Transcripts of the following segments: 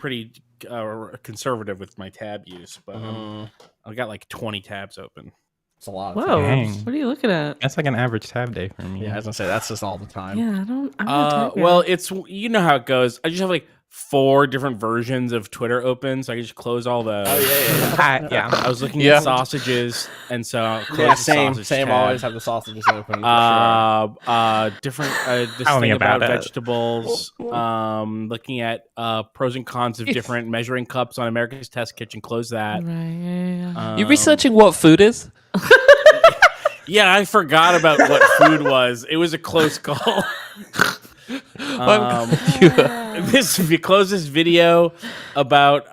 pretty conservative with my tab use, but I've got like 20 tabs open. It's a lot. Whoa! Dang. What are you looking at? That's like an average tab day for me. Yeah, I was gonna say that's just all the time. Yeah, I don't. I'm not a Twitter guy. Well, it's you know how it goes. I just have like 4 different versions of Twitter open, so I can just close all those. Yeah. I was looking at sausages, and so I'll close the same. sausage Same. tab. Always have the sausages open. Different. This Tell me thing about about it. vegetables. Looking at pros and cons of different measuring cups on America's Test Kitchen. Close that. Right, yeah. You researching what food is? Yeah, I forgot about what food was. It was a close call. If you close this video about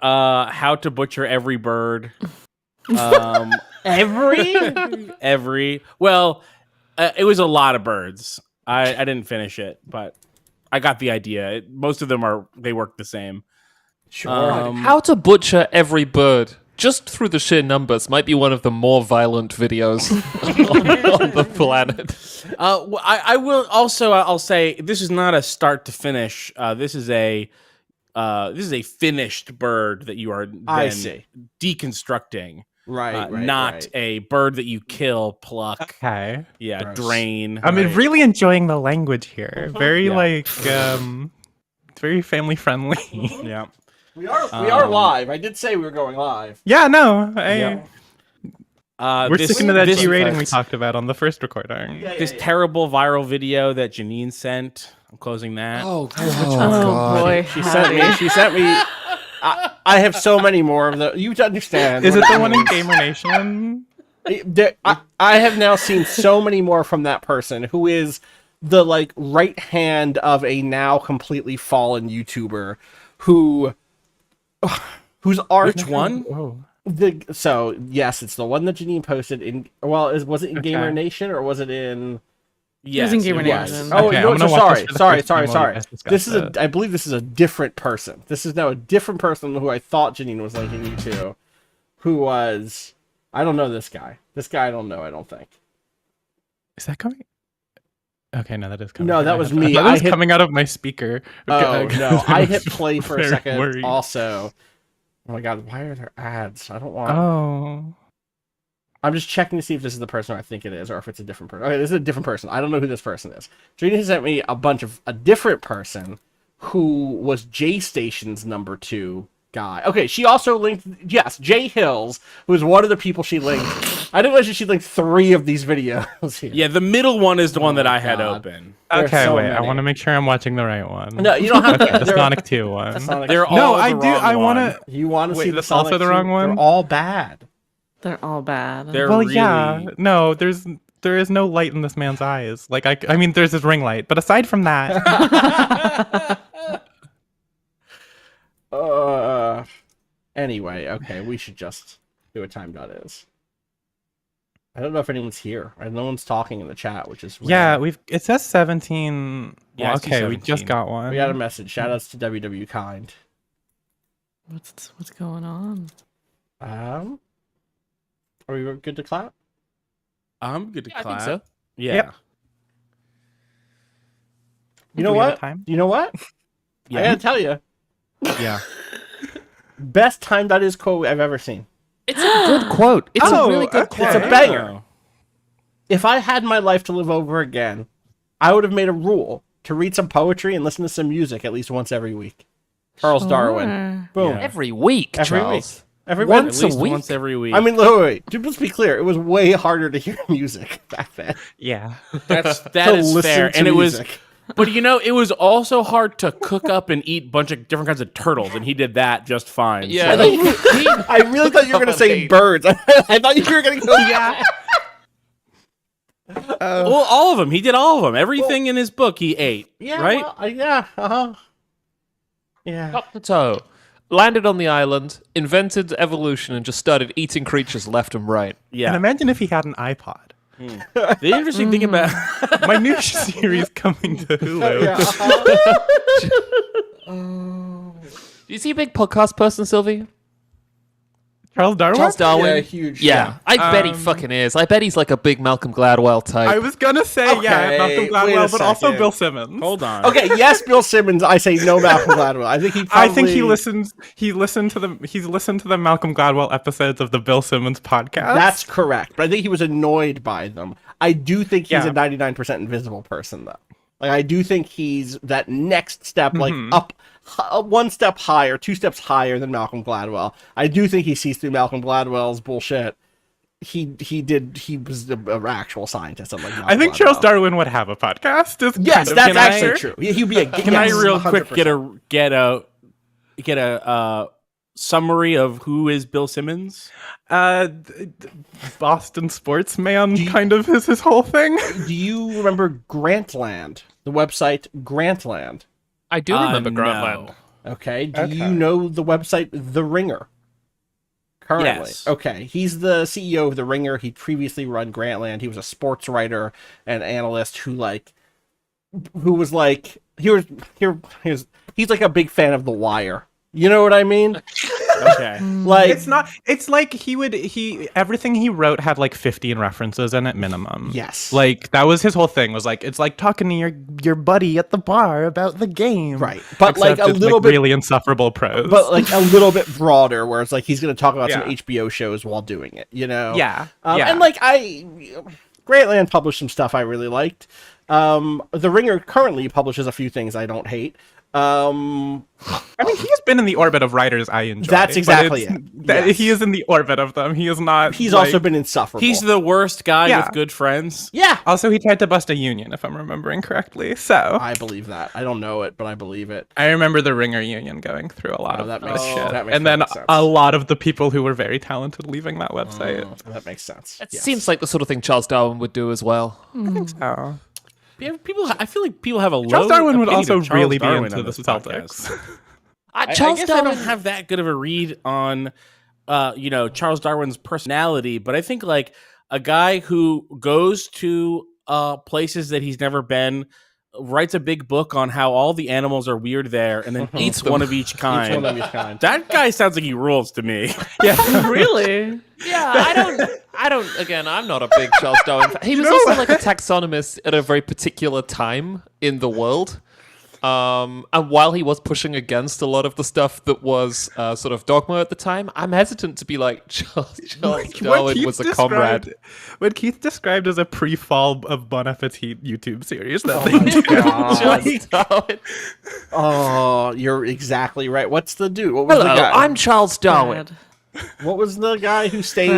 how to butcher every bird. Every. Well, it was a lot of birds. I didn't finish it, but I got the idea. Most of them they work the same. Sure. How to butcher every bird, just through the sheer numbers, might be one of the more violent videos on the planet. I will also. I'll say this is not a start to finish. This is a finished bird that you are then deconstructing. Right. Not a bird that you kill, pluck. Okay. Yeah, Gross. drain. I'm really enjoying the language here. Very Yeah. it's very family friendly. Yeah. We are live. I did say we were going live. Yeah, no. We're This- sticking to that this- G rating we talked about on the first recording. This terrible viral video that Janine sent. I'm closing that. Oh boy, She sent me. I have so many more of the. You understand? Is it what the I one in mean. Gamer Nation? I have now seen so many more from that person who is the like right hand of a now completely fallen YouTuber whose art. Which one? Oh. So yes, it's the one that Janine posted in. Well, was it in Gamer Okay. Nation or was it in? Yes, Using Gamer it was. Nation. Oh, Okay, no, I'm gonna so watch this for the sorry. first time while you guys discuss This is it. I believe this is a different person. This is now a different person who I thought Janine was linking you to, who was. I don't know this guy. This guy I don't know. I don't think. Is that coming? Okay, no, that is coming. No, that was me. That I was hit- coming out of my speaker. Oh Okay, no! I I was hit play for a very second. worried. Also, oh my god, why are there ads? I don't want. Oh. I'm just checking to see if this is the person I think it is, or if it's a different person. Okay, this is a different person. I don't know who this person is. Janine sent me a bunch of a different person who was J Station's number 2 guy. Okay, she also linked, yes, Jay Hills, who was one of the people she linked. I didn't realize she linked 3 of these videos here. Yeah, the middle one is the one that I had God. open. There are Okay, so wait. I many. want to make sure I'm watching the right one. No, you don't have to. The they're- Sonic 2 one. that's not They're like, all No, I the do. wrong I want one. to. you want to Wait, see the that's also Sonic the 2? wrong one? They're all bad. They're all bad. They're Well, really... yeah. No, there is no light in this man's eyes. Like I mean, there's his ring light, but aside from that, Anyway, okay, we should just do what time dot is. I don't know if anyone's here. No one's talking in the chat, which is yeah, weird. it says 17. Yeah, Well, I see okay, we just 17. got one. We got a message. Shoutouts to WW Kind. What's going on? Are we good to clap? I'm good to I clap. think so. Yeah. Yep. You know Do we have what? time? You know what? I Yeah. gotta tell you, Yeah. best time dot is quote I've ever seen. It's a good quote. It's a really good quote. It's a banger. If I had my life to live over again, I would have made a rule to read some poetry and listen to some music at least once every week. Charles Darwin. Sure. Boom. Yeah. Every week, Every Charles. Every At Once a least week? once every week. I mean, wait. Let's be clear. It was way harder to hear music back then. Yeah. that To is listen fair. to And it was, music. but you know, it was also hard to cook up and eat a bunch of different kinds of turtles, and he did that just fine. Yeah. So- I really thought you were going to say birds. I thought you were going to go, yeah. well, all of them. He did all of them. Everything in his book he ate. Yeah, right? well, yeah, uh-huh. Yeah. Top to toe. Landed on the island, invented evolution, and just started eating creatures left and right. Yeah. And imagine if he had an iPod. The interesting thing about My new series coming to Hulu. Yeah, uh-huh. Do you see a big podcast person, Sylvie? Charles Darwin? Charles Darwin? Yeah, huge. Yeah, I bet he fucking is. I bet he's like a big Malcolm Gladwell type. I was gonna say, yeah, Okay, Malcolm wait a Gladwell, but also second. Bill Simmons. Hold on. Okay, yes, Bill Simmons. I say no Malcolm Gladwell. I think he probably... I think he's listened to the Malcolm Gladwell episodes of the Bill Simmons podcast. That's correct. But I think he was annoyed by them. I do think he's Yeah. a 99% invisible person, though. Like, I do think he's that next step, like, up one step higher, 2 steps higher than Malcolm Gladwell. I do think he sees through Malcolm Gladwell's bullshit. He was an actual scientist. Unlike Malcolm I think Gladwell. Charles Darwin would have a podcast. Yes, Kind of that's Can I- actually true. He'd be a... Can I real quick get a summary of who is Bill Simmons? Boston sportsman kind of is his whole thing. Do you remember Grantland? The website Grantland. I do remember no. Grantland. Okay. Do Okay. you know the website The Ringer? Currently. Yes. Okay. He's the CEO of The Ringer. He previously run Grantland. He was a sports writer and analyst who was like he's like a big fan of The Wire. You know what I mean? Okay. Like It's like everything he wrote had like 15 references in it minimum. Yes. Like that was his whole thing, was like it's like talking to your buddy at the bar about the game. Right. But like Except a it's, little bit really insufferable prose. but like a little bit broader, where it's like he's going to talk about some Yeah. HBO shows while doing it, you know? yeah. And like Grantland published some stuff I really liked. The Ringer currently publishes a few things I don't hate. I mean, he's been in the orbit of writers I enjoy. That's but exactly it's- it. that- Yes. He is in the orbit of them. He is not. He's like- also been insufferable. He's the worst guy Yeah. with good friends. yeah. Also, he tried to bust a union, if I'm remembering correctly. So I believe that. I don't know it, but I believe it. I remember the Ringer union going through a lot Oh, of that that makes- shit, that makes and then perfect sense. a lot of the people who were very talented leaving that website. That makes sense. It Yes. seems like the sort of thing Charles Darwin would do as well. Oh. Yeah, I feel like people have a low Charles Darwin would opinion also of Charles really be Darwin into on the this Celtics. podcast. I Charles guess Darwin. I don't have that good of a read on, Charles Darwin's personality, but I think like a guy who goes to places that he's never been, writes a big book on how all the animals are weird there, and then eats one of each Each kind. one of each kind. That guy sounds like he rules to me. Really? Yeah, I don't. Again, I'm not a big Charles Darwin fan. He was also like a taxonomist at a very particular time in the world. And while he was pushing against a lot of the stuff that was sort of dogma at the time, I'm hesitant to be like Charles Darwin was a comrade. What Keith described as a pre-fall of Bon Appetit YouTube series. That Oh they my do. God. Charles Darwin. Oh, you're exactly right. What's the dude? What was Hello, the guy? I'm Charles Darwin. Brad. What was the guy who stayed?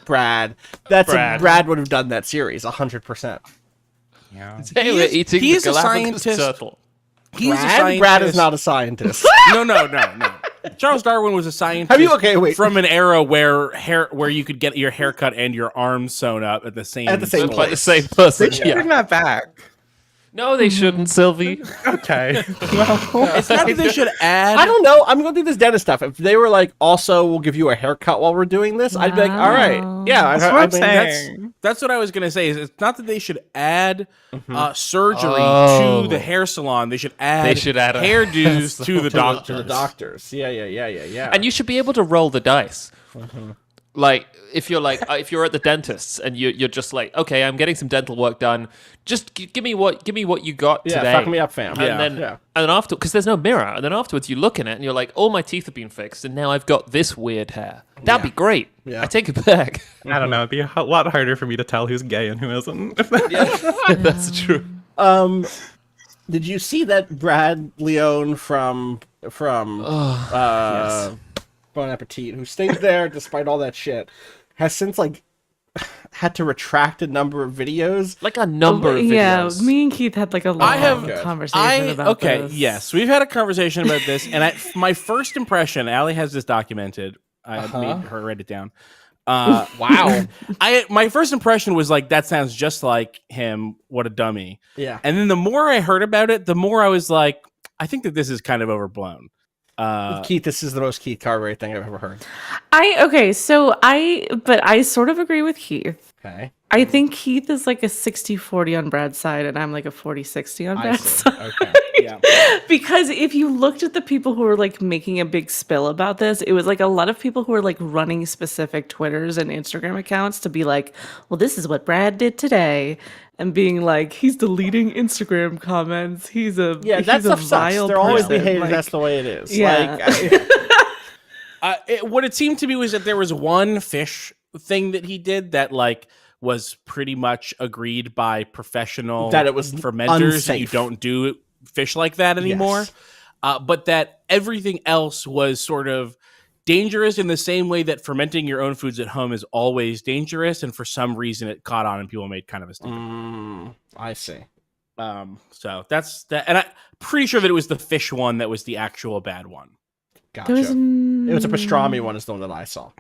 Brad. Brad. Brad. Brad would have done that series 100%. They were eating he is the a Galapagos scientist. turtle. He's a Brad? scientist. Brad is not a scientist. No. Charles Darwin was a scientist. Have you? Okay, wait. From an era where you could get your hair cut and your arms sewn up at the same At the same By the place. same person. They should Yeah. bring that back. No, they shouldn't, Sylvie. Okay. Well, It's not that they should add. I don't know. I'm going to do this dentist stuff. If they were like, also, we'll give you a haircut while we're doing this, I'd be like, all right. Wow. Yeah, that's what I'm mean, saying. That's what I was gonna say. Is it's not that they should add surgery Oh. to the hair salon. They should add. They should add a hairdos to the To doctors. the doctors. Yeah. And you should be able to roll the dice. Like if you're at the dentist's and you're just like, okay, I'm getting some dental work done. Just give me what you got Yeah, today. fuck me up, fam. And Yeah. then after, because there's no mirror, and then afterwards you look in it and you're like, all my teeth have been fixed, and now I've got this weird hair. That'd be great. Yeah. I take it back. I don't know. It'd be a lot harder for me to tell who's gay and who isn't. That's true. Did you see that Brad Leone from Bon Appetit, who stayed there despite all that shit, has since had to retract a number of videos? Like a number of Yeah, videos. me and Keith had like a long I have- conversation about this. Yes, we've had a conversation about this, and my first impression, Allie has this documented. I made her write it down. Wow. My first impression was like, that sounds just like him. What a dummy. Yeah. And then the more I heard about it, the more I was like, I think that this is kind of overblown. Keith, this is the most Keith Carberry thing I've ever heard. But I sort of agree with Keith. Okay. I think Keith is like a 60-40 on Brad's side, and I'm like a 40-60 on I Brad's see. side. Okay. Yeah. Because if you looked at the people who were like making a big spill about this, it was like a lot of people who were like running specific Twitters and Instagram accounts to be like, well, this is what Brad did today. And being like, he's deleting Instagram comments. He's a Yeah, he's that a stuff sucks. vile They're always person. behaving. Like, That's the way it is. yeah. What it seemed to me was that there was one fish thing that he did that like was pretty much agreed by professional That it was fermenters that you unsafe. don't do fish like that anymore. Yes. But that everything else was sort of dangerous in the same way that fermenting your own foods at home is always dangerous, and for some reason it caught on and people made kind of a statement. I see. So that's that, and I'm pretty sure that it was the fish one that was the actual bad one. Gotcha. There was It was a pastrami one is the one that I saw.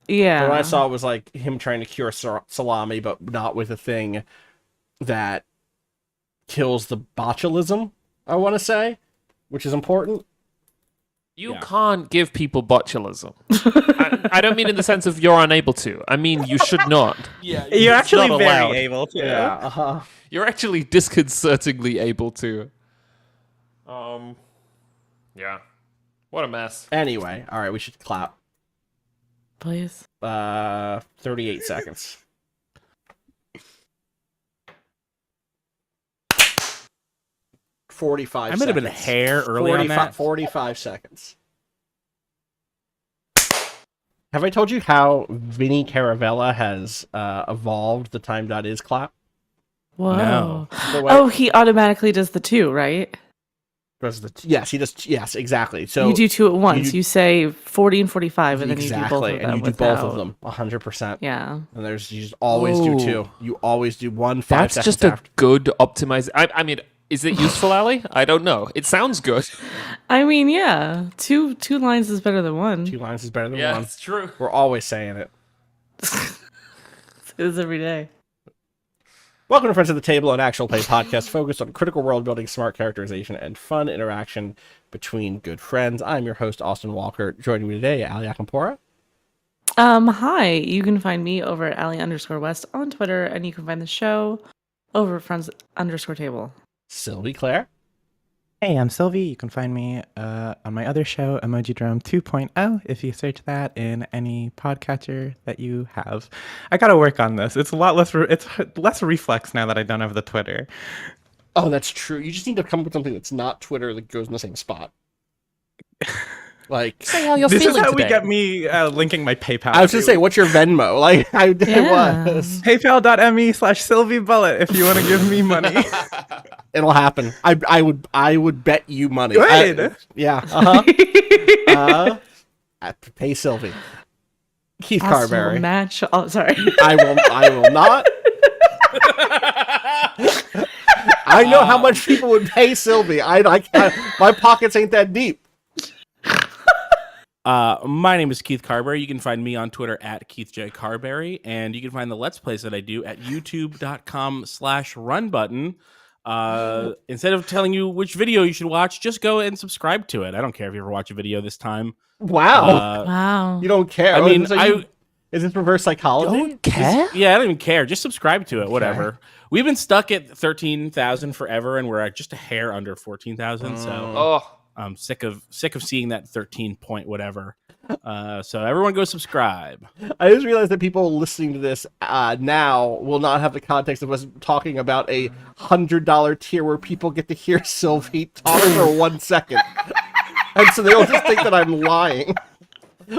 yeah. The one I saw was like him trying to cure salami, but not with a thing that kills the botulism, I want to say, which is important. You Yeah. can't give people botulism. I don't mean in the sense of you're unable to. I mean you should not. Yeah, You're It's actually not very allowed. able to. Yeah. You're actually disconcertingly able to. Yeah. What a mess. Anyway, all right, we should clap. Please. 38 seconds. I 45 might have been a seconds. hair early on that. 45 seconds. Have I told you how Vinny Caravella has evolved the time.is clap? Whoa. No. The way- Oh, he automatically does the two, right? Yes, he does. Yes, exactly. So you do two at once. do- You say 40 and 45, and then exactly, you do both of them. and you do both of without- them 100%. Yeah. And you just always do two. You always do one 5 That's seconds just a after. good optimize. I mean, is it useful, Ali? I don't know. It sounds good. I mean, yeah. Two lines is better than one. 2 lines is better than Yeah, one. it's true. We're always saying it. It is every day. Welcome to Friends at the Table, an actual play podcast focused on critical world building, smart characterization, and fun interaction between good friends. I'm your host, Austin Walker. Joining me today, Ali Akampora. Hi. You can find me over at Ali_West on Twitter, and you can find the show over at Friends_Table. Sylvi Claire. Hey, I'm Sylvie. You can find me on my other show, Emoji Drum 2.0, if you search that in any podcatcher that you have. I gotta work on this. It's a lot less. It's less reflex now that I don't have the Twitter. Oh, that's true. You just need to come up with something that's not Twitter that goes in the same spot. Like, Say how you're This is feeling how today. we get me linking my PayPal. I was going to say, what's your Venmo? Like, it Yeah. was. PayPal.me/SylvieBullet if you want to give me money. It'll happen. I would bet you money. Good. Yeah. Pay Sylvie. Keith Austin will Carberry. match. Oh, sorry. I will not. I know how much people would pay Sylvie. My pockets ain't that deep. My name is Keith Carberry. You can find me on Twitter at Keith J. Carberry, and you can find the Let's Plays that I do at youtube.com/runbutton. Instead of telling you which video you should watch, just go and subscribe to it. I don't care if you ever watch a video this time. Wow. Wow. You don't care. I mean, is this reverse psychology? Don't care? Yeah, I don't even care. Just subscribe to it, whatever. We've been stuck at 13,000 forever, and we're at just a hair under 14,000, so Oh, I'm sick of seeing that 13 point whatever. So everyone go subscribe. I just realized that people listening to this now will not have the context of us talking about a $100 tier where people get to hear Sylvie talk for 1 second. And so they'll just think that I'm lying.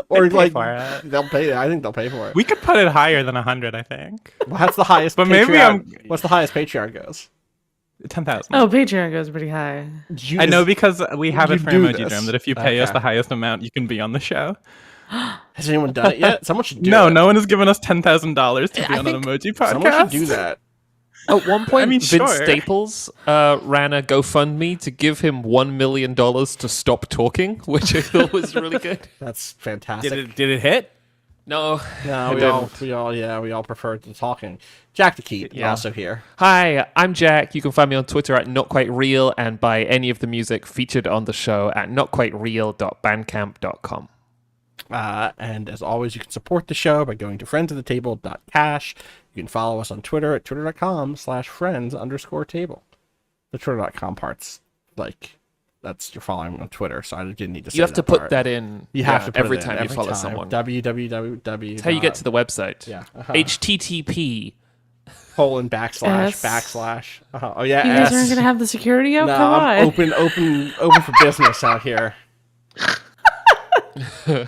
Or I'd pay like, for it. they'll pay. I think they'll pay for it. We could put it higher than 100, I think. Well, that's the highest. But maybe Patreon. What's the highest Patreon goes? 10,000. Oh, Patreon goes pretty high. I know because we have it you for do Emoji this. Drum that if you pay us Okay. the highest amount, you can be on the show. Has anyone done it yet? Someone should do No, it. no one has given us $10,000 to be I on an think Emoji podcast. Someone should do that. at one point, I mean, Vince sure. Staples ran a GoFundMe to give him $1 million to stop talking, which I thought was really good. That's fantastic. Did it hit? No, No, we all prefer the talking. Jack the Keat Yeah. also here. Hi, I'm Jack. You can find me on Twitter at NotQuiteReal and buy any of the music featured on the show at notquitereal.bandcamp.com. And as always, you can support the show by going to friendsathetable.cash. You can follow us on Twitter at twitter.com/friends_table. The twitter.com part's like you're following on Twitter, so I didn't need to say You have to put part. that in. You have to put every it in time you follow someone. www. That's how you get to the website. Yeah. HTTP. Colon / S. /. Oh yeah. You guys S. aren't gonna have the security up. No, Come I'm on. open for business out here.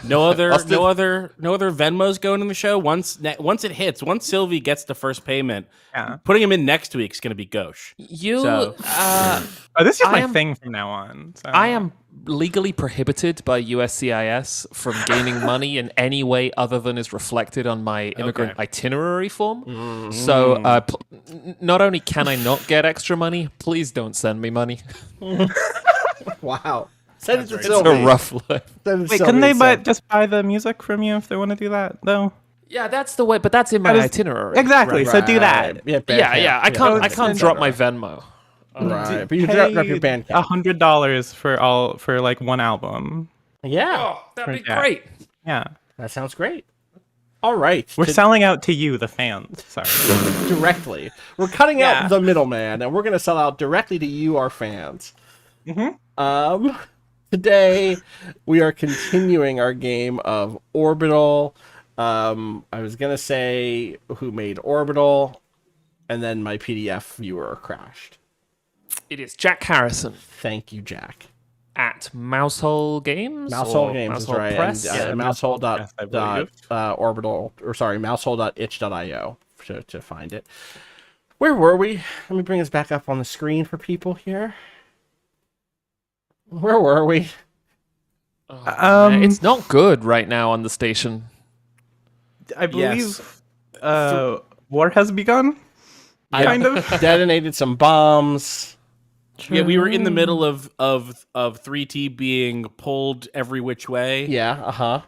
No other Venmos going in the show. Once it hits, once Sylvie gets the first payment, Yeah. putting him in next week is going to be gauche. You. Oh, this is my am- thing from now on. So. I am legally prohibited by USCIS from gaining money in any way other than is reflected on my immigrant itinerary form. So not only can I not get extra money, please don't send me money. Wow. Send it to It's Sylvie. a rough life. Send it to Wait, Sylvie couldn't they instead. just buy the music from you if they want to do that though? Yeah, that's the way, but that's in my That is- itinerary. Exactly. So do that. Yeah, Yeah. I can't drop my Venmo. Right, but you drop your Bandcamp. $100 for like one album. Yeah, Oh, that'd be Yeah. great. Yeah, that sounds great. All right, we're selling out to you, the fans. Sorry. directly. We're cutting Yeah. out the middleman, and we're going to sell out directly to you, our fans. Today we are continuing our game of Orbital. I was going to say who made Orbital, and then my PDF viewer crashed. It is Jack Harrison Thank you, Jack. at Mousehole Games. Mousehole or Games is Mousehole right. Press. And, mousehole dot, Press, I believe. orbital, or sorry, mousehole.itch.io to find it. Where were we? Let me bring us back up on the screen for people here. Where were we? It's not good right now on the station. I believe Yes. war has begun. Kind of. Detonated some bombs. Yeah, we were in the middle of 3T being pulled every which way. Yeah,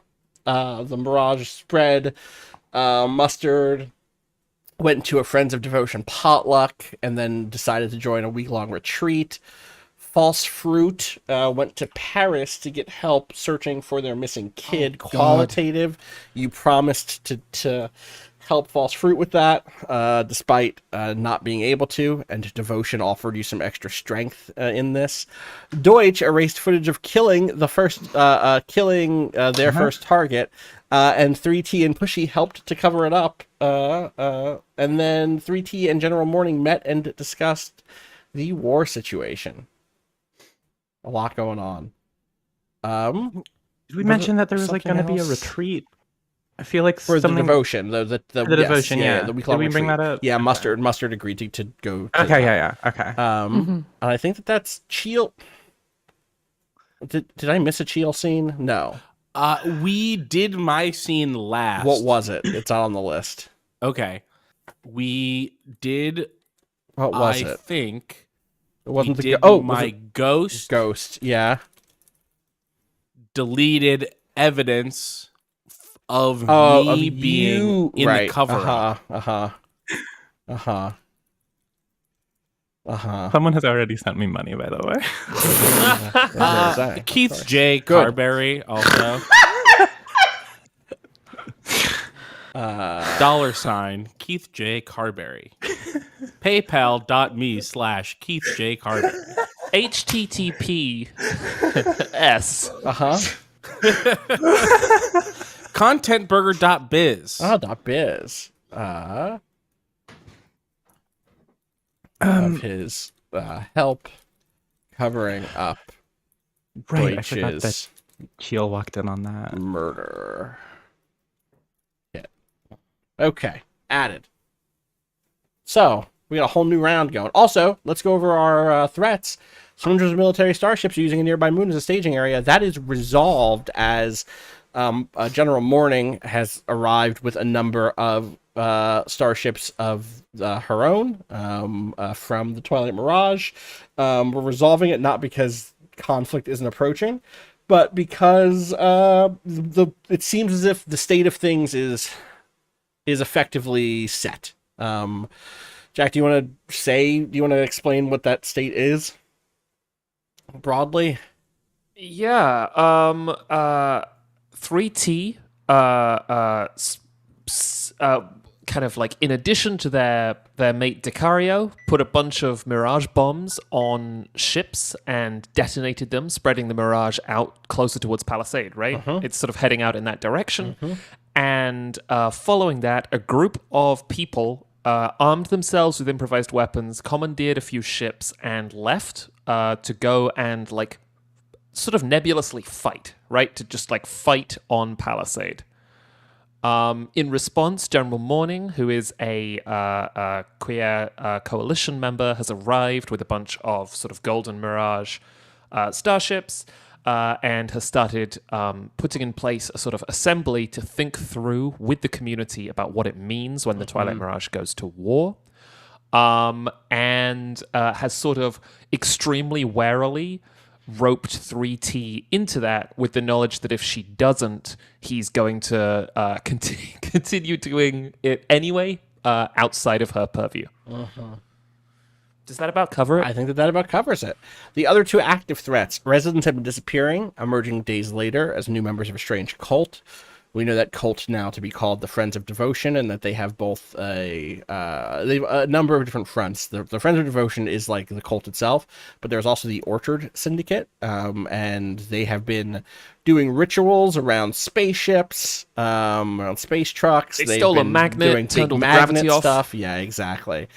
the Mirage spread. Mustard went to a Friends of Devotion potluck and then decided to join a week-long retreat. False Fruit went to Paris to get help searching for their missing kid. Qualitative, you promised to help False Fruit with that, despite not being able to, and Devotion offered you some extra strength in this. Deutsch erased footage of killing their first target, and 3T and Pushy helped to cover it up. And then 3T and General Morning met and discussed the war situation. A lot going on. Did we mention that there was like going to be a else? retreat? I feel like For something. the devotion, the devotion, yeah. the Did week-long we bring retreat. that up? Yeah, Okay. Mustard agreed to go. To Okay, that. yeah. Okay. And I think that's Cheel. Did I miss a Cheel scene? No. We did my scene last. What was it? It's not on the list. Okay. We did. What was I it? think It wasn't we the did was my it ghost ghost. Yeah. deleted evidence of Of me being you in right. the cover. Someone has already sent me money, by the way. Keith J. Good. Carberry also. $ Keith J. Carberry. PayPal.me/Keith J. Carberry. HTTP S. Contentburger.biz. .biz. Of his help covering up Right, I forgot that Deutsch's Cheel walked in on that. murder. Yeah. Okay, added. So, we got a whole new round going. Also, let's go over our threats. Hundreds of military starships using a nearby moon as a staging area. That is resolved as General Morning has arrived with a number of starships of her own from the Twilight Mirage. We're resolving it not because conflict isn't approaching, but because it seems as if the state of things is effectively set. Jack, do you want to explain what that state is broadly? Yeah. 3T kind of like, in addition to their mate Decario, put a bunch of mirage bombs on ships and detonated them, spreading the mirage out closer towards Palisade, right? It's sort of heading out in that direction. And following that, a group of people armed themselves with improvised weapons, commandeered a few ships, and left to go and like sort of nebulously fight, right? To just like fight on Palisade. In response, General Morning, who is a queer coalition member, has arrived with a bunch of sort of Golden Mirage starships and has started putting in place a sort of assembly to think through with the community about what it means when the Twilight Mirage goes to war. And has sort of extremely warily roped 3T into that with the knowledge that if she doesn't, he's going to continue doing it anyway outside of her purview. Does that about cover it? I think that about covers it. The other two active threats, residents have been disappearing, emerging days later as new members of a strange cult. We know that cult now to be called the Friends of Devotion, and that they have both a number of different fronts. The Friends of Devotion is like the cult itself, but there's also the Orchard Syndicate, and they have been doing rituals around spaceships, around space trucks. They stole a magnet, doing turned big all the magnet gravity off. stuff. Yeah, exactly.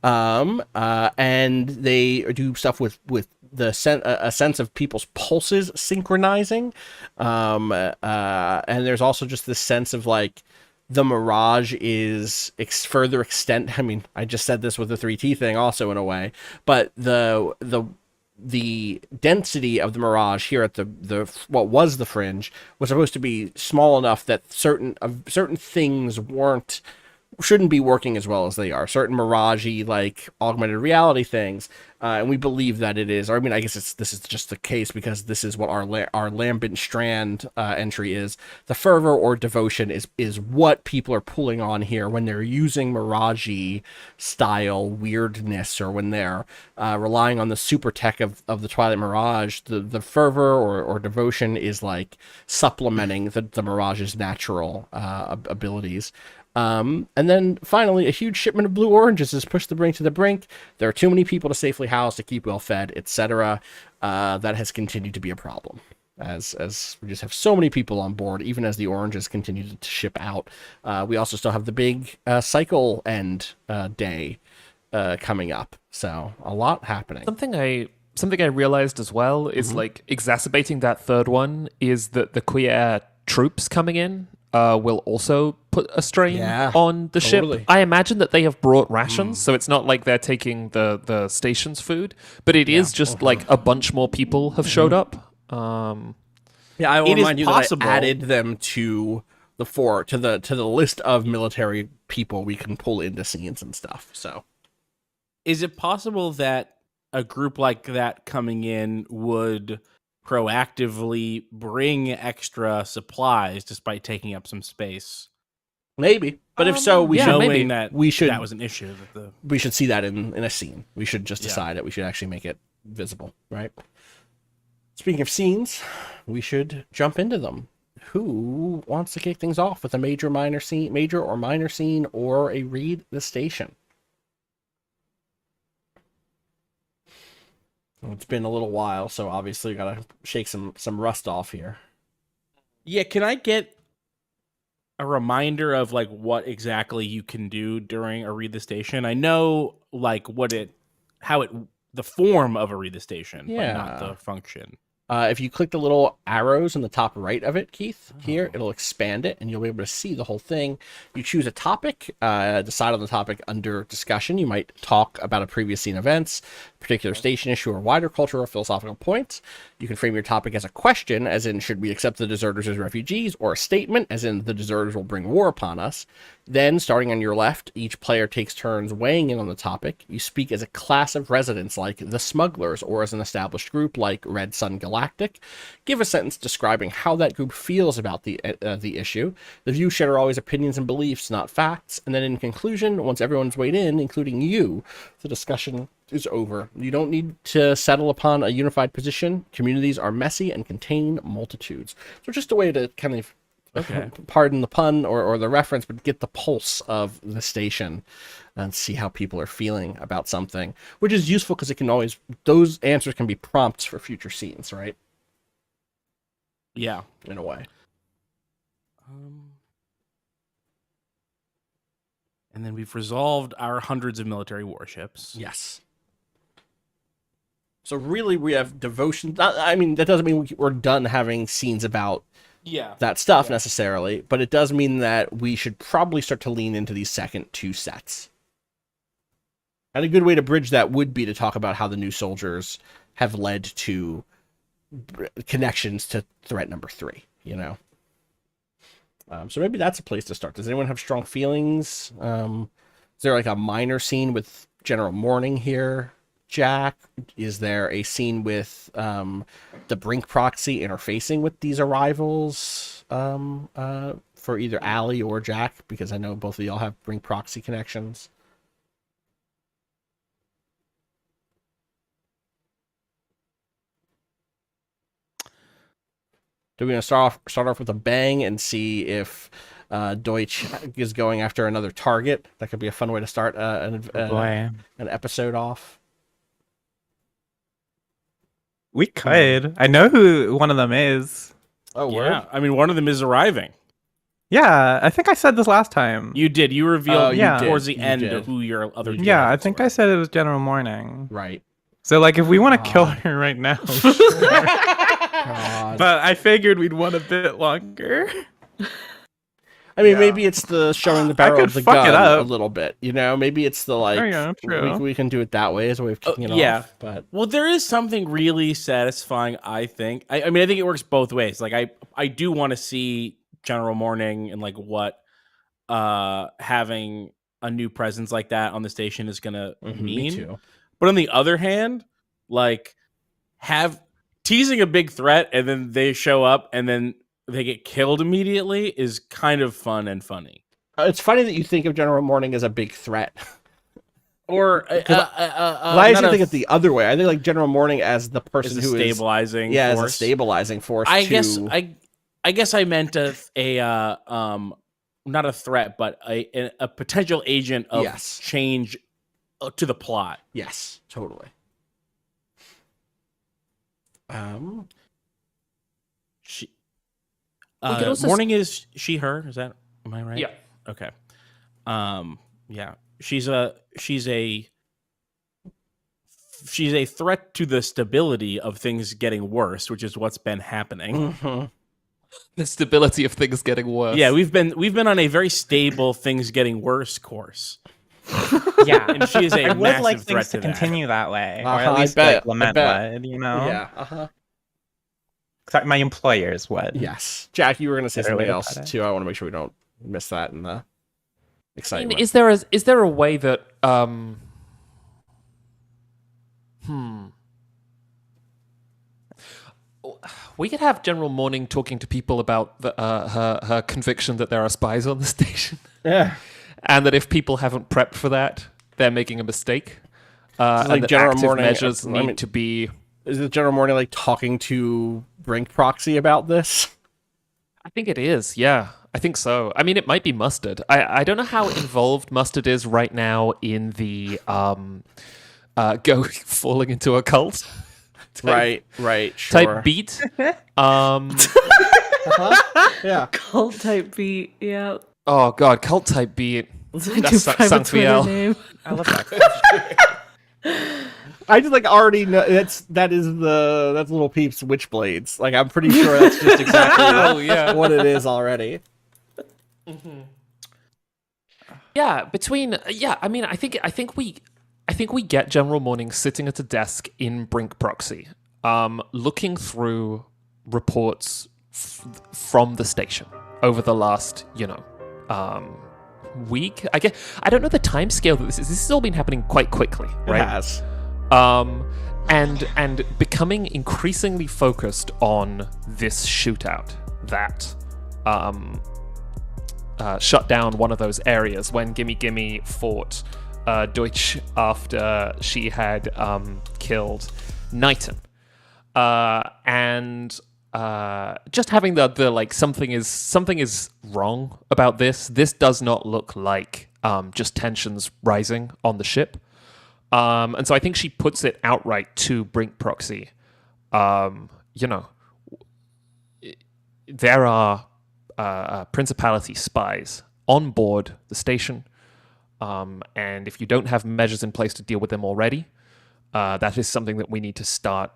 And they do stuff with a sense of people's pulses synchronizing, and there's also just this sense of like the Mirage is further extent. I mean, I just said this with the 3T thing also in a way, but the density of the Mirage here at the what was the Fringe was supposed to be small enough that certain things shouldn't be working as well as they are. Certain Mirage-y, like augmented reality things, and we believe that it is. Or I mean, I guess this is just the case because this is what our Lambent Strand entry is. The fervor or devotion is what people are pulling on here when they're using Mirage-y style weirdness, or when they're relying on the super tech of the Twilight Mirage. The fervor or devotion is like supplementing the Mirage's natural abilities. And then finally, a huge shipment of blue oranges has pushed the Brink to the brink. There are too many people to safely house, to keep well fed, etc. That has continued to be a problem, as we just have so many people on board, even as the oranges continue to ship out. We also still have the big cycle end day coming up, so a lot happening. Something I realized as well is like exacerbating that third one is that the queer troops coming in will also put a strain on the ship. I imagine that they have brought rations, so it's not like they're taking the station's food, but it is just like a bunch more people have showed up. Yeah, I will remind you that I added them to the list of military people we can pull into scenes and stuff. So, is it possible that a group like that coming in would proactively bring extra supplies despite taking up some space? Maybe, but if so, we should knowing that we should that was an issue. We should see that in a scene. We should just decide it. We should actually make it visible, right? Speaking of scenes, we should jump into them. Who wants to kick things off with a major or minor scene, or a read the station? It's been a little while, so obviously gotta shake some rust off here. Yeah, can I get a reminder of like what exactly you can do during a read the station? I know like the form of a read the station, but not the function. If you click the little arrows in the top right of it, Keith, here, it'll expand it, and you'll be able to see the whole thing. You choose a topic, decide on the topic under discussion. You might talk about a previous scene events, particular station issue, or wider cultural or philosophical points. You can frame your topic as a question, as in, should we accept the deserters as refugees, or a statement, as in, the deserters will bring war upon us. Then, starting on your left, each player takes turns weighing in on the topic. You speak as a class of residents, like the Smugglers, or as an established group, like Red Sun Galactic. Give a sentence describing how that group feels about the issue. The views shared are always opinions and beliefs, not facts. And then in conclusion, once everyone's weighed in, including you, the discussion is over. You don't need to settle upon a unified position. Communities are messy and contain multitudes. So just a way to kind of Okay. pardon the pun or the reference, but get the pulse of the station and see how people are feeling about something, which is useful because it can always, those answers can be prompts for future scenes, right? Yeah. In a way. And then we've resolved our hundreds of military warships. Yes. So really, we have devotion. I mean, that doesn't mean we're done having scenes about that stuff necessarily, but it does mean that we should probably start to lean into these second two sets. And a good way to bridge that would be to talk about how the new soldiers have led to connections to threat number 3, you know? So maybe that's a place to start. Does anyone have strong feelings? Is there like a minor scene with General Morning here, Jack? Is there a scene with the Brink proxy interfacing with these arrivals for either Allie or Jack? Because I know both of y'all have Brink proxy connections. Do we want to start off with a bang and see if Deutsch is going after another target? That could be a fun way to start an episode off. We could. I know who one of them is. Oh, Yeah. word? I mean, one of them is arriving. Yeah, I think I said this last time. You did. You revealed you did. towards the You end did. who your other Yeah, I targets think were. I said it was General Morning. Right. So, like, if we want to kill her right now, sure. God. But I figured we'd want a bit longer. I mean, maybe it's the showing the barrel could of the fuck it gun a up. little bit. You know, maybe it's the like. Oh, yeah, true. We can do it that way as a way of kicking it yeah. off. But Well, there is something really satisfying, I think. I mean, I think it works both ways. Like, I do want to see General Morning and, like, what having a new presence like that on the station is going to mean. me too. But on the other hand, like, teasing a big threat and then they show up and then they get killed immediately is kind of fun and funny. It's funny that you think of General Morning as a big threat. Or I actually think it's the other way. I think like General Morning as the person is a who is stabilizing as a force. stabilizing force. I guess I meant not a threat, but a potential agent of Yes. change to the plot. Yes, totally. She, could also Morning is she her? Is that am I right? Yeah. Okay. Yeah. She's a threat to the stability of things getting worse, which is what's been happening. Mm-hmm. The stability of things getting worse. Yeah, we've been on a very stable things getting worse course. Yeah, And she is a I would massive like threat things to to that. continue that way, or Uh-huh, at I least bet, like I Lament bet. would, you know? Yeah. Uh-huh. Sorry, my employers would. Yes. Jack, you were going to say Better way something to else put it. too. I want to make sure we don't miss that in the I mean, excitement. is there a way that we could have General Morning talking to people about her conviction that there are spies on the station, Yeah. and that if people haven't prepped for that, they're making a mistake. like And that General active Morning, measures I need mean- to be. Is the General Morning like talking to Brink proxy about this? I think it is, yeah. I think so. I mean, it might be Mustard. I don't know how involved Mustard is right now in the falling into a cult Right, sure. type beat. Yeah. Cult type beat. Yeah. Oh god, cult type beat. That's my That's new Sa- private Sankfiel. Twitter name. I love that. I just like already know that is that's Little Peeps Witchblades. Like I'm pretty sure that's just exactly Oh yeah. what it is already. Yeah, I mean, I think we get General Morning sitting at a desk in Brink Proxy, looking through reports from the station over the last, week. I don't know the time scale that this is. This has all been happening quite quickly, It right? has. And becoming increasingly focused on this shootout that shut down one of those areas when Gimme Gimme fought Deutsch after she had killed Knighton. And just having the like something is wrong about this. This does not look like just tensions rising on the ship. And so I think she puts it outright to Brink Proxy. You know, there are Principality spies on board the station, and if you don't have measures in place to deal with them already, that is something that we need to start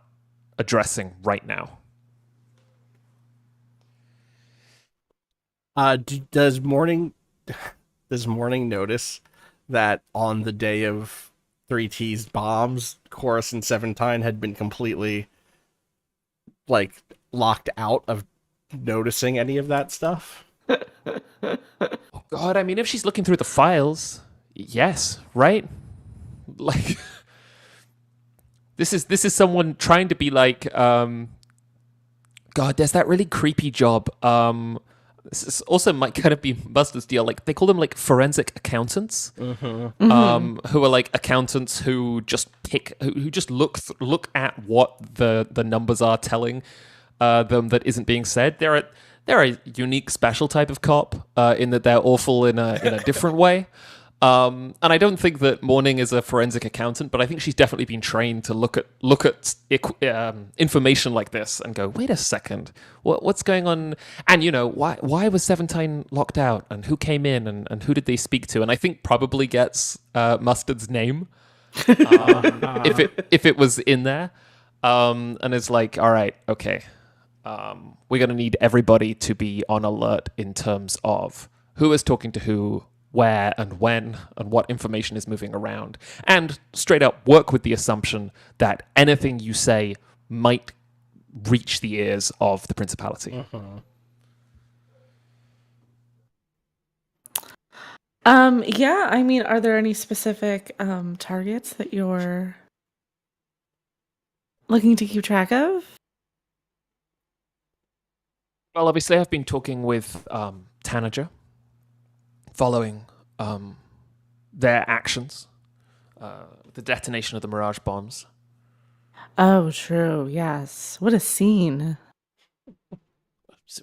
addressing right now. Does Morning notice that on the day of 3T's bombs, Chorus and Seventine had been completely like locked out of noticing any of that stuff? Oh God, I mean, if she's looking through the files, yes, right? Like, this is someone trying to be like, God, there's that really creepy job. This is also might kind of be Mustard's deal. Like, they call them like forensic accountants, who are like accountants who just who just look at what the numbers are telling them that isn't being said. They're a unique, special type of cop in that they're awful in a different way. And I don't think that Morning is a forensic accountant, but I think she's definitely been trained to look at information like this and go, wait a second, what's going on? And you know, why was Seventine locked out, and who came in, and who did they speak to? And I think probably gets Mustard's name if it was in there, and it's like, all right, okay, we're gonna need everybody to be on alert in terms of who is talking to who, where and when, and what information is moving around, and straight up work with the assumption that anything you say might reach the ears of the Principality. Yeah, I mean, are there any specific targets that you're looking to keep track of? Well, obviously, I've been talking with Tanager, following their actions, the detonation of the Mirage bombs. Oh, true. Yes. What a scene.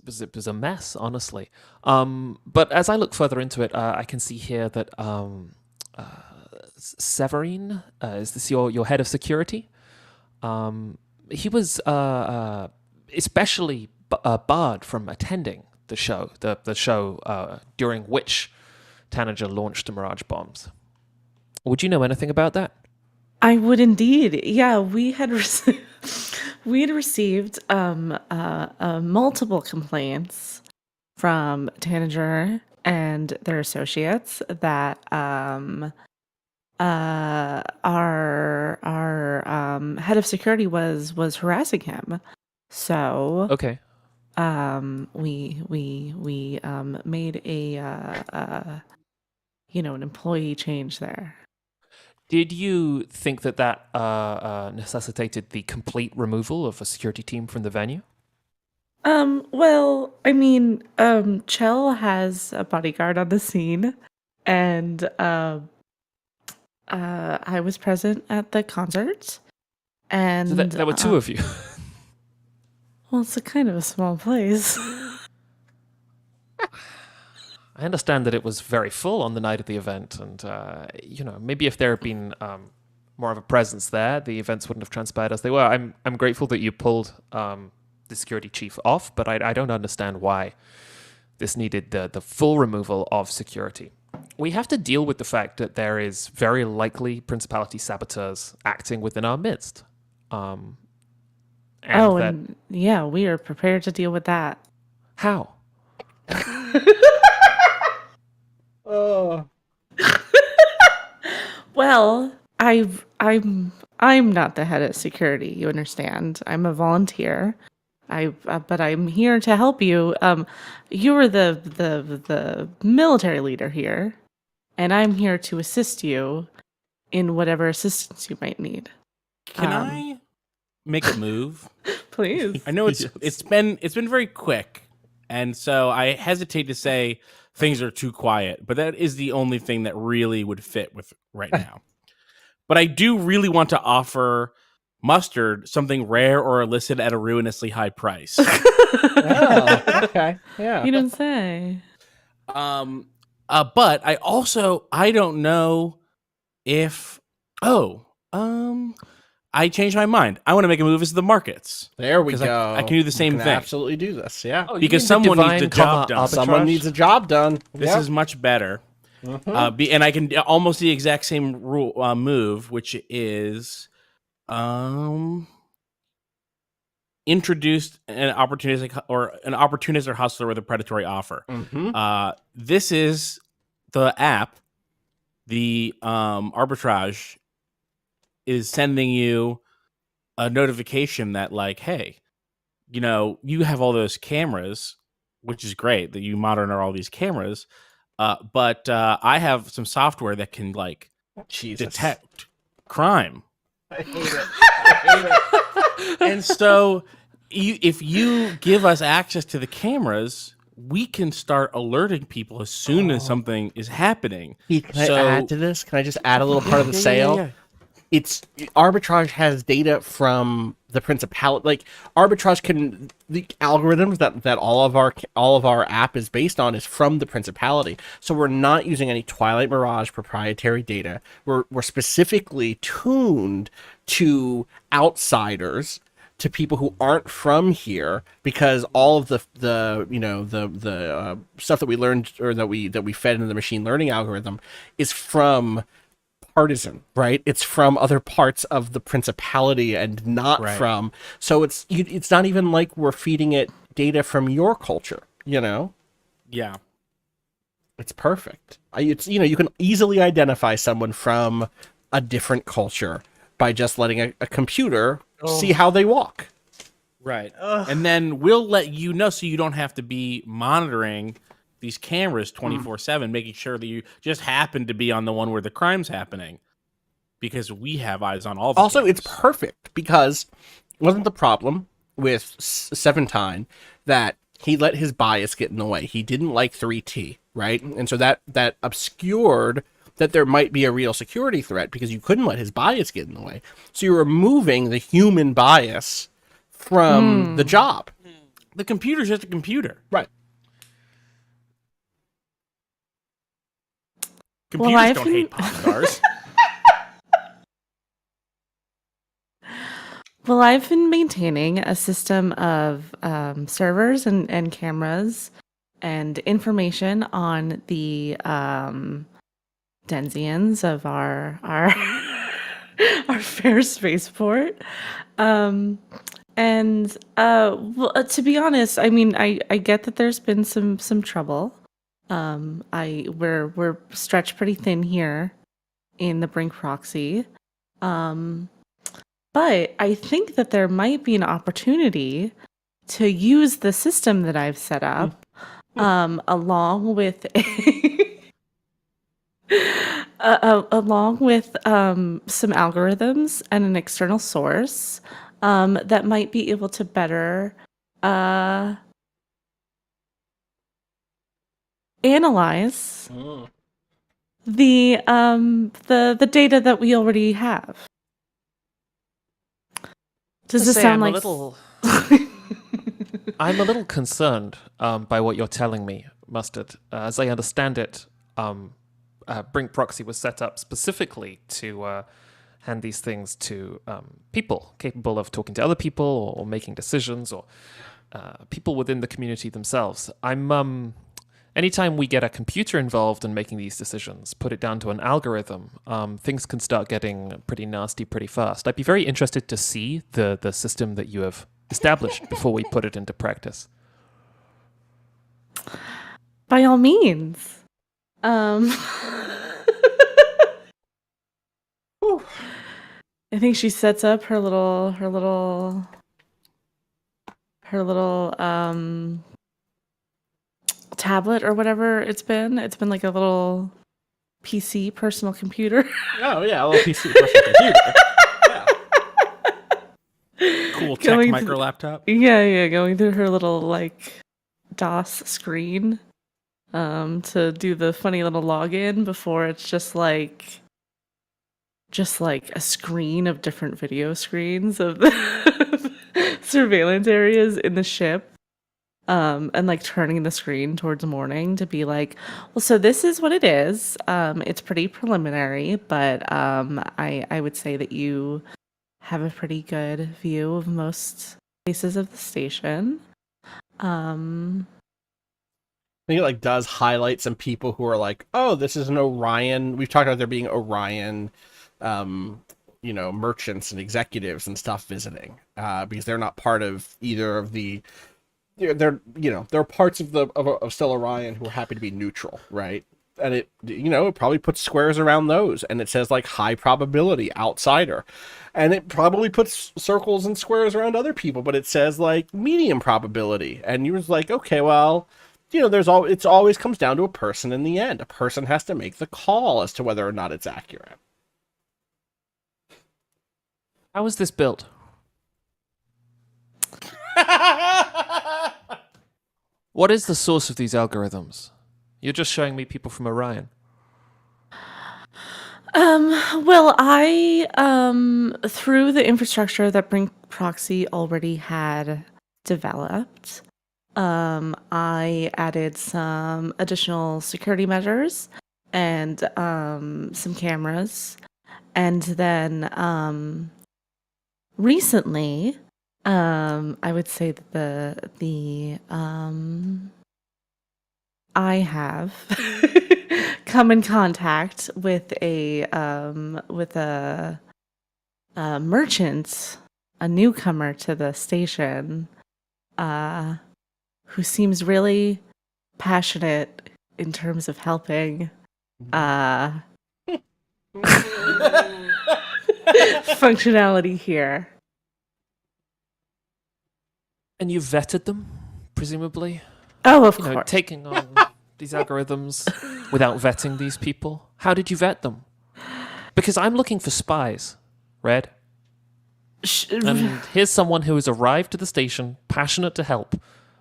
It was a mess, honestly. But as I look further into it, I can see here that Severine, is this your head of security? He was especially barred from attending the show, the show during which Tanager launched the Mirage bombs. Would you know anything about that? I would indeed. Yeah, we had received multiple complaints from Tanager and their associates that our head of security was harassing him. So Okay. we made a an employee change there. Did you think that necessitated the complete removal of a security team from the venue? Well, I mean, Chell has a bodyguard on the scene, and I was present at the concert, and So there were two of you. well, it's a kind of a small place. I understand that it was very full on the night of the event, and maybe if there had been more of a presence there, the events wouldn't have transpired as they were. I'm grateful that you pulled the security chief off, but I don't understand why this needed the full removal of security. We have to deal with the fact that there is very likely Principality saboteurs acting within our midst. And yeah, we are prepared to deal with that. How? Oh. Well, I'm not the head of security. You understand? I'm a volunteer. But I'm here to help you. You're the military leader here, and I'm here to assist you in whatever assistance you might need. Can I make a move? Please. I know it's been very quick, and so I hesitate to say things are too quiet, but that is the only thing that really would fit with right now. But I do really want to offer mustard, something rare or illicit at a ruinously high price. Oh, okay. Yeah. You didn't say. But I don't know if I changed my mind. I want to make a move as the markets. There we 'Cause go. I can do the same You can thing. absolutely do this. Yeah. Oh, you Because mean the someone needs divine the job comma done. Someone arbitrage? needs a job done. This Yep. is much better. And I can almost the exact same move, which is introduced an opportunistic or hustler with a predatory offer. This is the app. The arbitrage is sending you a notification that like, hey, you have all those cameras, which is great that you monitor all these cameras. But I have some software that can like Jesus. detect crime. I hate it. I hate it. And so if you give us access to the cameras, we can start alerting people as soon as something is happening. Can I add to this? Can I just add a little part of the sale? Yeah. It's arbitrage has data from the Principality. Like arbitrage the algorithms that all of our app is based on is from the Principality. So we're not using any Twilight Mirage proprietary data. We're specifically tuned to outsiders, to people who aren't from here, because all of the stuff that we learned or that we fed into the machine learning algorithm is from partisan, right? It's from other parts of the Principality and not from. So it's not even like we're feeding it data from your culture, Yeah. It's perfect. You can easily identify someone from a different culture by just letting a computer see how they walk. Right. And then we'll let you know so you don't have to be monitoring these cameras 24/7, making sure that you just happen to be on the one where the crime's happening, because we have eyes on all the Also, cameras. it's perfect because wasn't the problem with Seventine that he let his bias get in the way. He didn't like 3T, right? And so that obscured that there might be a real security threat because you couldn't let his bias get in the way. So you're removing the human bias from the job. The computer's just a computer. Right. Computers don't hate pop stars. Well, I've been maintaining a system of servers and cameras and information on the denizens of our our fair spaceport. To be honest, I mean, I get that there's been some trouble. We're stretched pretty thin here in the Brink proxy. But I think that there might be an opportunity to use the system that I've set up, along with some algorithms and an external source, that might be able to better analyze the data that we already have. Does this sound like I'm a little concerned by what you're telling me, Mustard. As I understand it, Brink Proxy was set up specifically to hand these things to people capable of talking to other people or making decisions, or people within the community themselves. Anytime we get a computer involved in making these decisions, put it down to an algorithm, things can start getting pretty nasty pretty fast. I'd be very interested to see the system that you have established before we put it into practice. By all means. I think she sets up her little tablet or whatever it's been. It's been like a little PC, personal computer. Oh yeah, a little PC personal computer. Yeah. Cool tech micro laptop. Yeah, going through her little like DOS screen, to do the funny little login before it's just like just like a screen of different video screens of the surveillance areas in the ship. And like turning the screen towards morning to be like, well, so this is what it is. It's pretty preliminary, but I would say that you have a pretty good view of most places of the station. I think it like does highlight some people who are like, oh, this is an Orion. We've talked about there being Orion, merchants and executives and stuff visiting, because they're not part of either of the. They're parts of still Orion who are happy to be neutral, right? And it probably puts squares around those, and it says like high probability outsider, and it probably puts circles and squares around other people, but it says like medium probability, and you was like, okay, well, it always comes down to a person in the end. A person has to make the call as to whether or not it's accurate. How was this built? What is the source of these algorithms? You're just showing me people from Orion. Well, I through the infrastructure that Brink Proxy already had developed, I added some additional security measures and some cameras, and then recently, I would say that I have come in contact with a merchant, a newcomer to the station, who seems really passionate in terms of helping functionality here. And you vetted them, presumably? Oh, of course. Taking on these algorithms without vetting these people? How did you vet them? Because I'm looking for spies, Red. And here's someone who has arrived to the station, passionate to help,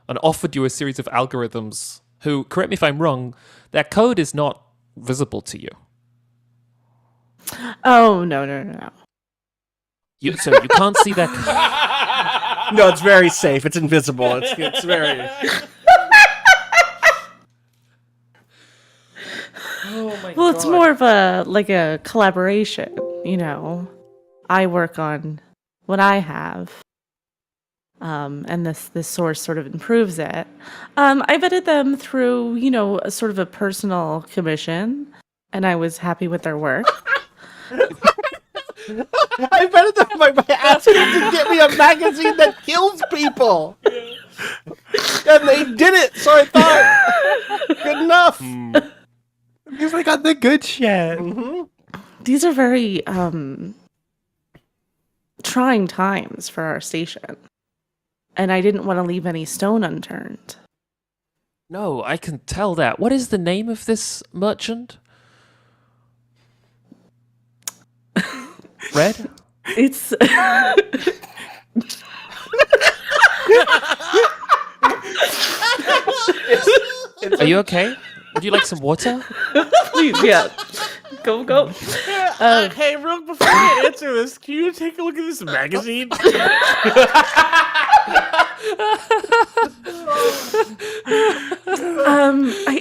and offered you a series of algorithms who, correct me if I'm wrong, their code is not visible to you. Oh, no. So you can't see their code. No, it's very safe. It's invisible. It's very. Oh my Well, God. it's more of a collaboration, I work on what I have. And this source sort of improves it. I vetted them through, a sort of a personal commission, and I was happy with their work. I vetted them by asking them to get me a magazine that kills people. And they did it, so I thought, good enough. Because I got the good shit. Mm-hmm. These are very trying times for our station, and I didn't want to leave any stone unturned. No, I can tell that. What is the name of this merchant? Red? It's Are you okay? Would you like some water? please, yeah. Go. Hey, real before you answer this, can you take a look at this magazine?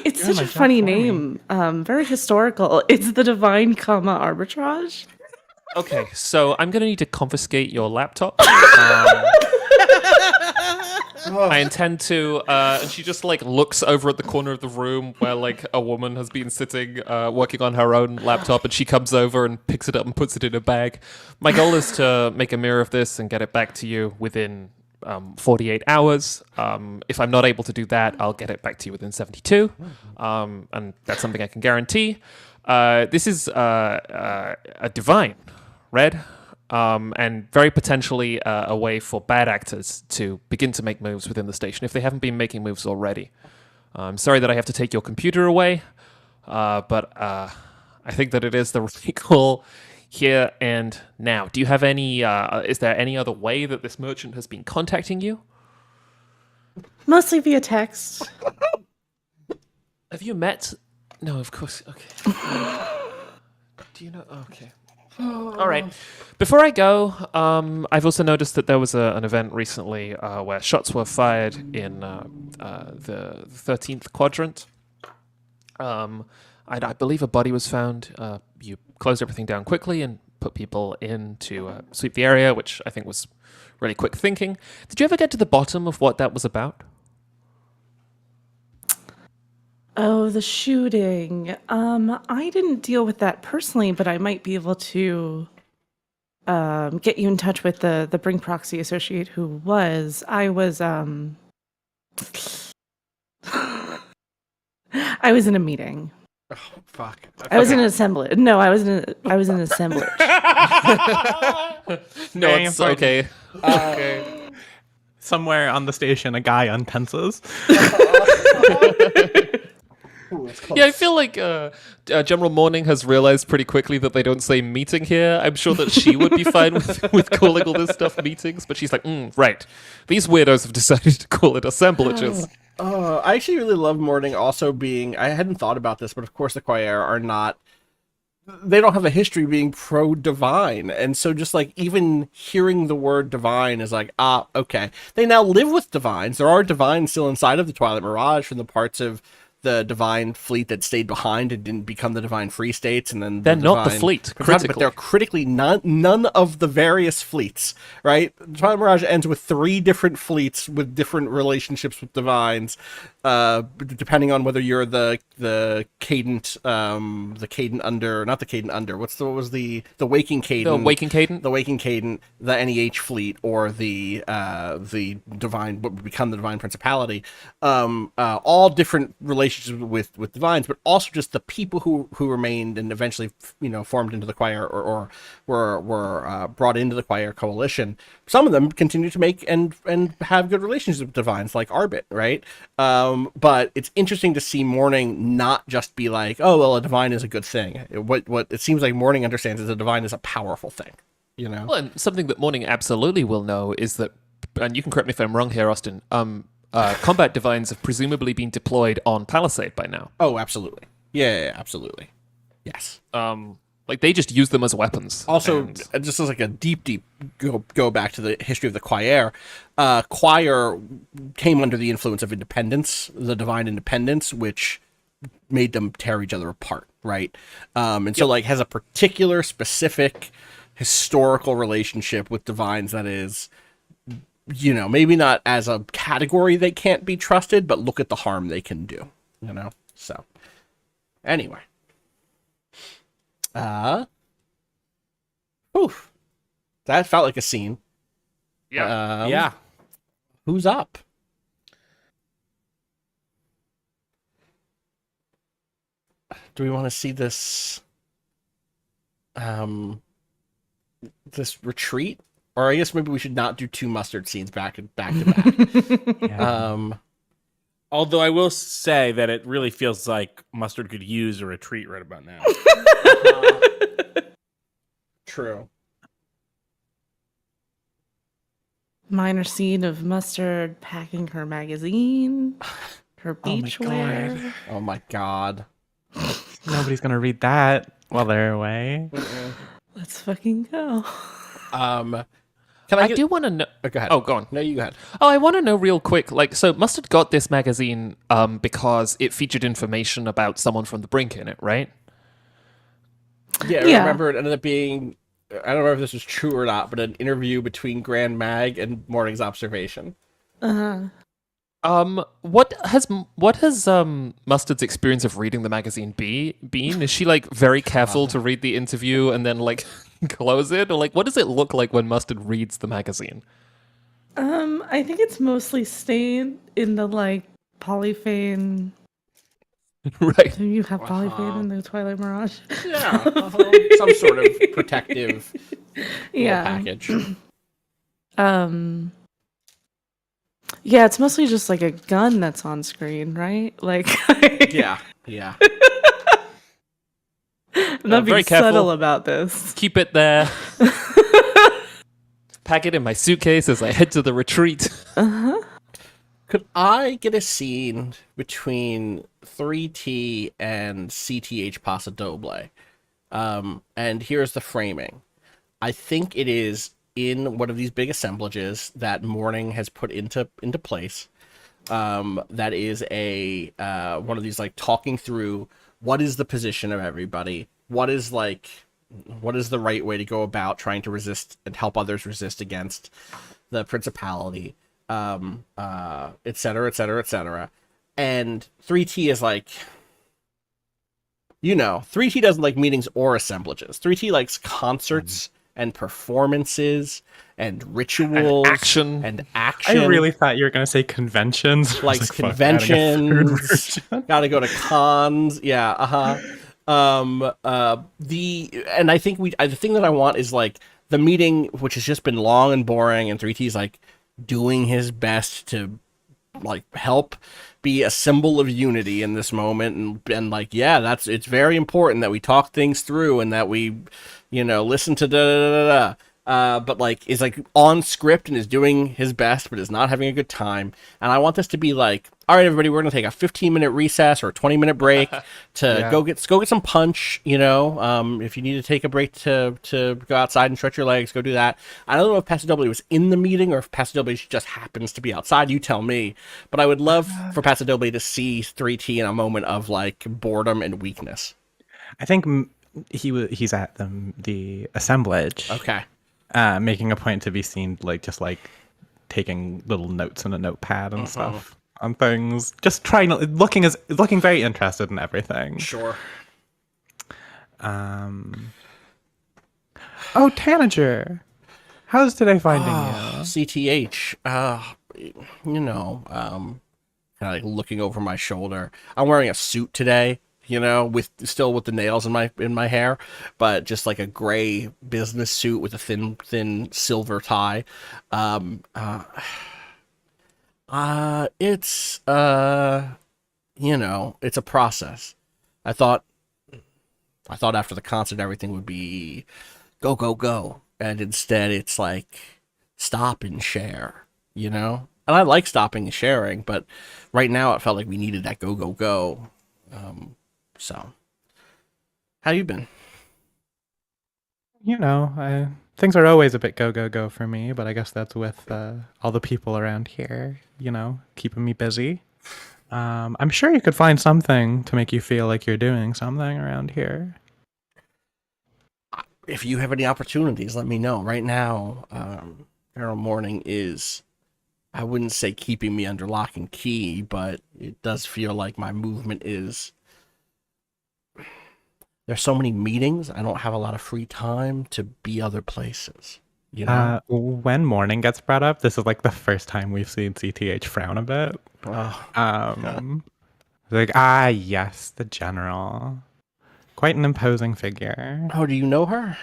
It's such a funny name. Very historical. It's the Divine Comma Arbitrage. Okay, so I'm going to need to confiscate your laptop. I intend to, and she just looks over at the corner of the room where a woman has been sitting, working on her own laptop, and she comes over and picks it up and puts it in a bag. My goal is to make a mirror of this and get it back to you within 48 hours. If I'm not able to do that, I'll get it back to you within 72. And that's something I can guarantee. This is a divine, Red. And very potentially a way for bad actors to begin to make moves within the station if they haven't been making moves already. I'm sorry that I have to take your computer away, but I think that it is the right call here and now. Do you have any, is there any other way that this merchant has been contacting you? Mostly via text. Have you met? No, of course. Okay. Do you know? Okay. All right. Before I go, I've also noticed that there was an event recently where shots were fired in the 13th quadrant. I believe a body was found. You closed everything down quickly and put people in to sweep the area, which I think was really quick thinking. Did you ever get to the bottom of what that was about? Oh, the shooting. I didn't deal with that personally, but I might be able to get you in touch with the Brink proxy associate who was. I was I was in a meeting. Oh, fuck. I was in an assemblage. No, I was in assemblage. No, Very it's important. okay. Okay. Somewhere on the station, a guy untenses. Yeah, I feel like General Morning has realized pretty quickly that they don't say meeting here. I'm sure that she would be fine with calling all this stuff meetings, but she's like, right. These weirdos have decided to call it assemblages. I actually really love Morning also being... I hadn't thought about this, but of course the Choir are not... They don't have a history being pro-divine, and so just like even hearing the word divine is like, okay. They now live with divines. There are divines still inside of the Twilight Mirage from the parts of the divine fleet that stayed behind and didn't become the divine free states, and then They're not the divine- fleet, but critically. they're critically none of the various fleets, right? Twilight Mirage ends with 3 different fleets with different relationships with divines, depending on whether you're the Cadent, the Cadent under, not the Cadent under. What was the Waking Cadent? The Waking Cadent? The Waking Cadent, the NEH fleet, or the divine, what would become the divine Principality. All different relationships with divines, but also just the people who remained and eventually, formed into the Choir or were brought into the Choir coalition. Some of them continue to make and have good relationships with divines, like Arbit, right? But it's interesting to see Morning not just be like, oh well, a divine is a good thing. What it seems like Morning understands is a divine is a powerful thing. Well, and something that Morning absolutely will know is that, and you can correct me if I'm wrong here, Austin, combat divines have presumably been deployed on Palisade by now. Oh, absolutely. Yeah, absolutely. Yes. Like, they just use them as weapons. Also, and- just as like a deep go back to the history of the Choir, Choir came under the influence of independence, the divine independence, which made them tear each other apart, right? And so, like, has a particular, specific, historical relationship with divines that is, maybe not as a category they can't be trusted, but look at the harm they can do, So, anyway. Oof. That felt like a scene. Yeah. Yeah. Who's up? Do we want to see this this retreat? Or I guess maybe we should not do 2 mustard scenes back to back. Yeah. Although I will say that it really feels like Mustard could use a retreat right about now. True. Minor scene of Mustard packing her magazine, her Oh my beachwear. Oh my god. Nobody's gonna read that while they're away. Let's fucking go. Can I I get... do want to know... Oh, go ahead. Oh, go on. No, you go ahead. Oh, I want to know real quick. Like, so Mustard got this magazine because it featured information about someone from the Brink in it, right? Yeah, I Yeah. remember it ended up being, I don't know if this was true or not, but an interview between Grand Mag and Morning's observation. What has Mustard's experience of reading the magazine been? Is she like very careful to read the interview and then like close it, or like what does it look like when Mustard reads the magazine? I think it's mostly staying in the like polyphane. Right. Do you have polyphane in the Twilight Mirage? Yeah. Some sort of protective Yeah. package. Yeah, it's mostly just like a gun that's on screen, right? Like, Yeah. I'm not very being careful. subtle about this. Keep it there. Pack it in my suitcase as I head to the retreat. Could I get a scene between 3T and CTH Paso Doble? And here's the framing. I think it is in one of these big assemblages that Morning has put into place. That is a one of these like talking through what is the position of everybody, what is the right way to go about trying to resist and help others resist against the Principality, et cetera, et cetera, et cetera. And 3T is like, 3T doesn't like meetings or assemblages. 3T likes concerts and performances and rituals and action. I really thought you were going to say conventions. Like conventions, gotta go to cons. Yeah, and I think the thing that I want is like the meeting, which has just been long and boring, and 3T's like doing his best to like help be a symbol of unity in this moment, and like, yeah, it's very important that we talk things through and that we, listen to but like is like on script and is doing his best but is not having a good time. And I want this to be like, all right, everybody, we're gonna take a 15-minute recess or a 20-minute break to go get some punch. If you need to take a break to go outside and stretch your legs, go do that. I don't know if Pastor W was in the meeting or if Pastor W just happens to be outside. You tell me. But I would love for Pastor W to see 3T in a moment of like boredom and weakness. I think he's at the assemblage. Okay. Making a point to be seen just taking little notes in a notepad and stuff on things, just looking very interested in everything. Sure. Tanager, how's today finding you? CTH, kind of like looking over my shoulder. I'm wearing a suit today, with the nails in my hair, but just like a gray business suit with a thin silver tie. It's it's a process. I thought after the concert everything would be go go go, and instead it's like stop and share, And I like stopping and sharing, but right now it felt like we needed that go go go. So, how you been? Things are always a bit go, go, go for me, but I guess that's with all the people around here, keeping me busy. I'm sure you could find something to make you feel like you're doing something around here. If you have any opportunities, let me know. Right now, Feral Morning is, I wouldn't say keeping me under lock and key, but it does feel like my movement is... There's so many meetings, I don't have a lot of free time to be other places. When Morning gets brought up, this is like the first time we've seen CTH frown a bit. Like, yes, the general. Quite an imposing figure. Oh, do you know her?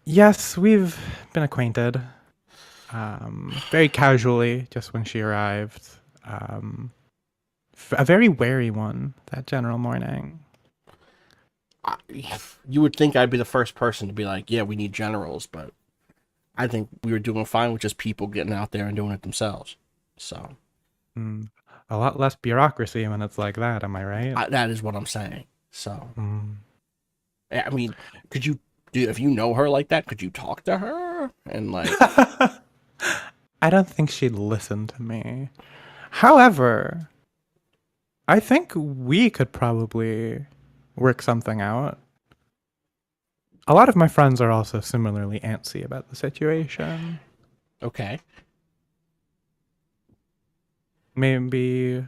Yes, we've been acquainted. Very casually, just when she arrived. A very wary one, that General Morning. You would think I'd be the first person to be like, yeah, we need generals, but I think we were doing fine with just people getting out there and doing it themselves. So a lot less bureaucracy when it's like that, am I right? That is what I'm saying. So I mean, if you know her like that, could you talk to her and like I don't think she'd listen to me. However, I think we could probably work something out. A lot of my friends are also similarly antsy about the situation. Okay. Maybe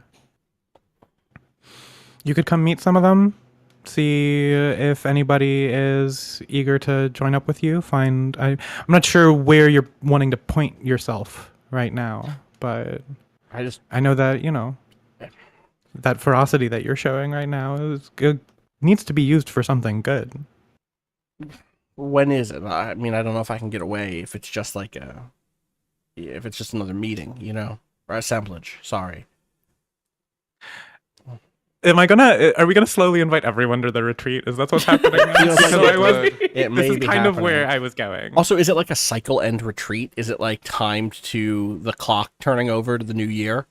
you could come meet some of them, see if anybody is eager to join up with you. I'm not sure where you're wanting to point yourself right now, but I know that, that ferocity that you're showing right now is good. Needs to be used for something good. When is it? I mean, I don't know if I can get away if it's just like if it's just another meeting, or assemblage. Sorry. Are we gonna slowly invite everyone to the retreat? Is that what's happening? This is kind of where I was going. Also, is it like a cycle end retreat? Is it like timed to the clock turning over to the new year?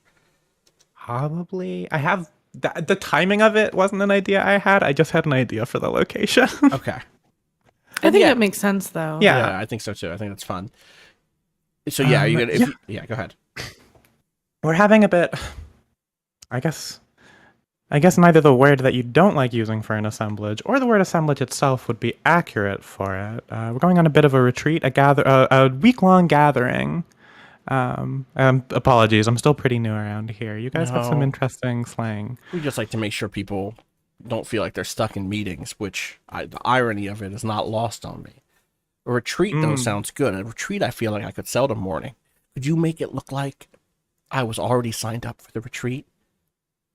Probably. I have the timing of it wasn't an idea I had. I just had an idea for the location. Okay. I think yeah. that makes sense, though. Yeah. I think so too. I think that's fun. So yeah, you're gonna. Go ahead. We're having a bit. I guess neither the word that you don't like using for an assemblage or the word assemblage itself would be accurate for it. We're going on a bit of a retreat, a week-long gathering. Apologies, I'm still pretty new around here. You guys have some No. interesting slang. We just like to make sure people don't feel like they're stuck in meetings, which the irony of it is not lost on me. A retreat, though, sounds good. A retreat, I feel like I could sell to morning. Could you make it look like I was already signed up for the retreat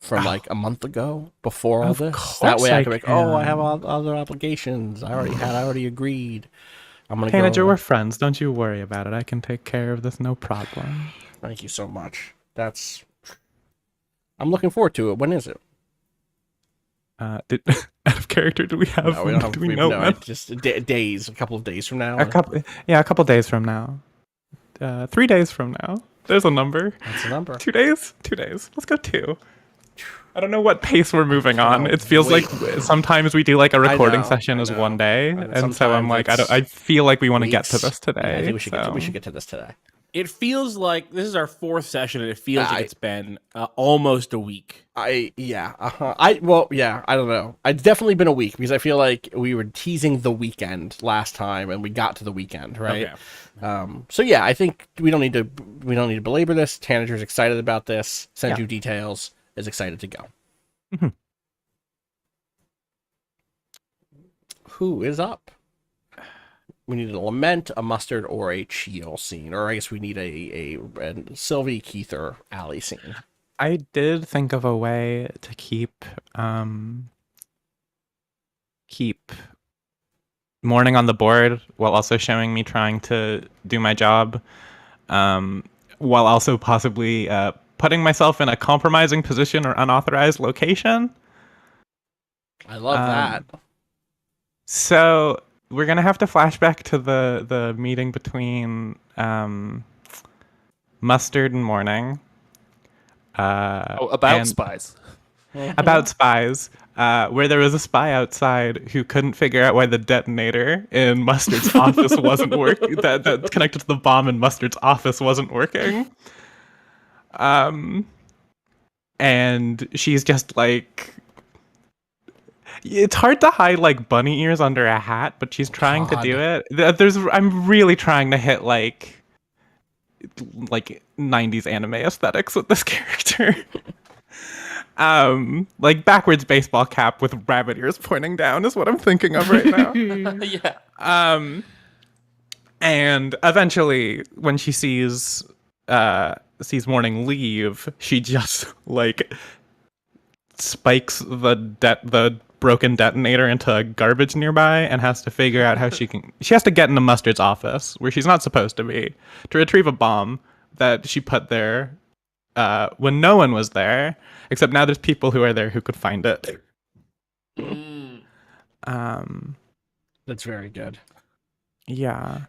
from like a month ago before all this? That way I could make, I have other obligations. I already agreed. I'm going to Manager, go. we're friends. Don't you worry about it. I can take care of this, no problem. Thank you so much. I'm looking forward to it. When is it? Out of character, do we have? No, we don't have, do we know when? just days, a couple of days from now. A couple days from now. 3 days from now. There's a number. That's a number. 2 days. 2 days. Let's go 2. I don't know what pace we're moving on. It feels like sometimes we do like a recording session as one day, and so I'm like, I feel like we want to get to this today. Yeah, I think we should get to this today. It feels like this is our 4th session, and it feels like it's been almost a week. I don't know. It's definitely been a week because I feel like we were teasing the weekend last time, and we got to the weekend, right? Okay. So yeah, I think we don't need to belabor this. Tanager's excited about this. Send you details. Is excited to go. Mm-hmm. Who is up? We need a lament, a mustard, or a Cheel scene, or I guess we need a Sylvi, Keith, or Allie scene. I did think of a way to keep morning on the board while also showing me trying to do my job, while also possibly putting myself in a compromising position or unauthorized location. I love that. So we're gonna have to flash back to the meeting between Mustard and Morning. About spies. About spies, where there was a spy outside who couldn't figure out why the detonator in Mustard's office wasn't working. That connected to the bomb in Mustard's office wasn't working. And she's just like, it's hard to hide like bunny ears under a hat, but she's trying to do it. I'm really trying to hit like 90s anime aesthetics with this character. Like backwards baseball cap with rabbit ears pointing down is what I'm thinking of right now. Yeah. And eventually when she sees Morning leave, she just like spikes the broken detonator into a garbage nearby and has to figure out how she has to get into Mustard's office where she's not supposed to be to retrieve a bomb that she put there when no one was there, except now there's people who are there who could find it. That's very good. Yeah.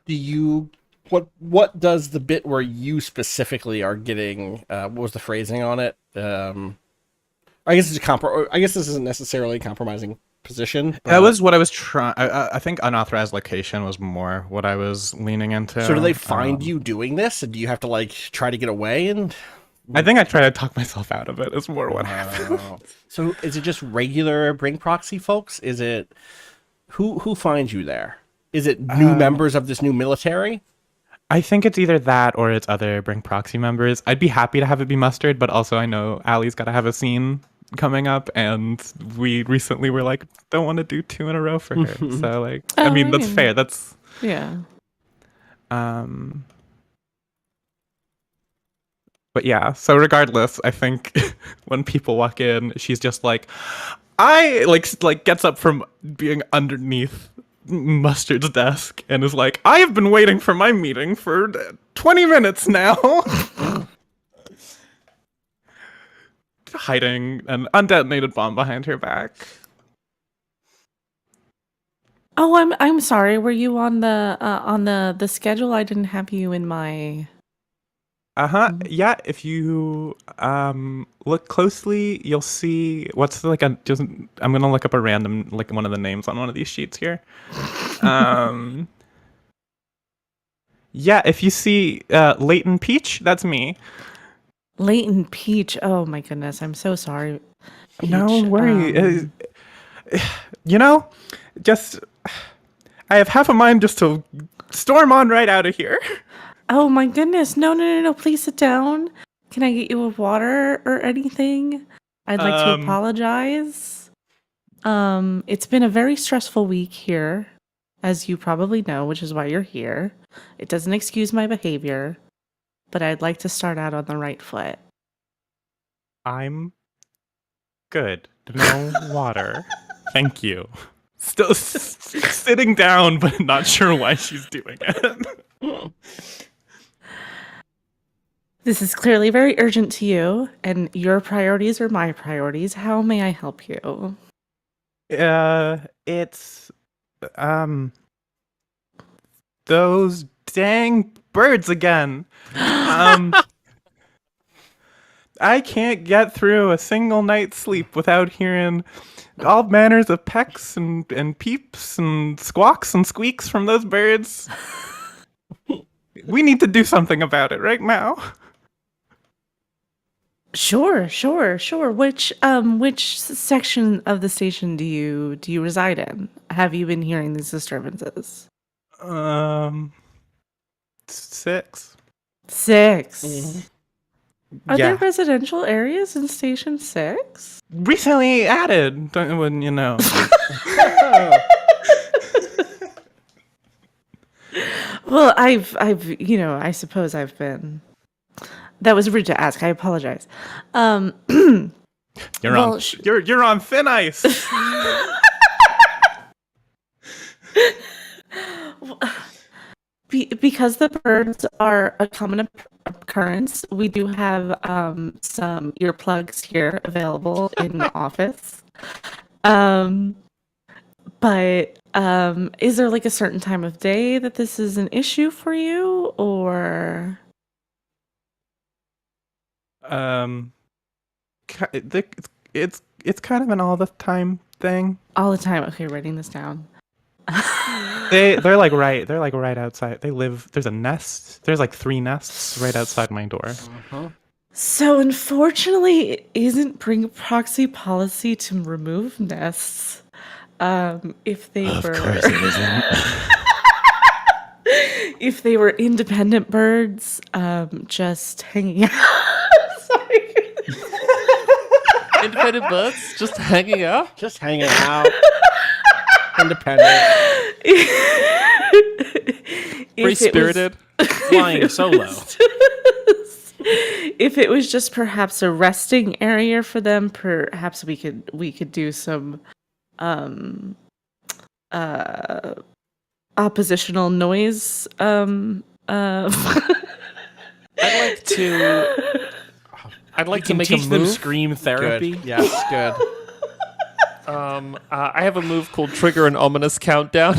What does the bit where you specifically are getting what was the phrasing on it? I guess it's I guess this isn't necessarily a compromising position. That was what I was trying. I think unauthorized location was more what I was leaning into. So do they find you doing this, and do you have to like try to get away? And I think I try to talk myself out of it. Is more what happened. So is it just regular Brink proxy folks? Is it who finds you there? Is it new members of this new military? I think it's either that or it's other Brink proxy members. I'd be happy to have it be Mustard, but also I know Allie's got to have a scene coming up, and we recently were like, don't want to do 2 in a row for her. So like, I mean, that's fair. That's yeah. But yeah, so regardless, I think when people walk in, she's just like, I like gets up from being underneath Mustard's desk and is like, I have been waiting for my meeting for 20 minutes now. Hiding an undetonated bomb behind her back. Oh, I'm sorry. Were you on the schedule? I didn't have you in my. Yeah, if you look closely, you'll see what's like a just I'm gonna look up a random like one of the names on one of these sheets here. Um yeah, if you see Leighton Peach, that's me. Leighton Peach. Oh my goodness, I'm so sorry. No Peach. worry. You know, just I have half a mind just to storm on right out of here. Oh my goodness. No. Please sit down. Can I get you a water or anything? I'd like to apologize. It's been a very stressful week here, as you probably know, which is why you're here. It doesn't excuse my behavior, but I'd like to start out on the right foot. I'm good. No water. Thank you. Still sitting down, but not sure why she's doing it. This is clearly very urgent to you, and your priorities are my priorities. How may I help you? It's those dang birds again. I can't get through a single night's sleep without hearing all manners of pecks and peeps and squawks and squeaks from those birds. We need to do something about it right now. Sure. Which section of the station do you reside in? Have you been hearing these disturbances? 6. 6. Mm-hmm. Are there Yeah. residential areas in Station 6? Recently added, wouldn't you know? Well, I suppose I've been. That was rude to ask. I apologize. You're Well, on you're on thin ice. Because the birds are a common occurrence, we do have some earplugs here available in the office. But is there like a certain time of day that this is an issue for you, or? It's kind of an all the time thing. All the time. Okay, writing this down. They're like right outside. They live. There's a nest. There's like 3 nests right outside my door. So unfortunately, it isn't Brink proxy policy to remove nests. If they were, course it isn't. if they were independent birds, just hanging out. Sorry. Independent birds just hanging out. Just hanging out. Independent. Free spirited. Flying solo. If it was just perhaps a resting area for them, perhaps we could do some oppositional noise I'd like to Can make a teach them move. scream therapy. Good. Yes, good. I have a move called Trigger an Ominous Countdown.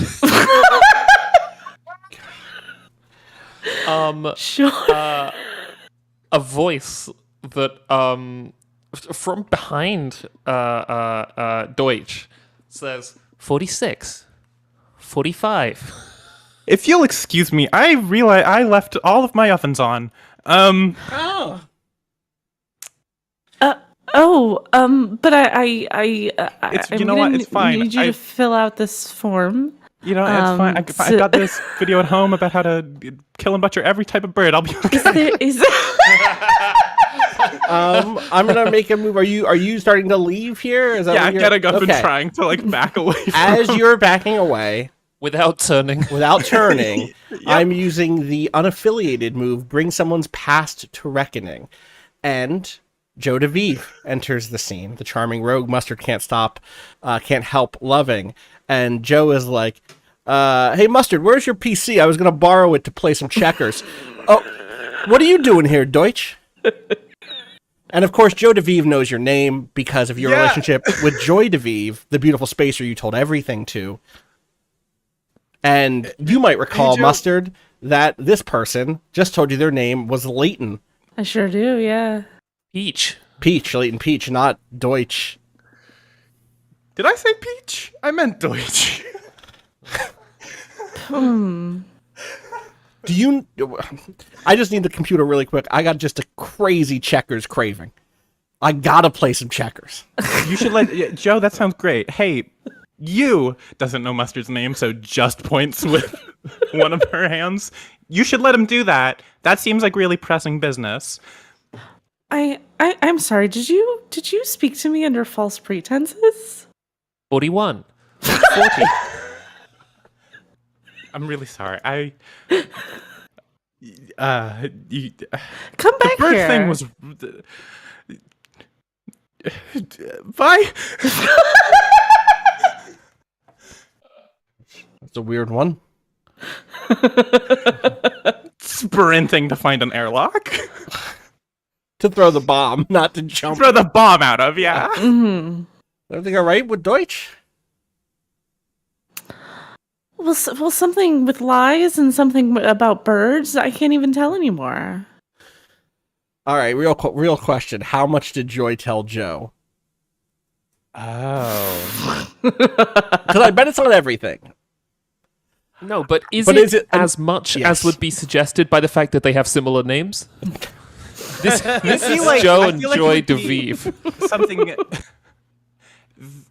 Sure. A voice that from behind Deutsch says 46, 45. If you'll excuse me, I realize I left all of my ovens on. But It's, you know what? It's fine. Need you to fill out this form. You know, it's fine. I got this video at home about how to kill and butcher every type of bird. I'll be okay. I'm gonna make a move. Are you starting to leave here? Is that Yeah, what you're... getting up and Okay. trying to like back away. From As you're backing away, Without turning. without turning, I'm using the unaffiliated move, bring someone's past to reckoning. And Joe DeVive enters the scene. The charming rogue Mustard can't help loving. And Joe is like, hey, Mustard, where's your PC? I was going to borrow it to play some checkers. Oh, what are you doing here, Deutsch? And of course, Joe DeVive knows your name because of your relationship with Joy DeVive, the beautiful spacer you told everything to. And you might recall, Joe. Mustard, that this person just told you their name was Leighton. I sure do, yeah. Peach. Peach, Leighton Peach, not Deutsch. Did I say peach? I meant Deutsch. Do you... I just need the computer really quick. I got just a crazy checkers craving. I gotta play some checkers. You should Joe, that sounds great. Hey, you doesn't know Mustard's name, so just points with one of her hands. You should let him do that. That seems like really pressing business. I'm sorry. Did you speak to me under false pretenses? 41. 40. I'm really sorry. Come back the bird here. thing was. Bye. That's a weird one. Sprinting to find an airlock. To throw the bomb, not to jump. Throw the bomb out of, yeah. Mm-hmm. Everything all right with Deutsch? Well, something with lies and something about birds. I can't even tell anymore. All right, real question. How much did Joy tell Joe? Oh. Because I bet it's not everything. No, but is Is it it as much Yes. as would be suggested by the fact that they have similar names? This feel is like- Joe I and feel like it Joy would be- DeVive. Something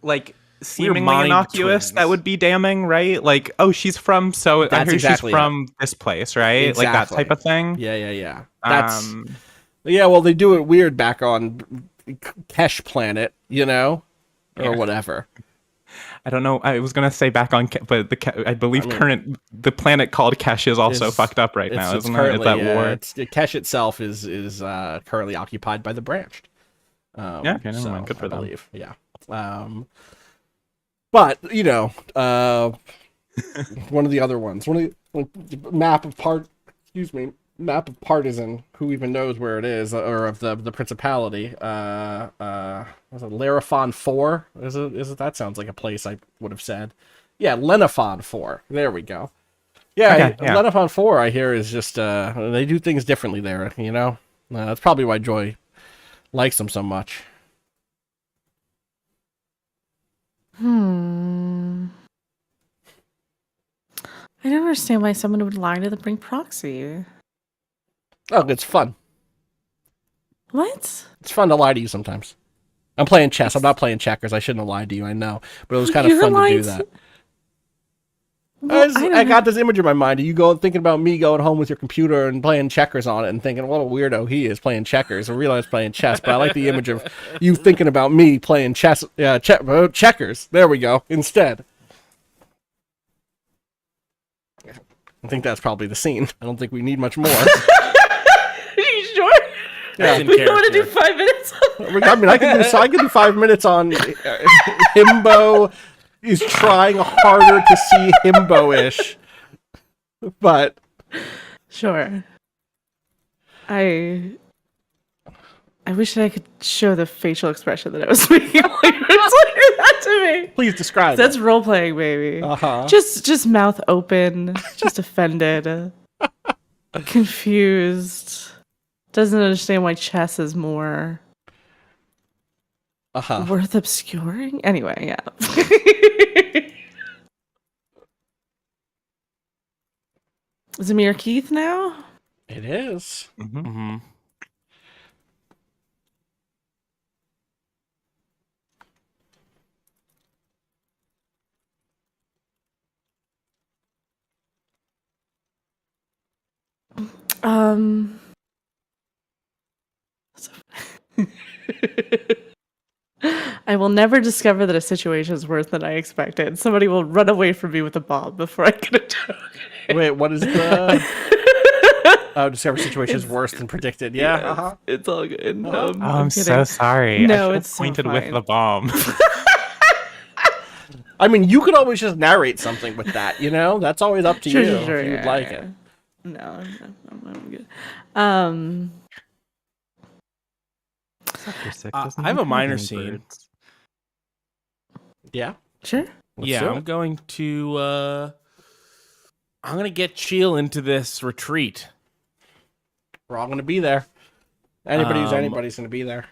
like seemingly mind innocuous twins. that would be damning, right? Like, oh, she's from I That's hear exactly she's from this place, right? Like that Exactly. type of thing. Yeah. That's Um, yeah. Well, they do it weird back on Kesh Planet, or Yeah. whatever. I don't know. I was gonna say back on, but I believe the planet called Kesh is also Is- fucked up right now, It's isn't it? It's currently, that war. Kesh itself is currently occupied by the Branched. Yeah, okay, never mind. Good for I them. believe. Yeah. But one of the other ones, map of Partisan, who even knows where it is, or of the Principality. Was it Larafon 4? Is it? That sounds like a place I would have said. Yeah, Lenafon 4. There we go. Yeah, Okay, yeah. Lenafon 4, I hear, is just they do things differently there. That's probably why Joy likes them so much. I don't understand why someone would lie to the Brink proxy. Oh, it's fun. What? It's fun to lie to you sometimes. I'm playing chess. I'm not playing checkers. I shouldn't have lied to you. I know, but it was kind of You're fun to do lying that. Well, I got this image in my mind of you thinking about me going home with your computer and playing checkers on it and thinking, what a weirdo he is playing checkers. I realize playing chess, but I like the image of you thinking about me playing chess, checkers. There we go. Instead. I think that's probably the scene. I don't think we need much more. Are you sure? Yeah. We don't want to do 5 minutes. I mean, I can do 5 minutes on Himbo is trying harder to see himbo-ish, but Sure. I wish that I could show the facial expression that I was making while you were explaining that to me. please describe That's it. role playing, baby. Uh-huh. Just mouth open, just offended, confused, doesn't understand why chess is more Uh-huh. worth obscuring. Anyway, yeah. Zamir Keith now? It is. Mm-hmm. I will never discover that a situation is worse than I expected. Somebody will run away from me with a bomb before I get a joke. Wait, what is the discover situation is worse than predicted? Yeah. Uh-huh. It's all good. Oh, I'm so kidding. sorry. No, I should have it's so pointed with fine. the bomb. I mean, you could always just narrate something with that, That's always up to you if you would like it. No, I'm good. I have a minor scene. Yeah. Sure. Let's Yeah, do I'm it. going to. I'm gonna get Cheel into this retreat. We're all going to be there. Anybody's going to be there.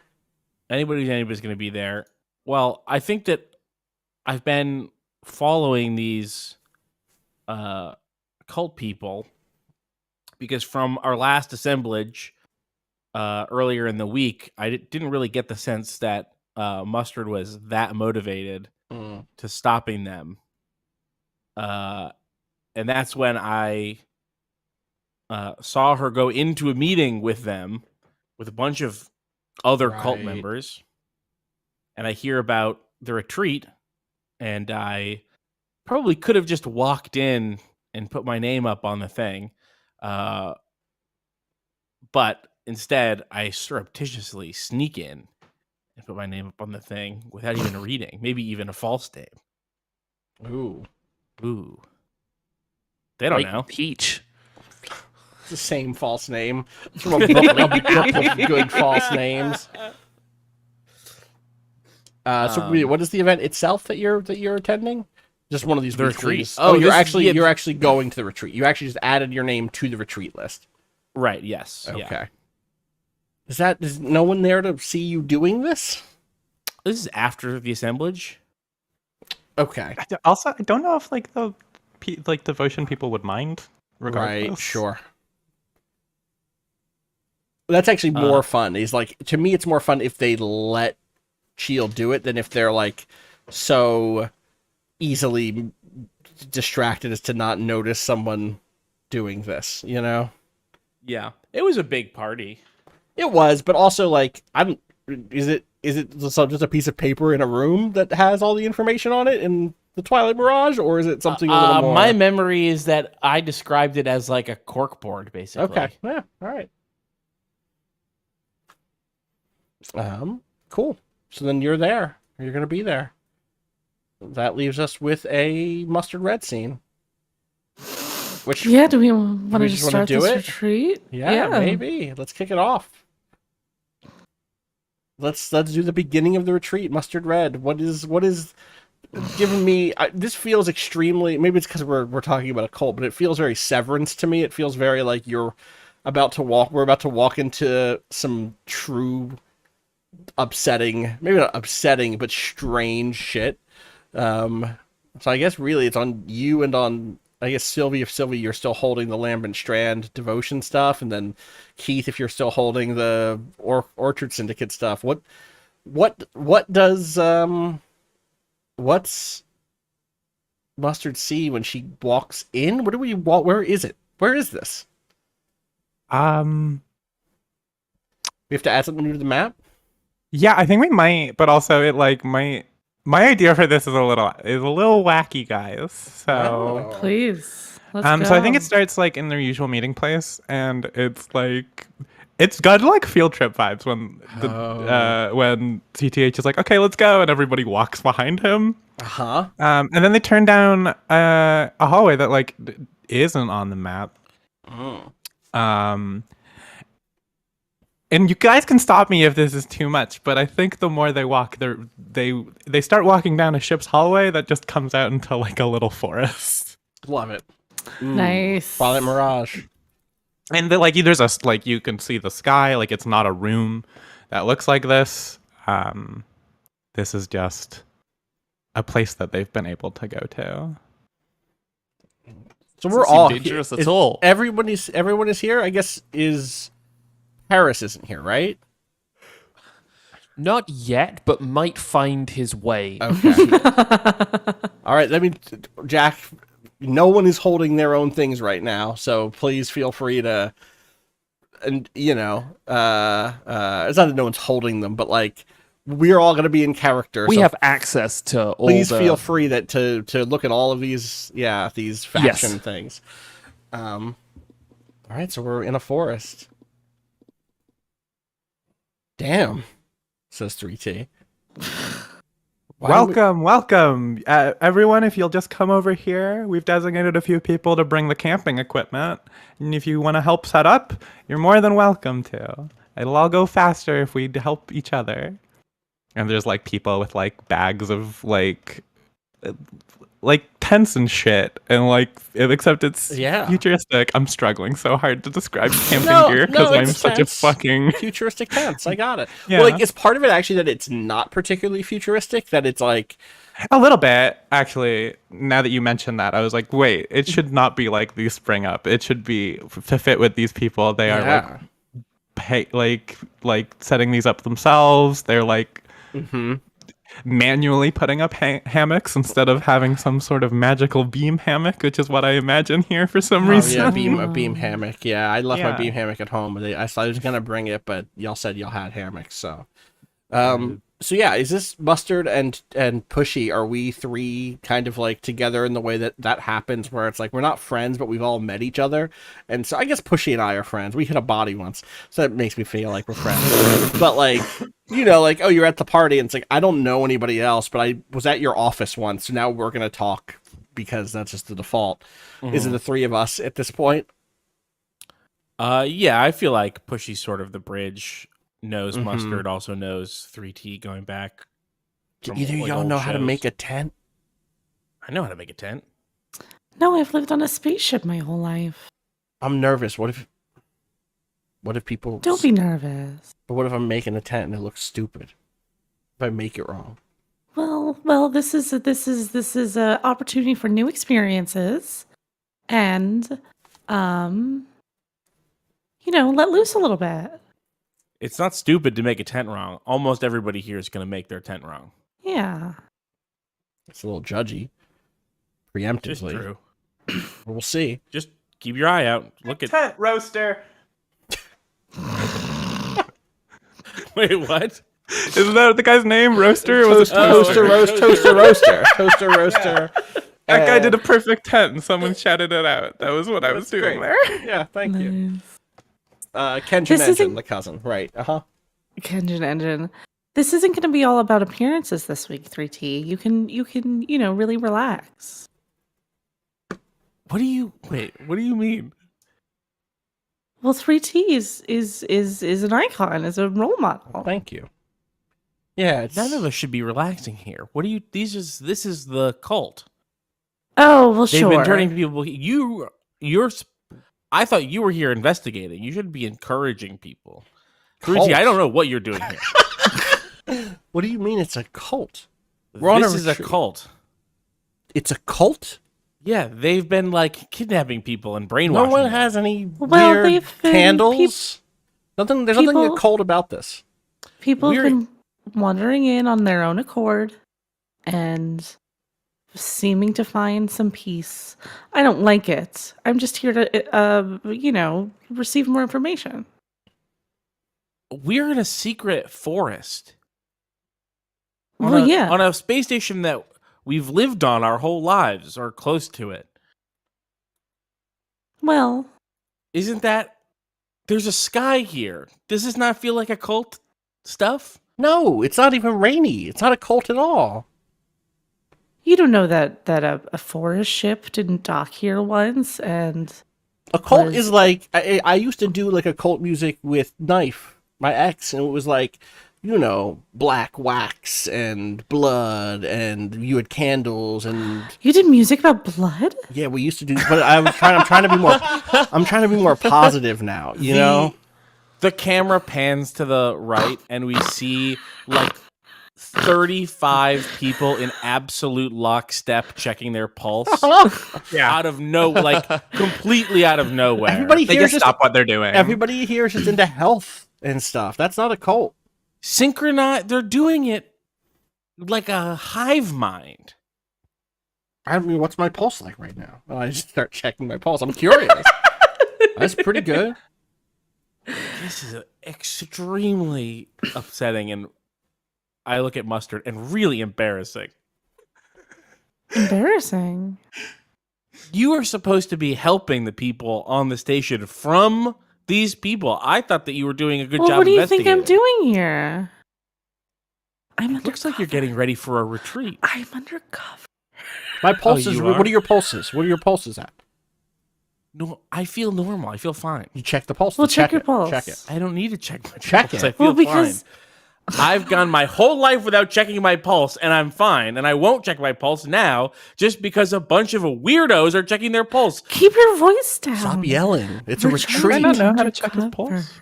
Anybody's going to be there. Well, I think that I've been following these cult people because from our last assemblage earlier in the week, I didn't really get the sense that Mustard was that motivated to stopping them. And that's when I saw her go into a meeting with them with a bunch of other cult members. And I hear about the retreat, and I probably could have just walked in and put my name up on the thing. But instead, I surreptitiously sneak in and put my name up on the thing without even reading, maybe even a false name. Ooh. They don't know. Peach. It's the same false name. It's from a book of good false names. What is the event itself that you're attending? Just one of these retreats. Oh, you're actually going to the retreat. You actually just added your name to the retreat list. Right. Yes. Okay. Yeah. Is no one there to see you doing this? This is after the assemblage. Okay. Also, I don't know if the devotion people would mind. Regardless. Right. Sure. That's actually more fun. To me, it's more fun if they let Shield do it than if they're so easily distracted as to not notice someone doing this. You know? Yeah, it was a big party. It was, but also is it just a piece of paper in a room that has all the information on it in the Twilight Mirage, or is it something a little more? My memory is that I described it as like a corkboard, basically. Okay. Yeah. All right. Cool. So then you're there. You're going to be there. That leaves us with a mustard red scene. Which do we want to just start this retreat? Yeah, maybe. Let's kick it off. Let's do the beginning of the retreat. Mustard red. What is giving me? This feels extremely. Maybe it's because we're talking about a cult, but it feels very Severance to me. It feels very like you're about to walk. We're about to walk into some true upsetting, maybe not upsetting, but strange shit. So I guess really it's on you and on, I guess, Sylvi, if Sylvi, you're still holding the Lambent Strand devotion stuff, and then Keith, if you're still holding the Orchard Syndicate stuff. What's Mustard see when she walks in? Where is it? Where is this? We have to add something new to the map? Yeah, I think we might, but also my idea for this is a little wacky, guys. So please, let's go. So I think it starts in their usual meeting place, and it's got field trip vibes when CTH is like, okay, let's go, and everybody walks behind him. And then they turn down a hallway that isn't on the map. And you guys can stop me if this is too much, but I think the more they walk, they start walking down a ship's hallway that just comes out into a little forest. Love it. Nice. Twilight Mirage. And there's you can see the sky, it's not a room that looks like this. This is just a place that they've been able to go to. So we're all dangerous at all. Everyone is here. I guess Harris isn't here, right? Not yet, but might find his way. Okay. All right. Jack, no one is holding their own things right now, so please feel free to, and it's not that no one's holding them, but we're all going to be in character. We have access to all. Please feel free to look at all of these faction things. All right, so we're in a forest. Damn, says 3T. Welcome. Everyone, if you'll just come over here, we've designated a few people to bring the camping equipment. And if you want to help set up, you're more than welcome to. It'll all go faster if we help each other. And there's people with bags of tents and shit, and like, except it's Yeah. futuristic. I'm struggling so hard to describe camping No, gear no, because I'm it's such a tents. fucking Futuristic tents. I got it. Yeah. Well, like, is part of it actually that it's not particularly futuristic? That it's like, a little bit actually. Now that you mention that, I was like, wait, it should not be like these spring up. It should be to fit with these people. They are yeah. like setting these up themselves. They're like Mm-hmm. manually putting up hammocks instead of having some sort of magical beam hammock, which is what I imagine here for some Oh, reason. yeah, a beam hammock. Yeah, I left my Yeah. beam hammock at home, but I thought I was gonna bring it, but y'all said y'all had hammocks, so. So yeah, is this Mustard and Pushy? Are we three kind of like together in the way that happens, where it's like we're not friends, but we've all met each other, and so I guess Pushy and I are friends. We hit a body once, so that makes me feel like we're friends. But like, you know, like, oh, you're at the party, and it's like I don't know anybody else, but I was at your office once, so now we're gonna talk because that's just the default. Is it the three of us at this point? Yeah, I feel like Pushy's sort of the bridge. Knows Mhm. Mustard, also knows 3T going back. Do from, either of like, y'all old know how to shows. make a tent? I know how to make a tent. No, I've lived on a spaceship my whole life. I'm nervous. What if people? Don't be nervous. But what if I'm making a tent and it looks stupid? If I make it wrong. Well, this is a opportunity for new experiences, and let loose a little bit. It's not stupid to make a tent wrong. Almost everybody here is going to make their tent wrong. Yeah. It's a little judgy. Just Preemptively. true. We'll see. Just keep your eye out. Look at. tent roaster. Wait, what? Isn't that the guy's name? Roaster? It was a Toaster roaster. Toaster roaster. That guy did a perfect tent, and someone shouted it out. That was what I was doing great. there. Yeah, thank you. Nice. Kenjin This Engine, isn't- the cousin. Right. Uh-huh. Kenjin Engine. This isn't going to be all about appearances this week, 3T. You can, really relax. What do you mean? Well, 3T is an icon, is a role model. Thank you. Yeah, it's... None of us should be relaxing here. What do you? This is the cult. Oh, well, They've sure. been turning people. You're. I thought you were here investigating. You should be encouraging people. 3T, I don't know what you're doing here. What do you mean it's a cult? We're on This a is a retreat. cult. It's a cult? Yeah, they've been like kidnapping people and No brainwashing. one them. has any Well, weird they've been candles? There's nothing people- occult about this. People have We're- been wandering in on their own accord and seeming to find some peace. I don't like it. I'm just here to, receive more information. We're in a secret forest. Well, yeah. On a space station that we've lived on our whole lives or close to it. Well, Isn't that? There's a sky here. Does this not feel like a cult stuff? No, it's not even rainy. It's not a cult at all. you don't know that a forest ship didn't dock here once, and A cult Was- is like I used to do like a cult music with Knife, my ex, and it was like, black wax and blood, and you had candles, and you did music about blood. yeah, we used to do. But I'm trying to be more. I'm trying to be more positive now. You know. The camera pans to the right and we see like 35 people in absolute lockstep checking their pulse out of completely out of nowhere. Everybody They here is just just stop what they're doing. everybody here is just into health and stuff. That's not a cult. Synchronized, they're doing it like a hive mind. I mean, what's my pulse like right now? Well, I just start checking my pulse. I'm curious. That's pretty good. This is extremely upsetting, and I look at Mustard and really embarrassing. Embarrassing. You are supposed to be helping the people on the station from these people. I thought that you were doing a good Well, job what do you think I'm investigating. doing here? It looks like you're getting ready for a retreat. I'm undercover. My pulses. you are? What are your pulses? What are your pulses at? No, I feel normal. I feel fine. You check the pulse. Well, then check your pulse. Check it. I don't need to check my Check pulse. it. I feel Well, because fine. I've gone my whole life without checking my pulse, and I'm fine. And I won't check my pulse now just because a bunch of weirdos are checking their pulse. Keep your voice down. Stop yelling. It's a We're retreat. trying I don't know how to Under check his cover. pulse.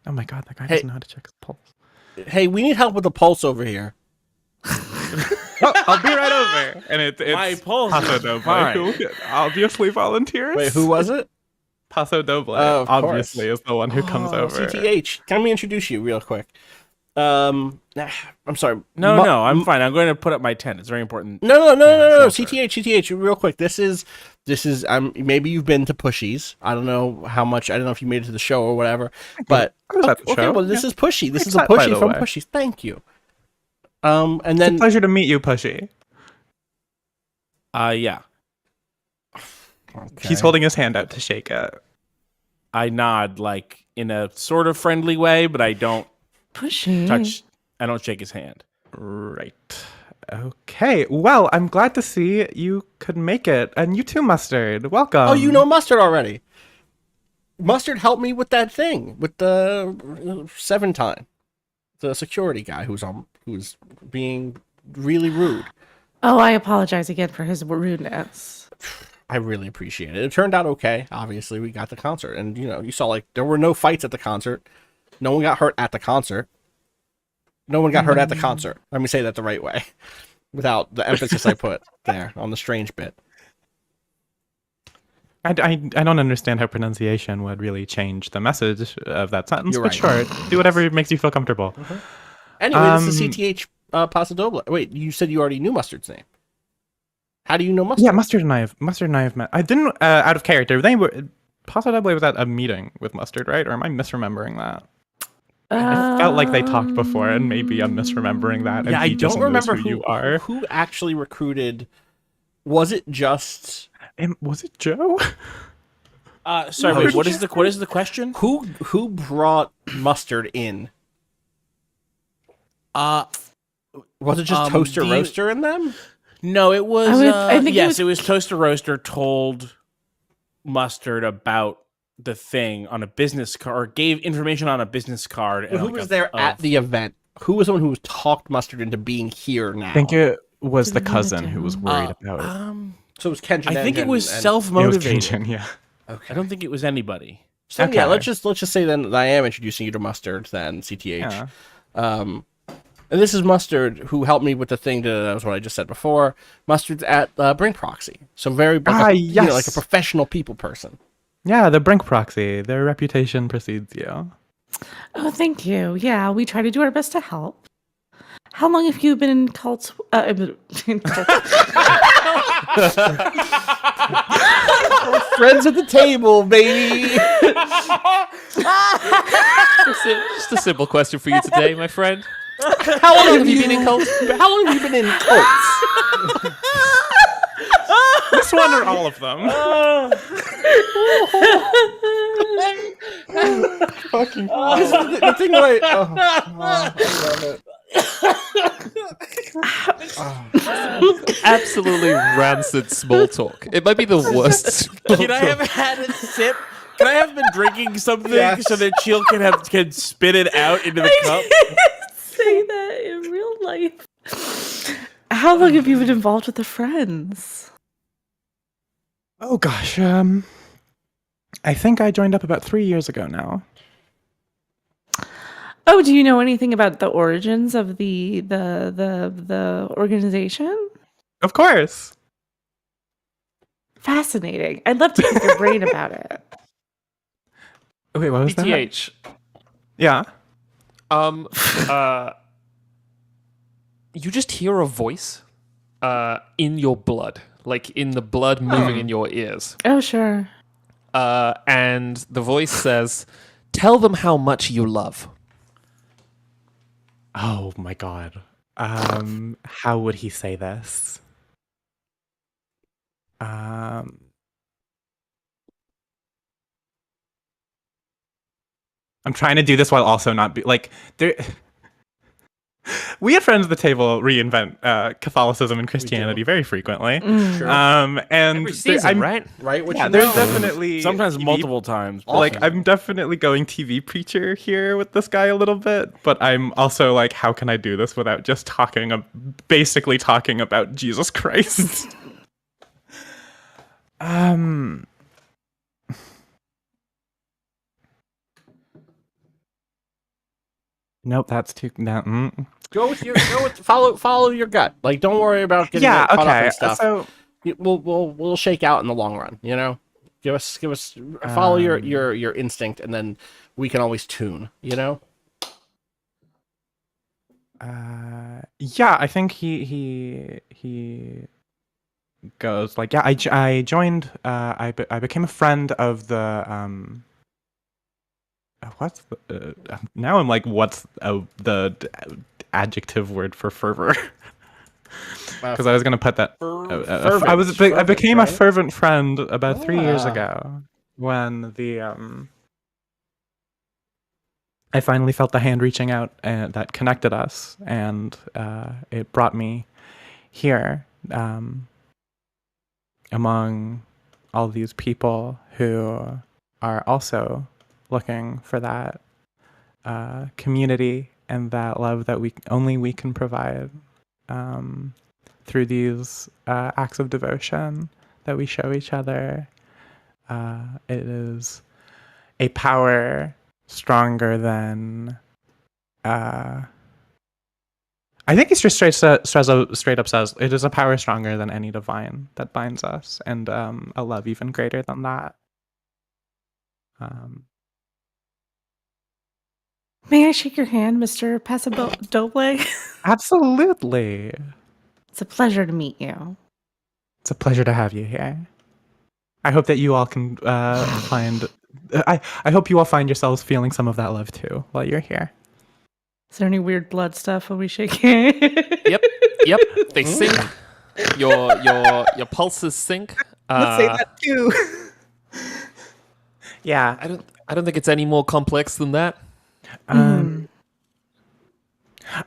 Oh my god, that guy Hey. doesn't know how to check his pulse. Hey, we need help with the pulse over here. Oh, I'll be right over. And it's My pulse is Paso Doble, fine. who obviously volunteers. Wait, who was it? Paso Doble, Oh, of obviously, course. is the one who comes over. CTH. Can we introduce you real quick? I'm sorry. No, I'm fine. I'm going to put up my tent. It's very important. No. Shelter. CTH, real quick. This is maybe you've been to Pushies. I don't know how much. I don't know if you made it to the show or whatever. But I was at the okay, show. well, this is Pushy. This is a Excited, by Pushy the from way. Pushies. Thank you. And It's a then pleasure to meet you, Pushy. Yeah. He's holding his hand out to shake it. I nod like in a sort of friendly way, but I don't Pushy. touch. I don't shake his hand. Right. Okay. Well, I'm glad to see you could make it. And you too, Mustard. Welcome. oh, you know Mustard already. Mustard helped me with that thing with the 7 time, the security guy who's being really rude. Oh, I apologize again for his rudeness. I really appreciate it. It turned out okay. Obviously, we got the concert, and you saw like there were no fights at the concert. No one got hurt at the concert. No one got hurt at the concert. Let me say that the right way, without the emphasis I put there on the strange bit. I don't understand how pronunciation would really change the message of that sentence, You're but right. sure, do whatever makes you feel comfortable. Anyway, this is CTH Paso Doble. Wait, you said you already knew Mustard's name. How do you know Mustard? Yeah, Mustard and I have met. I didn't out of character. They were Paso Doble was at a meeting with Mustard, right? Or am I misremembering that? I felt like they talked before, and maybe I'm misremembering that. And Yeah, I he just don't remember knows who you are. who actually recruited. Was it just Was it Joe? Sorry, No, wait. What is the question? who brought Mustard in? Was it just Toaster the- Roaster in them? No, it was. I think yes, it was Toaster Roaster told Mustard about the thing on a business card, or gave information on a business card. And Who like was a- there at the event? Who was the one who talked Mustard into being here now? I think it was the Didn't cousin know. who was worried about it. so it was Kenshin. I think it was It was self-motivated. Kenshin, yeah. I don't think it was anybody. So Okay. yeah, let's just say then that I am introducing you to Mustard, then CTH. Yeah. And this is Mustard, who helped me with the thing that was what I just said before. Mustard's at Brink Proxy, so very like yes. like a professional people person. Yeah, the Brink proxy. Their reputation precedes you. Oh, thank you. Yeah, we try to do our best to help. How long have you been in cults? In cults? Friends at the table, baby. Just a simple question for you today, my friend. How long Have you been in cults? How long have you been in cults? This one or all of them? Fucking the thing that I love it. Absolutely rancid small talk. It might be the worst. small Can I have talk. had a sip? Can I have been drinking something Yes. so that Cheel can spit it out into the cup? Say that in real life. How long have you been involved with the friends? Oh gosh, I think I joined up about 3 years ago now. Oh, do you know anything about the origins of the organization? Of course. Fascinating. I'd love to pick your brain about it. Wait, what was that? PTH. Yeah. You just hear a voice in your blood, like in the blood moving in your ears. Oh, sure. And the voice says, "Tell them how much you love." Oh my god. How would he say this? I'm trying to do this while also not be like there. We at Friends of the Table reinvent Catholicism and Christianity very frequently. Sure. And Every season, right? Right? What Yeah, you there's know. definitely Sometimes TV multiple times. Like, I'm definitely going TV preacher here with this guy a little bit, but I'm also like, how can I do this without just basically talking about Jesus Christ? Nope, that's too. Follow your gut. Like, don't worry about getting Yeah, caught up okay. in stuff. So We'll shake out in the long run. You know, follow your instinct, and then we can always tune. You know. yeah, I think he goes like, yeah, I joined. I became a friend of the what's the now I'm like, what's the adjective word for fervor? Because I was gonna put that. I became a fervent friend about 3 years ago when I finally felt the hand reaching out and that connected us, and it brought me here among all these people who are also looking for that community and that love that only we can provide through these acts of devotion that we show each other. It is a power stronger than I think it's just straight up says it is a power stronger than any divine that binds us, and a love even greater than that. May I shake your hand, Mr. Pasadoble? Absolutely. It's a pleasure to meet you. It's a pleasure to have you here. I hope that you all can find. I hope you all find yourselves feeling some of that love too while you're here. Is there any weird blood stuff when we shake hands? Yep. They sync. Your pulses sync. Let's say that too. Yeah. I don't think it's any more complex than that. I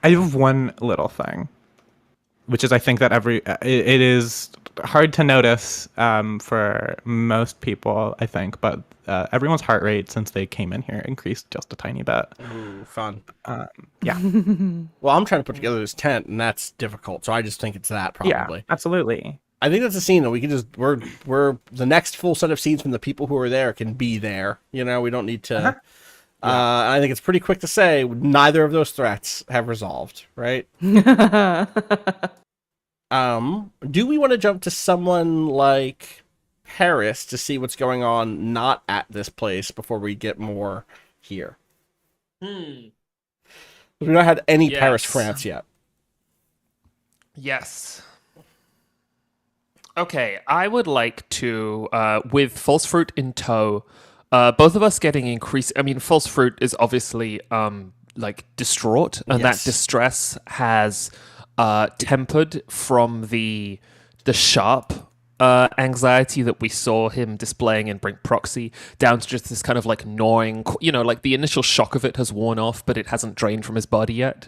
have one little thing, which is I think that it is hard to notice for most people, I think, but everyone's heart rate since they came in here increased just a tiny bit. Ooh, fun. Yeah. Well, I'm trying to put together this tent, and that's difficult. So I just think it's that probably. Yeah, absolutely. I think that's a scene that we can just we're the next full set of scenes from the people who are there can be there. You know, we don't need to. I think it's pretty quick to say neither of those threats have resolved, right? Do we want to jump to someone like Paris to see what's going on not at this place before we get more here? We've not had any Paris, France yet. Yes. Okay, I would like to, with False Fruit in tow, both of us getting increased. I mean, False Fruit is obviously like distraught, and that distress has tempered from the sharp anxiety that we saw him displaying in Brink Proxy down to just this kind of like gnawing. You know, like the initial shock of it has worn off, but it hasn't drained from his body yet.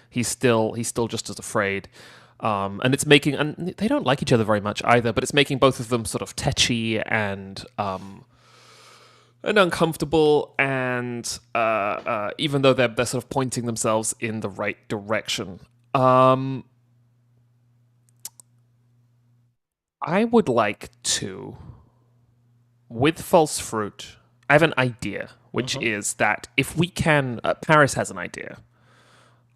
He's still just as afraid. And it's making, and they don't like each other very much either, but it's making both of them sort of tetchy and uncomfortable, and even though they're sort of pointing themselves in the right direction. I would like to, with False Fruit, I have an idea, which is that if we can, Paris has an idea.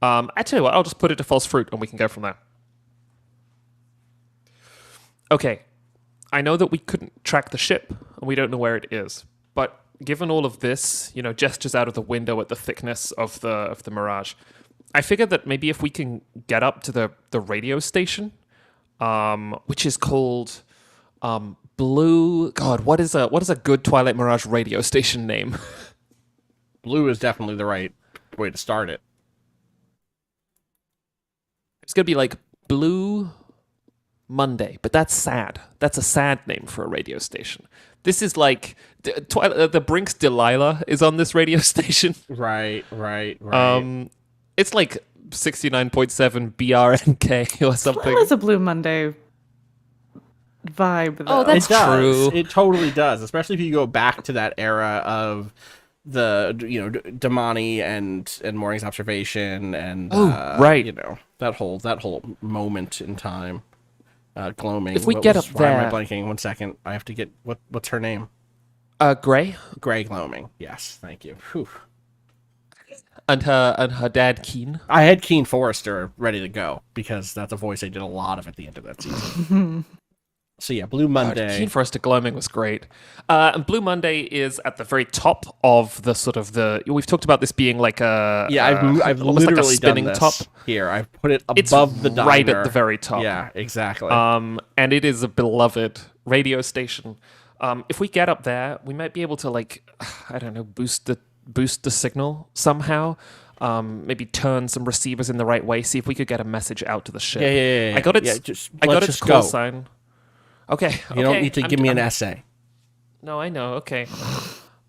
I tell you what, I'll just put it to False Fruit and we can go from there. Okay, I know that we couldn't track the ship and we don't know where it is, but given all of this, you know, gestures out of the window at the thickness of the Mirage, I figured that maybe if we can get up to the radio station, which is called Blue. God, what is a good Twilight Mirage radio station name? Blue is definitely the right way to start it. It's gonna be like Blue Monday, but that's sad. That's a sad name for a radio station. This is like the Brink's Delilah is on this radio station. Right. It's like 69.7 BRNK or something. It has a Blue Monday vibe, though. Oh, that's It does. true. It totally does, especially if you go back to that era of the Damani and Morning's Observation and right. that whole moment in time. Gloaming. If we get up why am I there- blanking? 1 second. I have to get what's her name? Gray Gray Gloaming. Yes, thank you. Whew. and her dad Keen. I had Keen Forrester ready to go because that's a voice I did a lot of at the end of that season. So yeah, Blue Monday. Keen Forrester Gloaming was great. And Blue Monday is at the very top of the sort of the. We've talked about this being like a I've almost like a literally spinning done this top. here. I've put it It's above the diner. right at the very top. Yeah, exactly. And it is a beloved radio station. If we get up there, we might be able to I don't know, boost the signal somehow. Maybe turn some receivers in the right way. See if we could get a message out to the ship. Yeah. I got its. Yeah, I got let's its just call go. sign. Okay. You don't need to give me an essay. No, I know. Okay.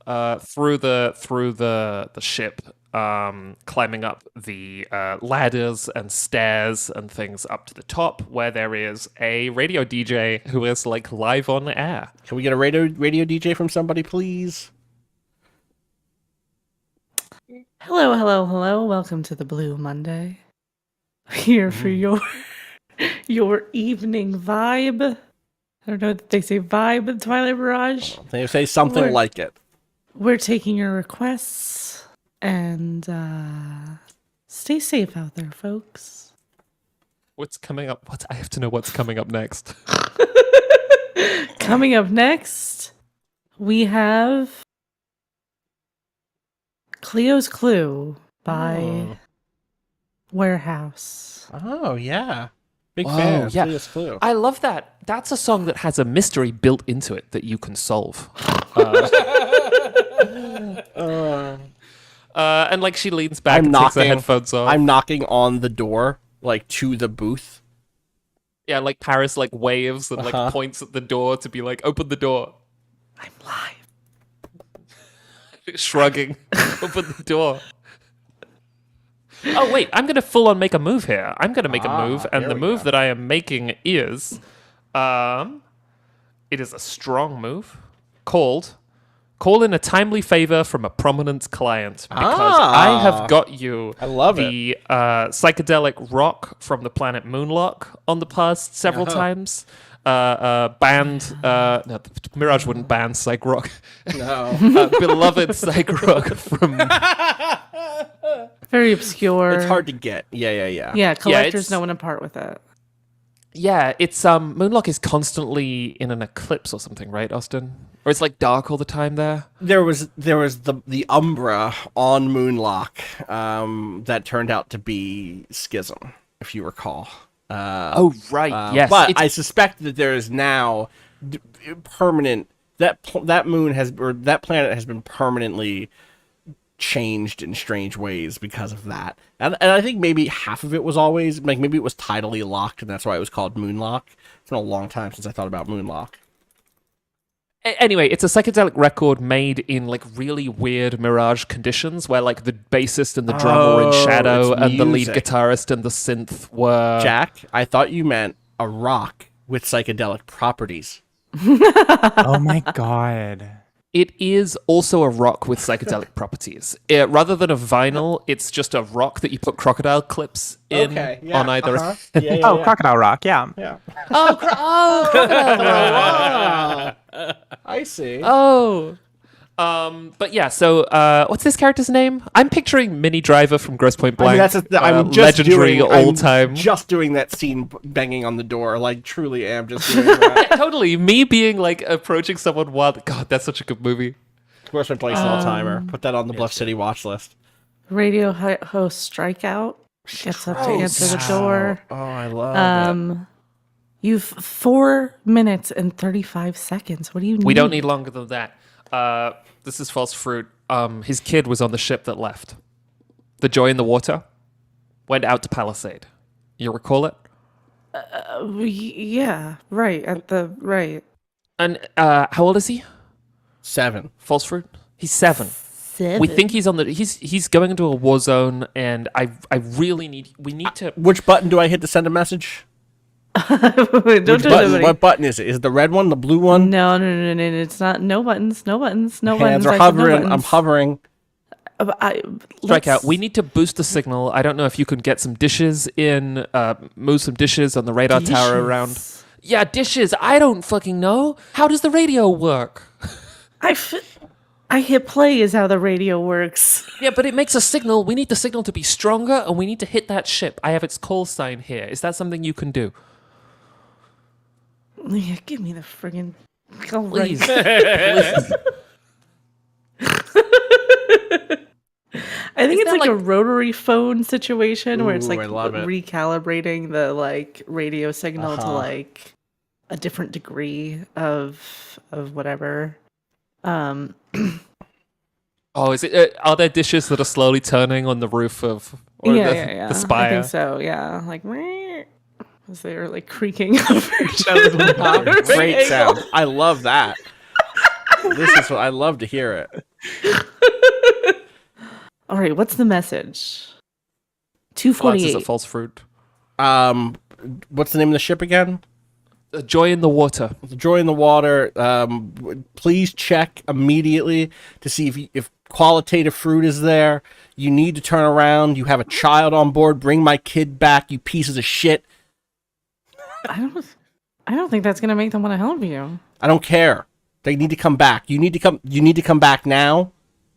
Through the ship, climbing up the ladders and stairs and things up to the top, where there is a radio DJ who is live on air. Can we get a radio DJ from somebody, please? Hello. Welcome to the Blue Monday. Here for your evening vibe. I don't know if they say vibe in Twilight Mirage. They say something We're- like it. We're taking your requests and stay safe out there, folks. What's coming up? I have to know what's coming up next. Coming up next, we have Cleo's Clue by Warehouse. Oh yeah, big Oh, fan. yeah. Cleo's Clue. I love that. That's a song that has a mystery built into it that you can solve. And she leans back I'm and takes her knocking. headphones off. I'm knocking on the door, to the booth. Yeah, Paris waves and points at the door to be open the door. I'm live. Shrugging, open the door. Oh wait, I'm gonna full on make a move here. I'm gonna make a move, and here the we move go. that I am making is, it is a strong move called "Call in a timely favor from a prominent client," because I have got you. I love the psychedelic rock from the planet Moonlock on the past several times. Banned. No, Mirage wouldn't ban psych rock. No. Beloved psych rock from. Very obscure. It's hard to get. Yeah. Yeah, collectors it's- know when to part with it. Yeah, it's Moonlock is constantly in an eclipse or something, right, Austin? Or it's dark all the time there. There was the Umbra on Moonlock that turned out to be Schism, if you recall. Oh right, yes. But It's- I suspect that there is now permanent that planet has been permanently changed in strange ways because of that. And I think maybe half of it was always maybe it was tidally locked and that's why it was called Moonlock. It's been a long time since I thought about Moonlock. Anyway, it's a psychedelic record made in really weird Mirage conditions where the bassist and the drummer were in shadow it's and the lead music. guitarist and the synth were Jack, I thought you meant a rock with psychedelic properties. Oh my god. It is also a rock with psychedelic properties. Rather than a vinyl, it's just a rock that you put crocodile clips in on either end. Oh, Crocodile Rock, yeah. Crocodile. I see. But yeah, so what's this character's name? I'm picturing Minnie Driver from Grosse Point I mean, Blank. I'm just legendary doing, all-time. I'm just doing that scene banging on the door. Truly am just doing that. Totally, me being approaching someone while God, that's such a good movie. Grosse Point Blank's an all-timer. Put that on the Bluff City watch list. Radio host Strikeout gets up to answer the door. Oh, I love it. You've 4 minutes and 35 seconds. What do you need? We don't need longer than that. This is false fruit. His kid was on the ship that left. The Joy in the Water went out to Palisade. You recall it? Yeah, right. And how old is he? 7. False fruit? He's 7. We think he's on the. He's going into a war zone, and I really need. We need to. Which button do I hit to send a message? Don't Which tell button? anybody. What button is it? Is it the red one, the blue one? No, it's not. No buttons. No buttons. No Hands buttons. are I said no hovering. I'm buttons. hovering. Strike out. We need to boost the signal. I don't know if you can get some dishes in, move some dishes on the radar tower around. Yeah, dishes. I don't fucking know. How does the radio work? I hit play is how the radio works. Yeah, but it makes a signal. We need the signal to be stronger, and we need to hit that ship. I have its call sign here. Is that something you can do? Yeah, give me the friggin' Please. Please. I think it's like a rotary phone situation where it's like I love it. recalibrating the like radio signal to like a different degree of whatever. Oh, is it? Are there dishes that are slowly turning on the roof of the spire? I think so. Yeah, like as they are like creaking over each other. Great sound. I love that. This is what I love to hear it. All right, what's the message? Glances 248. at false fruit. What's the name of the ship again? Joy in the water. The Joy in the Water. Please check immediately to see if qualitative fruit is there. You need to turn around. You have a child on board. Bring my kid back, you pieces of shit. I don't think that's gonna make them want to help you. I don't care. They need to come back. You need to come back now.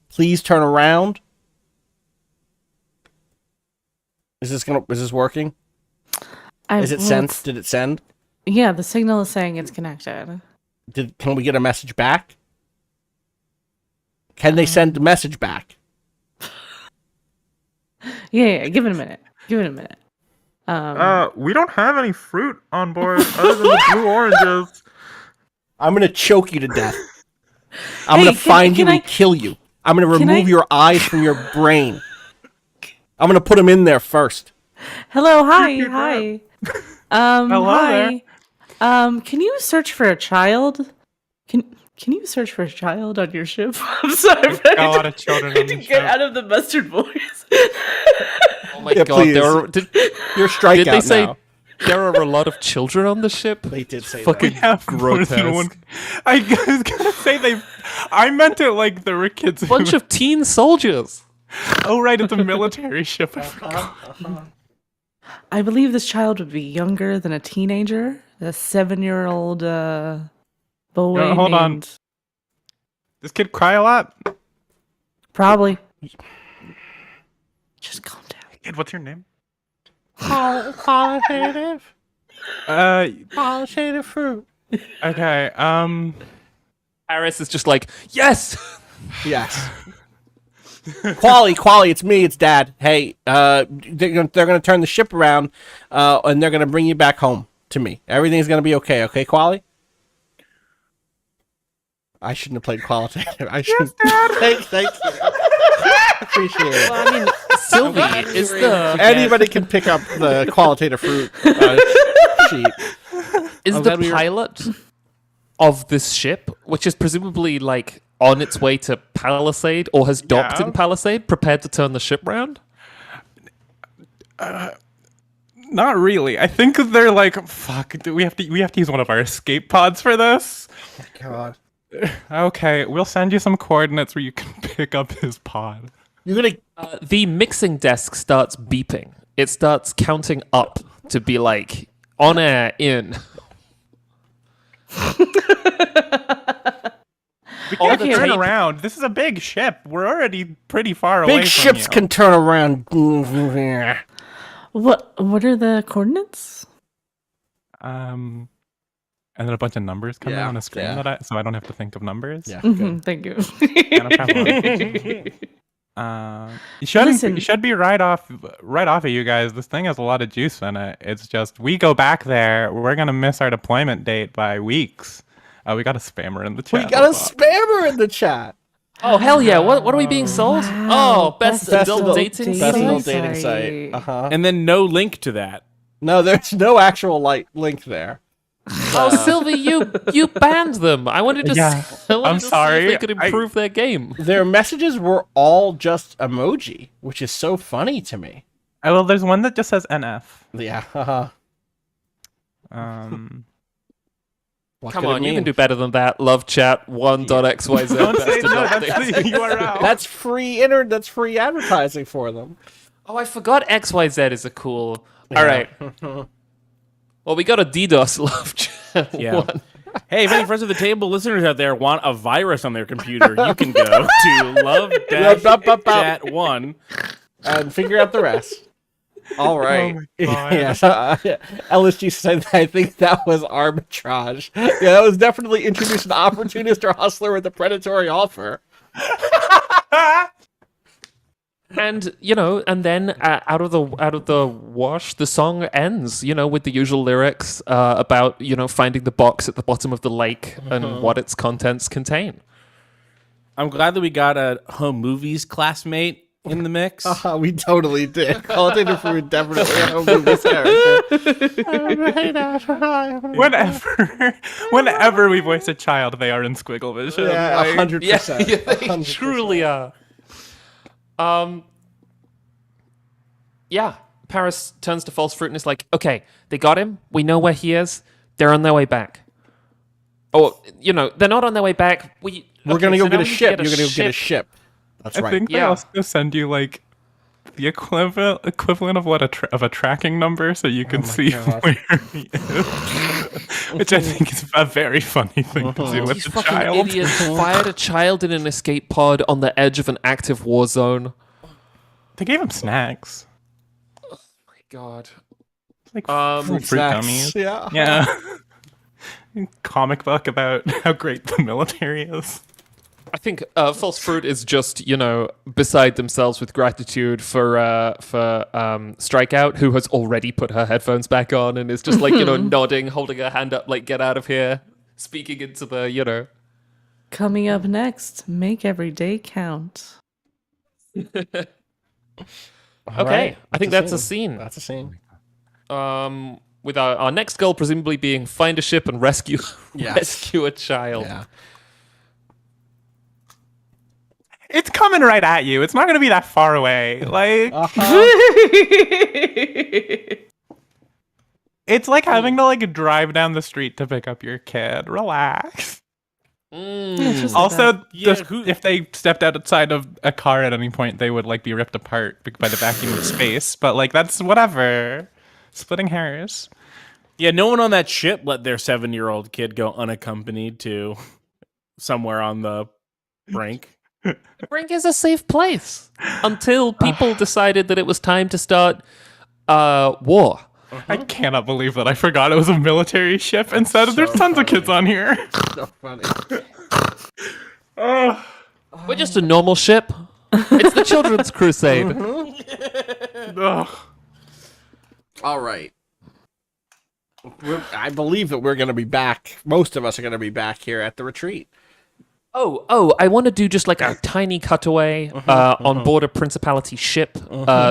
Please turn around. Is this working? Is it sent? Did it send? Yeah, the signal is saying it's connected. Can we get a message back? Can they send a message back? Yeah, give it a minute. We don't have any fruit on board other than the blue oranges. I'm gonna choke you to death. I'm gonna find you and kill you. I'm gonna remove your eyes from your brain. I'm gonna put them in there first. Hello, hi. Hello hi. Can you search for a child? Can you search for a child on your ship? I'm sorry, but A lot of children on the get ship. out of the mustard voice. Oh my god! please. You're strikeout Did they say now. there are a lot of children on the ship? They did say Fucking that. grotesque. I was gonna say I meant it like there were kids. Bunch of teen soldiers. Oh right, it's a military ship. I forgot. I believe this child would be younger than a teenager. A 7-year-old boy. Hold on. named- This kid cry a lot. Probably. Just calm down. Kid, what's your name? Qualitative. Qualitative fruit. Okay. Harris is just like, yes. Yes. Quali, it's me, it's Dad. Hey, they're gonna turn the ship around, and they're gonna bring you back home to me. Everything's gonna be okay, Quali? I shouldn't have played qualitative. I should. Thank you. Appreciate it. Well, I mean, Sylvie is the Anybody can pick up the qualitative fruit sheet. is the pilot of this ship, which is presumably like on its way to Palisade or has docked in Palisade, prepared to turn the ship round? Not really. I think they're like, fuck. We have to use one of our escape pods for this. God. Okay, we'll send you some coordinates where you can pick up his pod. You're gonna. The mixing desk starts beeping. It starts counting up to be like on air in. We can't turn around. This is a big ship. We're already pretty far away. Big ships can turn around. What are the coordinates? And then a bunch of numbers coming Yeah, on a screen so I don't have to think of numbers. Yeah. Thank you. Yeah, no problem. You should be right off of you guys. This thing has a lot of juice in it. It's just we go back there, we're gonna miss our deployment date by weeks. We got a spammer in the chat. We got a spammer in the chat. Oh hell yeah! What are we being sold? Wow. Oh, best adult dating Best adult site. dating site. And then no link to that. No, there's no actual link there. Oh, Sylvie, you banned them. I wanted to. Yeah, I wanted I'm to see sorry. if they could improve their game. Their messages were all just emoji, which is so funny to me. Well, there's one that just says NF. Yeah. What Come could it on, you mean? can do better than that. Love chat 1.xyz. Don't say no. That's the URL. That's free internet. That's free advertising for them. Oh, I forgot XYZ is a cool. All right. Well, we got a DDoS love chat. Yeah. one. Hey, if any friends of the table listeners out there want a virus on their computer, you can go to love-chat1. And figure out the rest. All right. Oh my Yes. LSG said, I think that was arbitrage. Yeah, that was definitely introduced an opportunist or hustler with a predatory offer. And and then out of the wash, the song ends. With the usual lyrics about finding the box at the bottom of the lake and what its contents contain. I'm glad that we got a home movies classmate in the mix. We totally did. Qualitative Fruit definitely a home movie character. Whenever we voice a child, they are in squiggle vision. Yeah, 100%. Yeah, they 100%. truly are. Yeah. Paris turns to False Fruit and is like, okay, they got him. We know where he is. They're on their way back. Oh, they're not on their way back. We're gonna go get a ship. You're gonna go get a ship. That's I right. think they also send you like the equivalent of of a tracking number, so you can see where he is. Which I think is a very funny thing to do with These a fucking child. idiots fired a child in an escape pod on the edge of an active war zone. They gave him snacks. Oh my god. Like Fruit fruit snacks, gummies. yeah. Yeah. Comic book about how great the military is. I think False Fruit is just, beside themselves with gratitude for Strikeout, who has already put her headphones back on and is just like, nodding, holding her hand up, like, get out of here, speaking into the, Coming up next, make every day count. Okay, right. I think that's a scene. That's a scene. With our next goal presumably being find a ship and rescue Yes. rescue a child. Yeah. It's coming right at you. It's not going to be that far away. Like it's like having to like drive down the street to pick up your kid. Relax. Also, if they stepped outside of a car at any point, they would like be ripped apart by the vacuum of space. But like that's whatever. Splitting hairs. Yeah, no one on that ship let their 7-year-old kid go unaccompanied to somewhere on the brink. Brink is a safe place until people decided that it was time to start war. I cannot believe that I forgot it was a military ship instead of there's tons of kids on here. So funny. We're just a normal ship. It's the Children's Crusade. All right. I believe that we're going to be back. Most of us are going to be back here at the retreat. Oh, I want to do just like a tiny cutaway on board a Principality ship.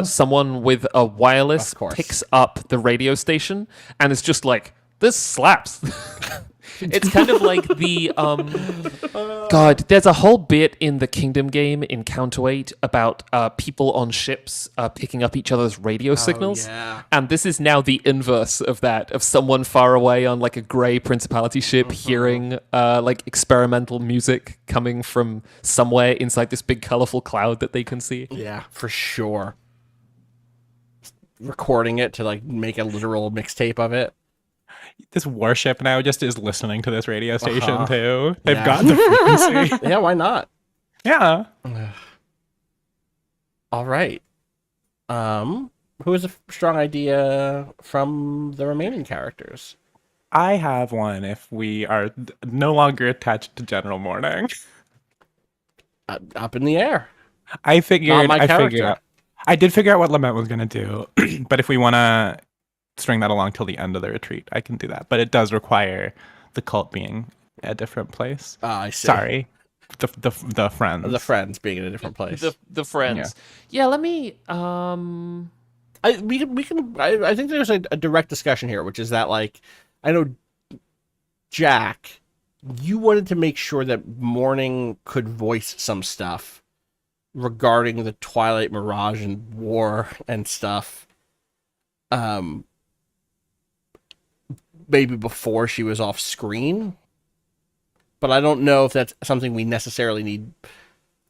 Someone with a wireless Of course. picks up the radio station and it's just like, this slaps. It's kind of like the God, there's a whole bit in the Kingdom game in Counterweight about people on ships picking up each other's radio signals. yeah. And this is now the inverse of that, of someone far away on like a grey Principality ship hearing like experimental music coming from somewhere inside this big colorful cloud that they can see. Yeah, for sure. Recording it to like make a literal mixtape of it. This warship now just is listening to this radio station Uh-huh. too. They've Yeah. got the frequency. Yeah, why not? Yeah. All right. Who has a strong idea from the remaining characters? I have one if we are no longer attached to General Morning. Up in the air. I figured Not my character. I did figure out what Lament was going to do, but if we want to string that along till the end of the retreat, I can do that. But it does require the cult being a different place. I see. Sorry. The friends. The friends being in a different place. The friends. Yeah, let me I think there's a direct discussion here, which is that like I know Jack, you wanted to make sure that Morning could voice some stuff regarding the Twilight Mirage and war and stuff. Maybe before she was off screen. But I don't know if that's something we necessarily need.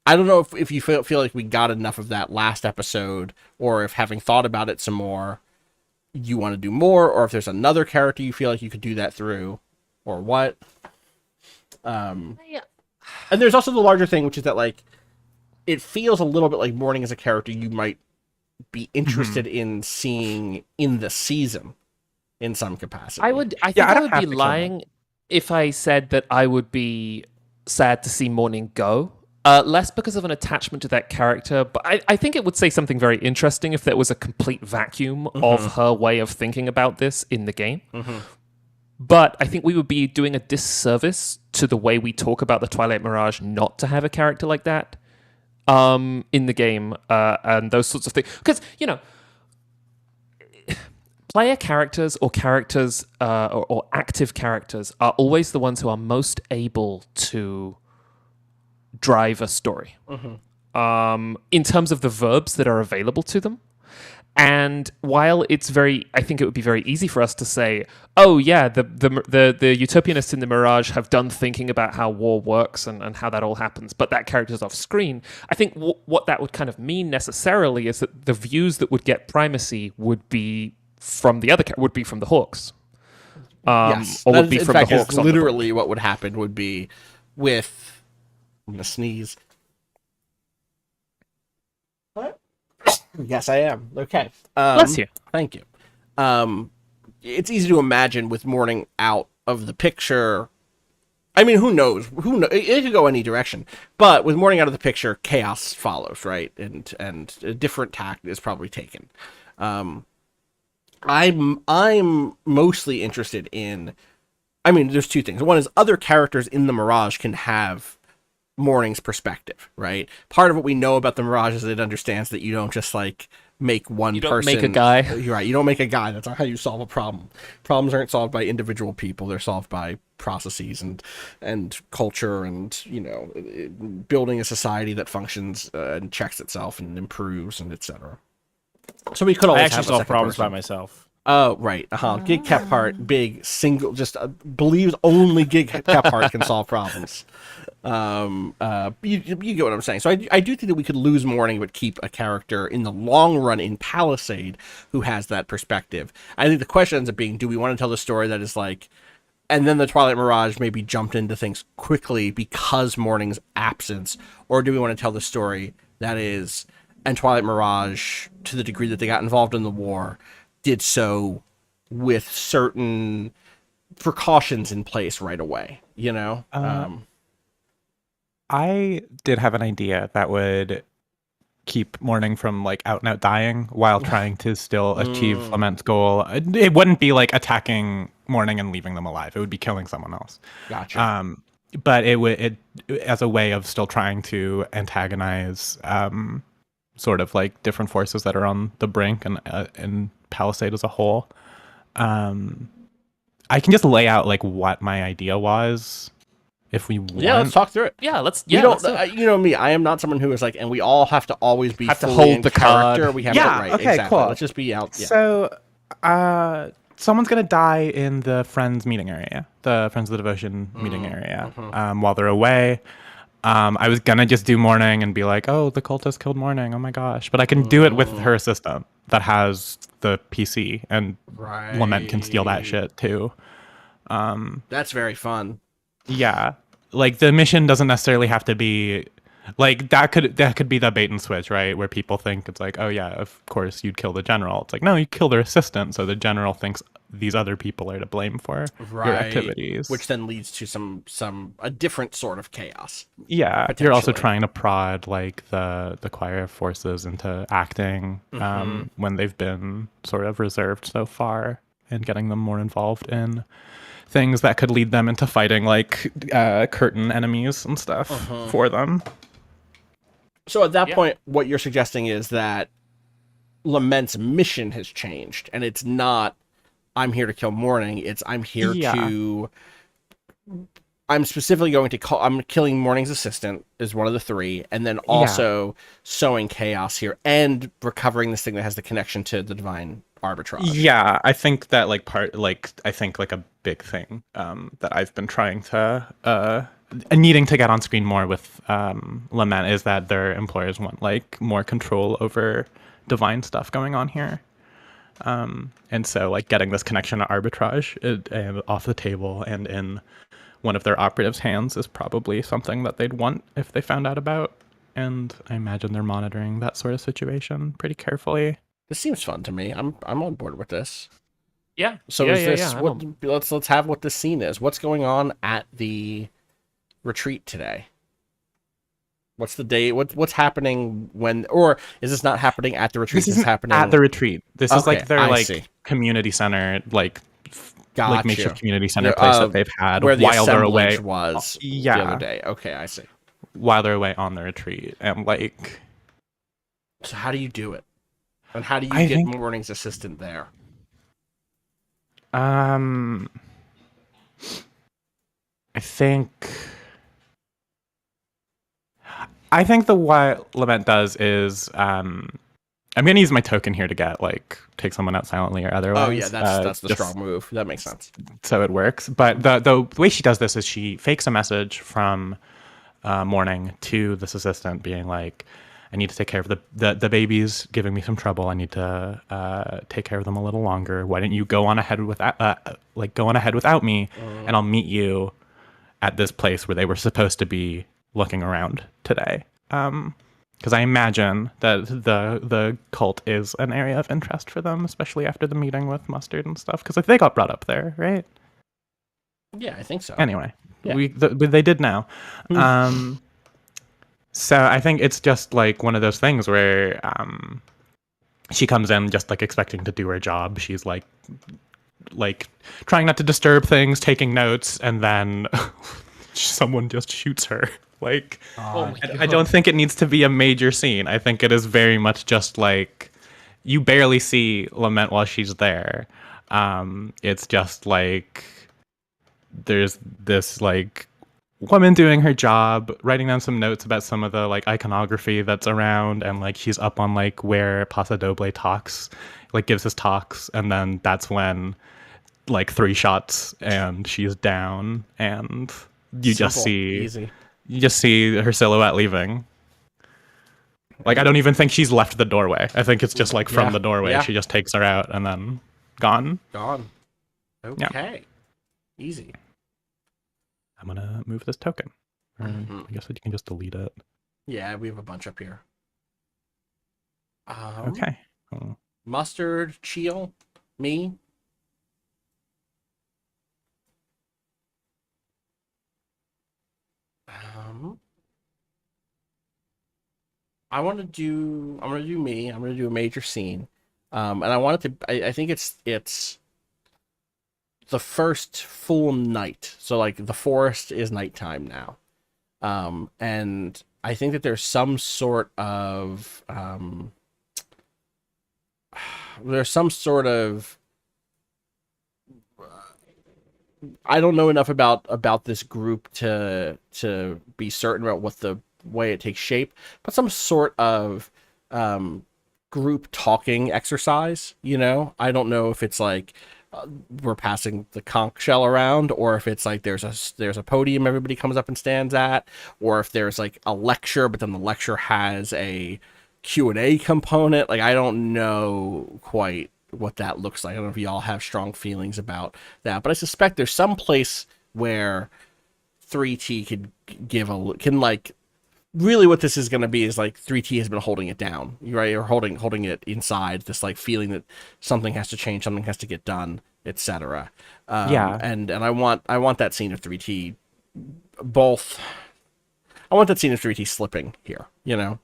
I don't know if you feel like we got enough of that last episode, or if having thought about it some more, you want to do more, or if there's another character you feel like you could do that through, or what. And there's also the larger thing, which is that, like, it feels a little bit like Morning as a character you might be interested in seeing in the season in some capacity. I think I would be lying if I said that I would be sad to see Morning go. Less because of an attachment to that character, but I think it would say something very interesting if there was a complete vacuum of her way of thinking about this in the game. But I think we would be doing a disservice to the way we talk about the Twilight Mirage not to have a character like that in the game and those sorts of things. Because, you know, player characters or characters or active characters are always the ones who are most able to drive a story in terms of the verbs that are available to them. And while I think it would be very easy for us to say, oh yeah, the utopianists in the Mirage have done thinking about how war works and how that all happens, but that character's off screen. I think what that would kind of mean necessarily is that the views that would get primacy would be from the Hawks. Yes, or that would be in from fact the Hawks. Is literally what would happen would be with. I'm gonna sneeze. What? Yes, I am. Okay. Bless you. Thank you. It's easy to imagine with Morning out of the picture. I mean, who knows? It could go any direction. But with Morning out of the picture, chaos follows, right? And a different tact is probably taken. I'm mostly interested in. I mean, there's two things. One is other characters in the Mirage can have Morning's perspective, right? Part of what we know about the Mirage is it understands that you don't just like make one person. You don't make a guy. You're right. You don't make a guy. That's not how you solve a problem. Problems aren't solved by individual people. They're solved by processes and culture and, you know, building a society that functions and checks itself and improves and etc. So we could always I actually have a solve second problems person. by myself. Oh, right. Gig Kephart, big, single, just believes only Gig Kephart can solve problems. You get what I'm saying. So I do think that we could lose Morning, but keep a character in the long run in Palisade who has that perspective. I think the question ends up being, do we want to tell the story that is like, and then the Twilight Mirage maybe jumped into things quickly because Morning's absence, or do we want to tell the story that is, and Twilight Mirage, to the degree that they got involved in the war, did so with certain precautions in place right away, you know? I did have an idea that would keep Morning from like out and out dying while trying to still achieve Lament's goal. It wouldn't be like attacking Morning and leaving them alive. It would be killing someone else. Gotcha. But it as a way of still trying to antagonize sort of like different forces that are on the brink and Palisade as a whole. I can just lay out like what my idea was if we want. Yeah, let's talk through it. Yeah, let's. You Yeah, don't, let's do it. you know me. I am not someone who is like, and we all have to always be Have to fully hold in the character. card. We have Yeah, to, right? okay, Exactly. cool. Let's just be out. Yeah. So, someone's gonna die in the Friends meeting area, the Friends of the Devotion meeting area, while they're away. I was gonna just do Morning and be like, oh, the cultist killed Morning. Oh my gosh. But I can do it with her system that has the PC, and Lament can steal that shit too. That's very fun. Yeah. Like the mission doesn't necessarily have to be like that could be the bait and switch, right? Where people think it's like, oh yeah, of course you'd kill the general. It's like, no, you kill their assistant, so the general thinks these other people are to blame for your activities. Which then leads to a different sort of chaos. Yeah. You're also potentially. trying to prod like the choir forces into acting when they've been sort of reserved so far, and getting them more involved in things that could lead them into fighting like curtain enemies and stuff for them. So at that point, what you're suggesting is that Lament's mission has changed, and it's not, I'm here to kill Morning. It's I'm here to I'm specifically going to call. I'm killing Morning's assistant is one of the three, and then also sowing chaos here and recovering this thing that has the connection to the divine arbitrage. Yeah, I think that I think like a big thing that I've been trying to needing to get on screen more with Lament is that their employers want like more control over divine stuff going on here. And so like getting this connection to arbitrage off the table and in one of their operatives' hands is probably something that they'd want if they found out about. And I imagine they're monitoring that sort of situation pretty carefully. This seems fun to me. I'm on board with this. Yeah. So is this what? Let's have what this scene is. What's going on at the retreat today? What's the day? What's happening when? Or is this not happening at the retreat? This is happening at the retreat. This is like their community center, like makeshift community center place that they've had where the while they're away. Was the other day. Okay, I see. While they're away on the retreat, and like. So how do you do it? And how do you get Morning's assistant there? I think what Lament does is I'm gonna use my token here to get like take someone out silently or otherwise. Oh yeah, that's the strong move. That makes sense. So it works. But the way she does this is she fakes a message from Morning to this assistant being like, I need to take care of the baby's giving me some trouble. I need to take care of them a little longer. Why don't you go on ahead without me, and I'll meet you at this place where they were supposed to be looking around today. Because I imagine that the cult is an area of interest for them, especially after the meeting with Mustard and stuff. Because they got brought up there, right? Yeah, I think so. Anyway, yeah. They did now. So I think it's just like one of those things where she comes in just like expecting to do her job. She's like trying not to disturb things, taking notes, and then someone just shoots her. Like, I don't think it needs to be a major scene. I think it is very much just like you barely see Lament while she's there. It's just like there's this like woman doing her job, writing down some notes about some of the like iconography that's around, and like she's up on like where PALISADE talks, like gives his talks, and then that's when like 3 shots and she's down, and you just see her silhouette leaving. Like I don't even think she's left the doorway. I think it's just like from the doorway she just takes her out and then gone. Okay. Easy. I'm gonna move this token. I guess that you can just delete it. Yeah, we have a bunch up here. Okay. Mustard, Cheel, me. I'm gonna do me. I'm gonna do a major scene, and I want it to. I think it's the first full night. So like the forest is nighttime now, and I think that there's some sort of I don't know enough about this group to be certain about what the way it takes shape, but some sort of group talking exercise. I don't know if it's like we're passing the conch shell around, or if it's like there's a podium everybody comes up and stands at, or if there's like a lecture, but then the lecture has a Q&A component. Like I don't know quite what that looks like. I don't know if y'all have strong feelings about that, but I suspect there's some place where 3T can like really what this is going to be is like 3T has been holding it down, right? Or holding it inside, this like feeling that something has to change, something has to get done, etc. And I want that scene of 3T both. I want that scene of 3T slipping here,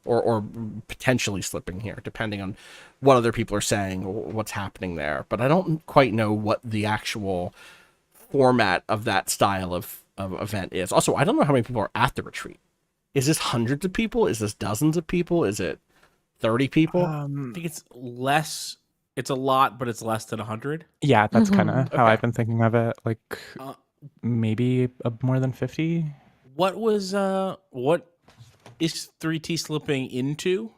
or potentially slipping here, depending on what other people are saying or what's happening there. But I don't quite know what the actual format of that style of event is. Also, I don't know how many people are at the retreat. Is this hundreds of people? Is this dozens of people? Is it 30 people? I think it's less. It's a lot, but it's less than 100. Yeah, that's kind of how I've been thinking of it. Like, maybe more than 50. What is 3T slipping into?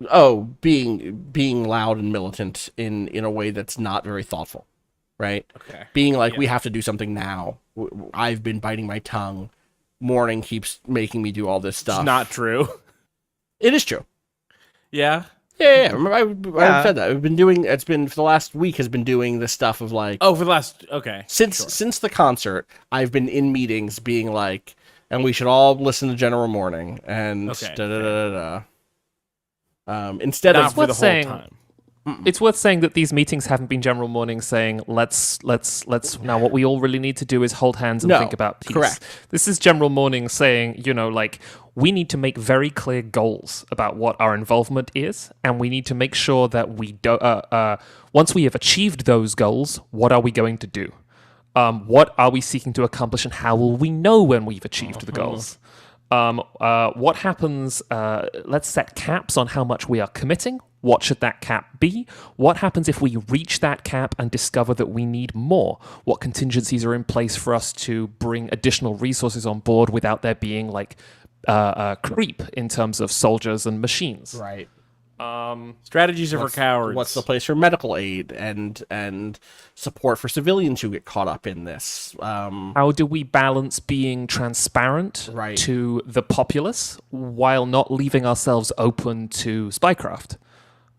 Oh, being loud and militant in a way that's not very thoughtful, right? Okay. Being like, we have to do something now. I've been biting my tongue. Morning keeps making me do all this stuff. It's not true. It is true. Yeah. Yeah. Remember, I said that. It's been for the last week has been doing this stuff of like. Oh, for the last. Okay. Since the concert, I've been in meetings being like, and we should all listen to General Morning and Okay. da da da da da. Instead Not of for the whole saying- time. It's worth saying that these meetings haven't been General Morning saying, let's now what we all really need to do is hold hands and No, think about peace. correct. This is General Morning saying, like, we need to make very clear goals about what our involvement is, and we need to make sure that we do, once we have achieved those goals, what are we going to do? What are we seeking to accomplish, and how will we know when we've achieved the goals? What happens? Let's set caps on how much we are committing. What should that cap be? What happens if we reach that cap and discover that we need more? What contingencies are in place for us to bring additional resources on board without there being like creep in terms of soldiers and machines? right. Strategies are for cowards. What's the place for medical aid and support for civilians who get caught up in this? How do we balance being transparent Right. to the populace while not leaving ourselves open to spycraft?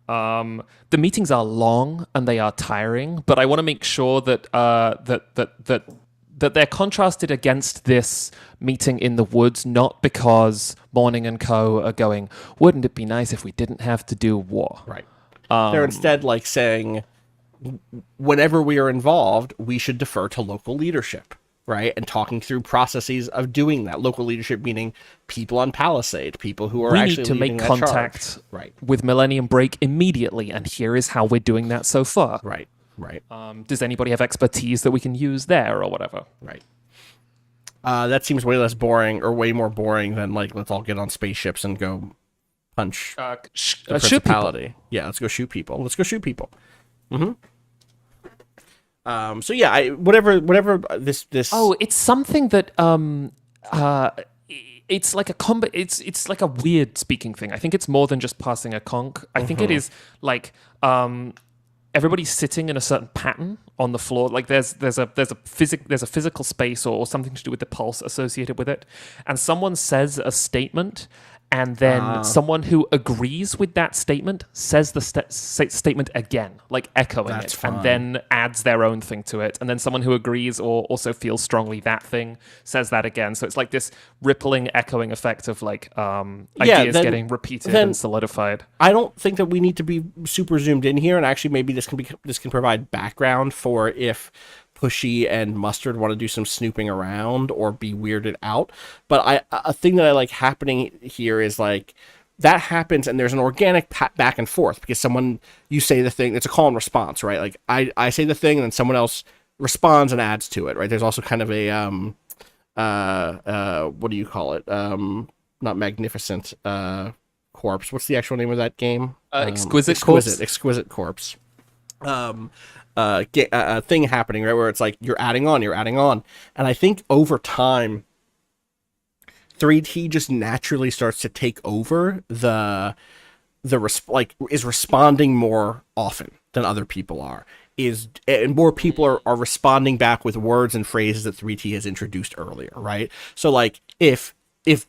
The meetings are long and they are tiring, but I want to make sure that that they're contrasted against this meeting in the woods, not because Morning and Co. are going, wouldn't it be nice if we didn't have to do war? Right. They're instead like saying, whenever we are involved, we should defer to local leadership, right? And talking through processes of doing that. Local leadership meaning people on Palisade, people who are We actually need to leading make that contact charge. Right. with Millennium Break immediately, and here is how we're doing that so far. Right. Right. Does anybody have expertise that we can use there or whatever? Right. That seems way less boring, or way more boring than like, let's all get on spaceships and go punch the Shoot people. Principality. Yeah, let's go shoot people. Mm-hmm. So yeah, whatever this. Oh, it's something that it's like a it's like a weird speaking thing. I think it's more than just passing a conch. I think it is like everybody's sitting in a certain pattern on the floor. Like there's a physical space or something to do with the pulse associated with it, and someone says a statement. And then someone who agrees with that statement says the statement again, like echoing That's it, fine. and then adds their own thing to it. And then someone who agrees or also feels strongly that thing says that again. So it's like this rippling, echoing effect of like ideas getting repeated and solidified. I don't think that we need to be super zoomed in here, and actually maybe this can provide background for if Pushy and Mustard want to do some snooping around or be weirded out. But a thing that I like happening here is like that happens and there's an organic back and forth because you say the thing, it's a call and response, right? Like I say the thing and then someone else responds and adds to it, right? There's also kind of a what do you call it? Not magnificent corpse. What's the actual name of that game? Exquisite Corpse. Thing happening, right, where it's like you're adding on, and I think over time 3T just naturally starts to take over is responding more often than other people are, and more people are responding back with words and phrases that 3T has introduced earlier, right? So like if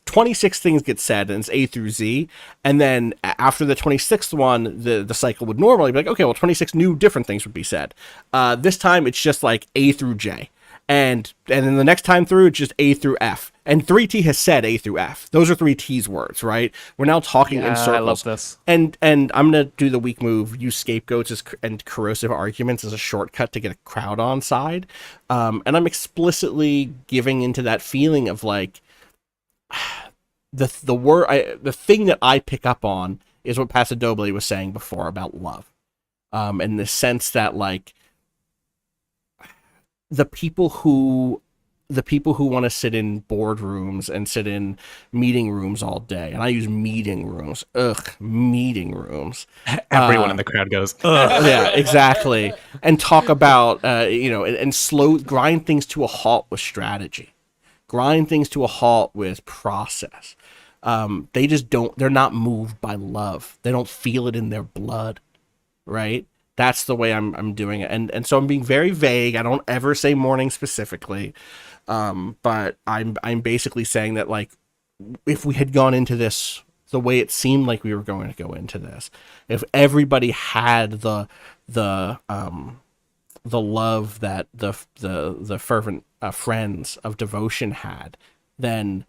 26 things get said and it's A through Z, and then after the 26th one, the cycle would normally be like, okay, well, 26 new different things would be said. This time it's just like A through J. And then the next time through, it's just A through F. And 3T has said A through F. Those are 3T's words, right? We're now talking in circles. I love this. And I'm going to do the weak move, use scapegoats and corrosive arguments as a shortcut to get a crowd on side. And I'm explicitly giving into that feeling of like, the thing that I pick up on is what Pasadobly was saying before about love, in the sense that like the people who the people who want to sit in boardrooms and sit in meeting rooms all day, and I use meeting rooms. Meeting rooms. Everyone in the crowd goes, ugh. Yeah, exactly. And talk about, and slow, grind things to a halt with strategy, grind things to a halt with process. They just don't, they're not moved by love. They don't feel it in their blood, right? That's the way I'm doing it. And so I'm being very vague. I don't ever say morning specifically. But I'm basically saying that, like, if we had gone into this the way it seemed like we were going to go into this, if everybody had the love that the fervent friends of devotion had, then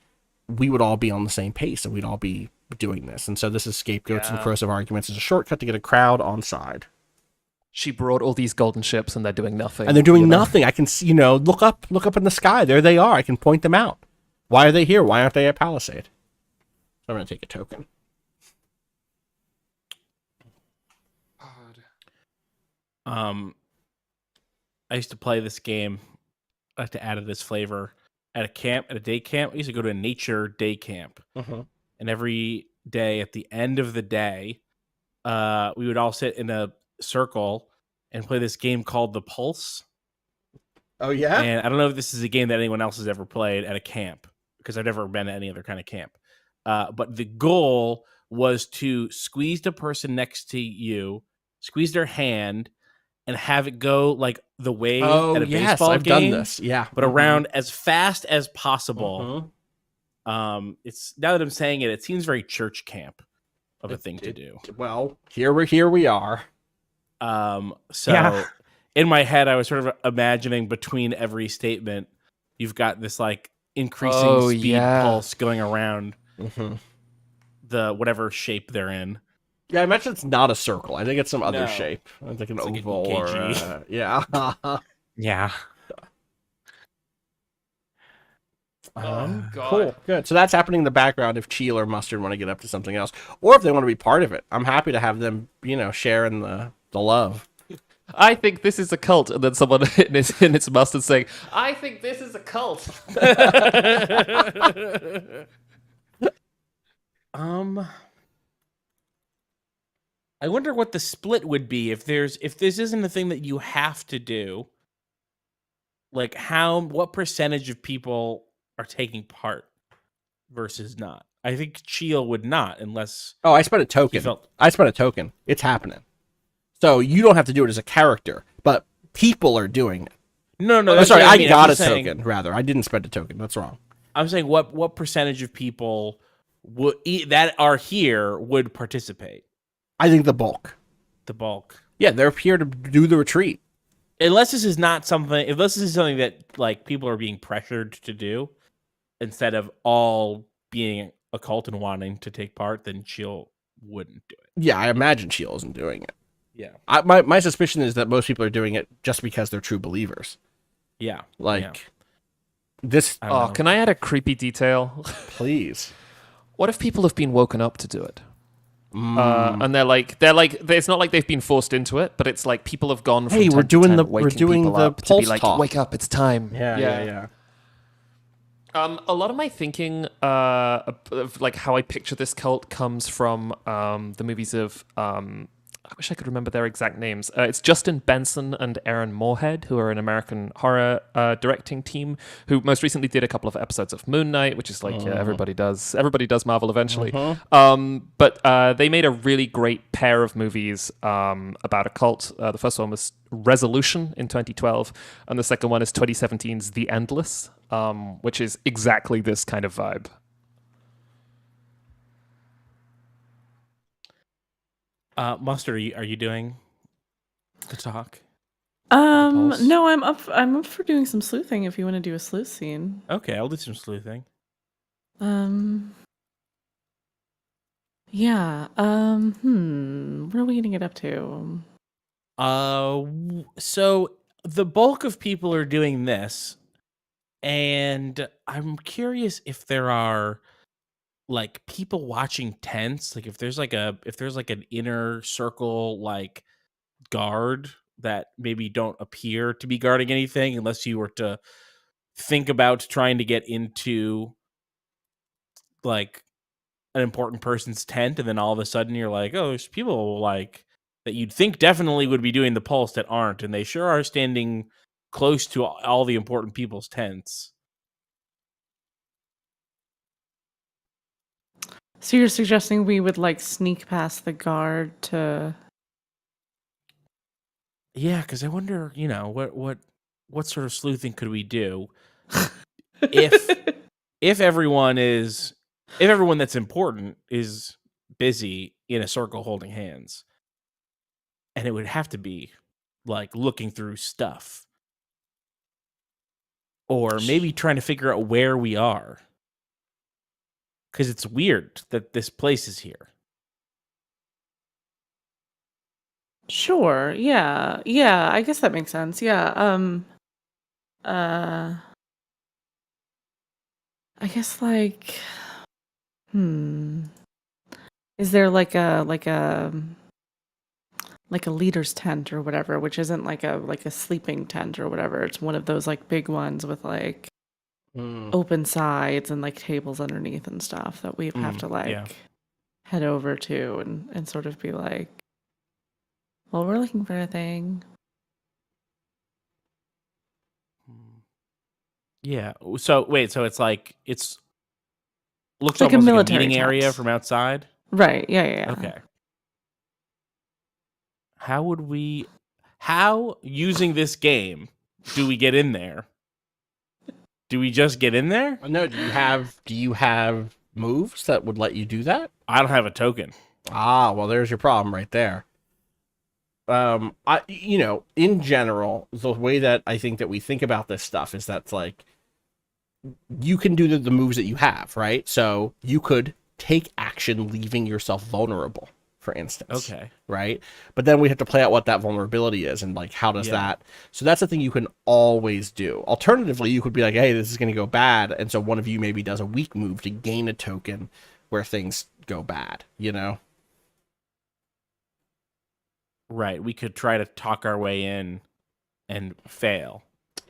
we would all be on the same pace and we'd all be doing this. And so this is scapegoats and corrosive arguments is a shortcut to get a crowd on side. She brought all these golden ships and they're doing nothing. And they're doing nothing. I can see, look up in the sky. There they are. I can point them out. Why are they here? Why aren't they at Palisade? So I'm going to take a token. I used to play this game. I like to add this flavor at a camp, at a day camp. I used to go to a nature day camp. And every day at the end of the day, we would all sit in a circle and play this game called The Pulse. Oh, yeah? And I don't know if this is a game that anyone else has ever played at a camp, because I've never been to any other kind of camp. But the goal was to squeeze the person next to you, squeeze their hand, and have it go like the wave at a baseball I've game. done this. Yeah. But around as fast as possible. It's, now that I'm saying it, it seems very church camp of a thing to do. Well, here we are. So in my head, I was sort of imagining between every statement, you've got this like increasing speed pulse going around the whatever shape they're in. Yeah, I imagine it's not a circle. I think it's some other shape. It's like an It's like oval an or EKG. yeah. Yeah. Oh, God. Cool, good. So that's happening in the background if Cheel or Mustard want to get up to something else, or if they want to be part of it. I'm happy to have them, share in the love. I think this is a cult, and then someone in its mustard saying, I think this is a cult. I wonder what the split would be if this isn't a thing that you have to do. Like what percentage of people are taking part versus not? I think Cheel would not, unless. Oh, I spent a token. I spent a token. It's happening. So you don't have to do it as a character, but people are doing it. No. I'm sorry, I got a token. Rather, I didn't spend a token. That's wrong. I'm saying what percentage of people that are here would participate? I think the bulk. The bulk. Yeah, they're here to do the retreat. Unless this is something that like people are being pressured to do, instead of all being a cult and wanting to take part, then Cheel wouldn't do it. Yeah, I imagine Cheel isn't doing it. Yeah. My suspicion is that most people are doing it just because they're true believers. Yeah. This. Can I add a creepy detail? Please. What if people have been woken up to do it? And they're like, it's not like they've been forced into it, but it's like people have gone from hey, we're doing the pulse to be like, talk. Wake up, it's time. Yeah. A lot of my thinking of like how I picture this cult comes from the movies of I wish I could remember their exact names. It's Justin Benson and Aaron Moorhead, who are an American horror directing team, who most recently did a couple of episodes of Moon Knight, which is like everybody does Marvel eventually. But they made a really great pair of movies about a cult. The first one was Resolution in 2012, and the second one is 2017's The Endless, which is exactly this kind of vibe. Mustard, are you doing the talk? No, I'm up for doing some sleuthing if you want to do a sleuth scene. Okay, I'll do some sleuthing. Yeah. What are we gonna get up to? So the bulk of people are doing this, and I'm curious if there are like people watching tents, like if there's like an inner circle like guard that maybe don't appear to be guarding anything unless you were to think about trying to get into like an important person's tent, and then all of a sudden you're like, oh, there's people like that you'd think definitely would be doing the pulse that aren't, and they sure are standing close to all the important people's tents. So you're suggesting we would like sneak past the guard to? Yeah, because I wonder, what sort of sleuthing could we do if everyone that's important is busy in a circle holding hands, and it would have to be like looking through stuff, or maybe trying to figure out where we are, because it's weird that this place is here. Sure. Yeah. Yeah. I guess that makes sense. Yeah. I guess like, is there like a leader's tent or whatever, which isn't like a sleeping tent or whatever. It's one of those like big ones with like open sides and like tables underneath and stuff that we have to like head over to and sort of be like, well, we're looking for a thing. Yeah. So wait. So it's like looks like a almost like a military meeting tent. area from outside. Right. Yeah. Yeah. Yeah. Okay. How using this game do we get in there? Do we just get in there? No, do you have moves that would let you do that? I don't have a token. Ah, well, there's your problem right there. In general, the way that I think that we think about this stuff is that like you can do the moves that you have, right? So you could take action leaving yourself vulnerable, for instance. Okay. Right? But then we have to play out what that vulnerability is and like how does that. So that's the thing you can always do. Alternatively, you could be like, hey, this is going to go bad, and so one of you maybe does a weak move to gain a token where things go bad, Right. We could try to talk our way in and fail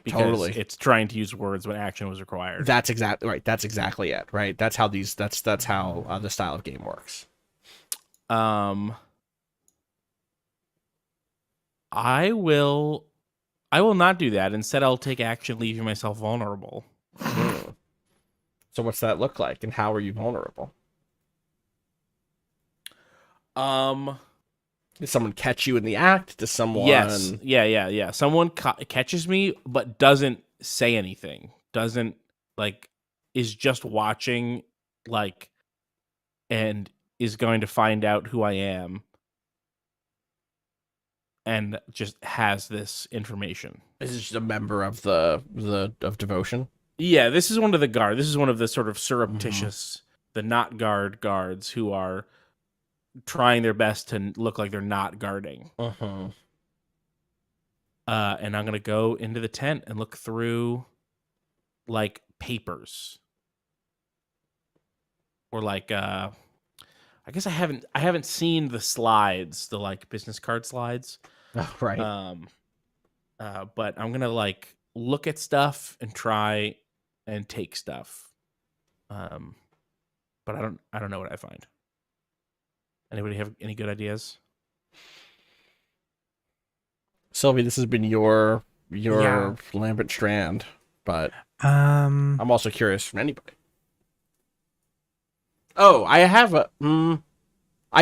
because it's trying to use words when action was required. That's exactly right. That's exactly it. Right. That's how that's how the style of game works. I will not do that. Instead, I'll take action leaving myself vulnerable. So what's that look like, and how are you vulnerable? Does someone catch you in the act? Does someone? Yes. Yeah. Someone catches me, but doesn't say anything. Doesn't is just watching, and is going to find out who I am, and just has this information. Is this just a member of the devotion? Yeah, this is one of the guard. This is one of the sort of surreptitious, the not guards who are trying their best to look like they're not guarding. And I'm gonna go into the tent and look through papers, or I guess I haven't seen the slides, the business card slides. Oh, right. But I'm gonna look at stuff and try and take stuff. But I don't know what I find. Anybody have any good ideas? Sylvie, this has been your Lambert Strand, but I'm also curious from anybody. Oh, I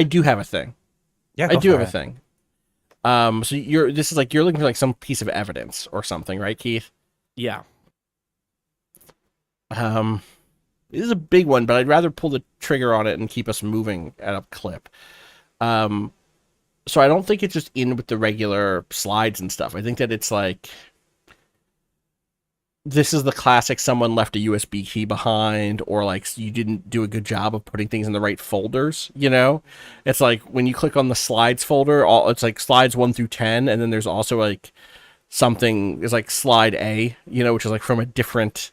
do have a thing. Yeah, I do have a thing. So you're looking for some piece of evidence or something, right, Keith? Yeah. This is a big one, but I'd rather pull the trigger on it and keep us moving at a clip. So I don't think it's just in with the regular slides and stuff. I think that it's this is the classic someone left a USB key behind, or you didn't do a good job of putting things in the right folders, It's when you click on the slides folder, it's slides 1 through 10, and then there's also something is slide A, which is from a different...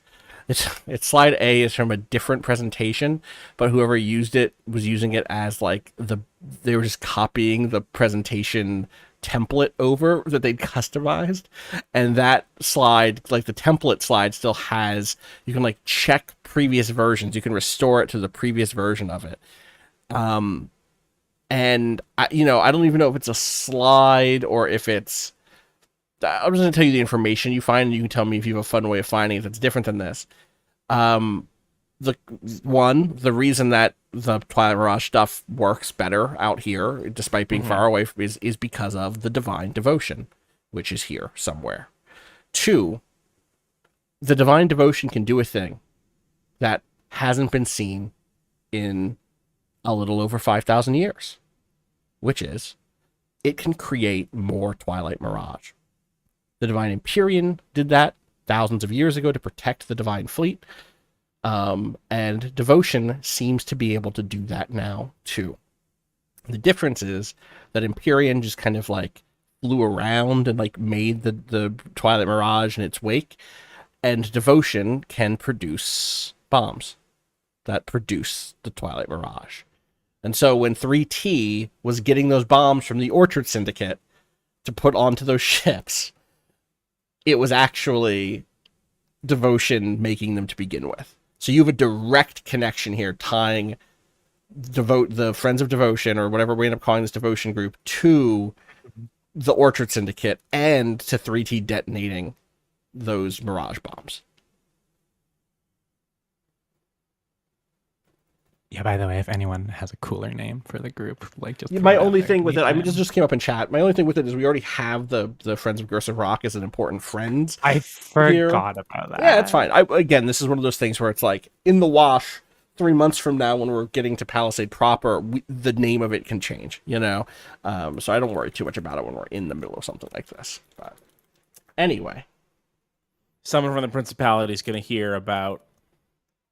It's slide A is from a different presentation, but whoever used it was using it as they were just copying the presentation template over that they'd customized, and that slide, like the template slide, still has, you can like check previous versions, you can restore it to the previous version of it. And I don't even know if it's a slide or if it's, I'm just gonna tell you the information you find, and you can tell me if you have a fun way of finding it that's different than this. The reason that the Twilight Mirage stuff works better out here, despite being far away, is because of the Divine Devotion, which is here somewhere. 2, the Divine Devotion can do a thing that hasn't been seen in a little over 5,000 years, which is it can create more Twilight Mirage. The Divine Empyrean did that thousands of years ago to protect the Divine Fleet. And Devotion seems to be able to do that now, too. The difference is that Empyrean just kind of like flew around and like made the Twilight Mirage in its wake, and Devotion can produce bombs that produce the Twilight Mirage. And so when 3T was getting those bombs from the Orchard Syndicate to put onto those ships, it was actually Devotion making them to begin with. So you have a direct connection here tying the Friends of Devotion, or whatever we end up calling this Devotion group, to the Orchard Syndicate and to 3T detonating those Mirage bombs. Yeah, by the way, if anyone has a cooler name for the group, like just My only thing with it, I mean, this just came up in chat. My only thing with it is we already have the Friends of Aggressive Rock as an important friends. I forgot about that. Yeah, it's fine. Again, this is one of those things where it's like, in the wash, 3 months from now when we're getting to Palisade proper, the name of it can change, So I don't worry too much about it when we're in the middle of something like this. But anyway. Someone from the Principality is going to hear about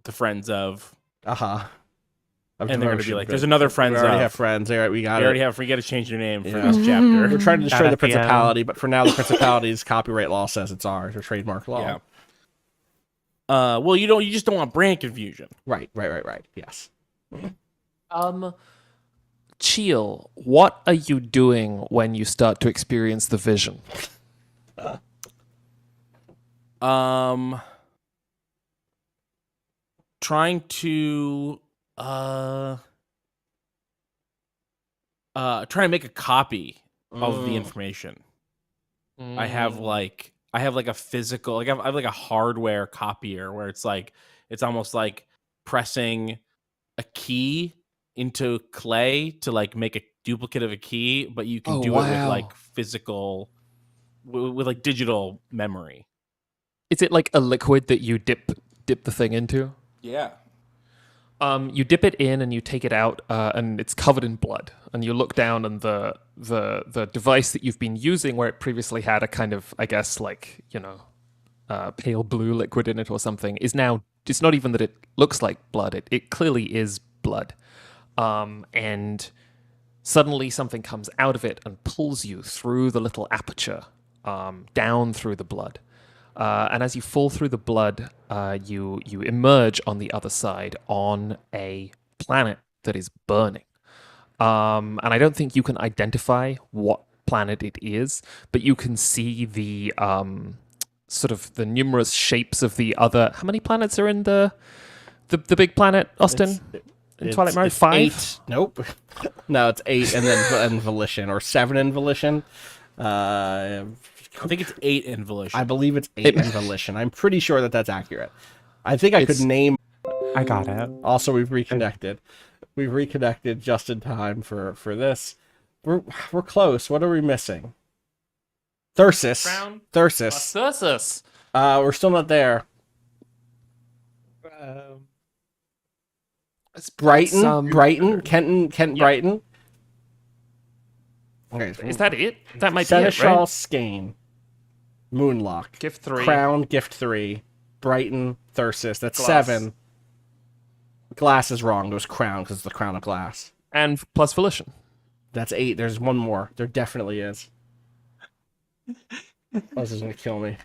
the Friends of... And they're going to be like, there's another Friends of... We already have Friends. All right, we got it. We got to change your name for this chapter. We're trying to destroy the Principality, but for now the Principality's copyright law says it's ours, or trademark law. Yeah. Well, you just don't want brand confusion. Right. Yes. Cheel, what are you doing when you start to experience the vision? Trying to make a copy of the information. I have like a physical, I have like a hardware copier where it's almost like pressing a key into clay to like make a duplicate of a key, but you can do it with like physical, with like digital memory. Is it like a liquid that you dip the thing into? Yeah. You dip it in and you take it out, and it's covered in blood. And you look down, and the device that you've been using, where it previously had a kind of, I guess, like, pale blue liquid in it or something, is now, it's not even that it looks like blood. It clearly is blood. And suddenly something comes out of it and pulls you through the little aperture, down through the blood. And as you fall through the blood, you emerge on the other side on a planet that is burning. And I don't think you can identify what planet it is, but you can see the sort of the numerous shapes of the other. How many planets are in the big planet, Austin? In Twilight Mirage? 5? 8. Nope. No, it's 8 and then Volition, or 7 in Volition. I think it's 8 in Volition. I believe it's 8 in Volition. I'm pretty sure that that's accurate. I think I could name... I got it. Also, we've reconnected. We've reconnected just in time for this. We're close. What are we missing? Thyrsus. Thyrsus. Thyrsus. We're still not there. It's Brighton. Kent Yeah. Brighton. Okay. Is that it? That might be it, Seneschal right? Skane. Moonlock. Gift 3. Crown, Gift 3. Brighton, Thyrsus. That's Glass. 7. Glass is wrong. It was Crown because it's the Crown of Glass. And plus Volition. That's 8. There's one more. There definitely is. Oh, this is going to kill me.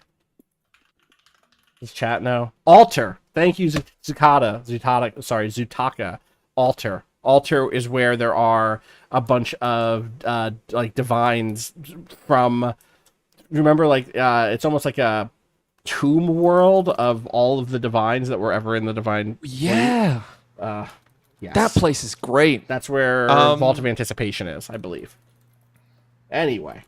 Does chat now? Altar. Thank you, Zutaka. Altar. Altar is where there are a bunch of like divines from. Remember, like it's almost like a tomb world of all of the divines that were ever in the divine. Yeah. Yes. That place is great. That's where Vault of Anticipation is, I believe. Anyway.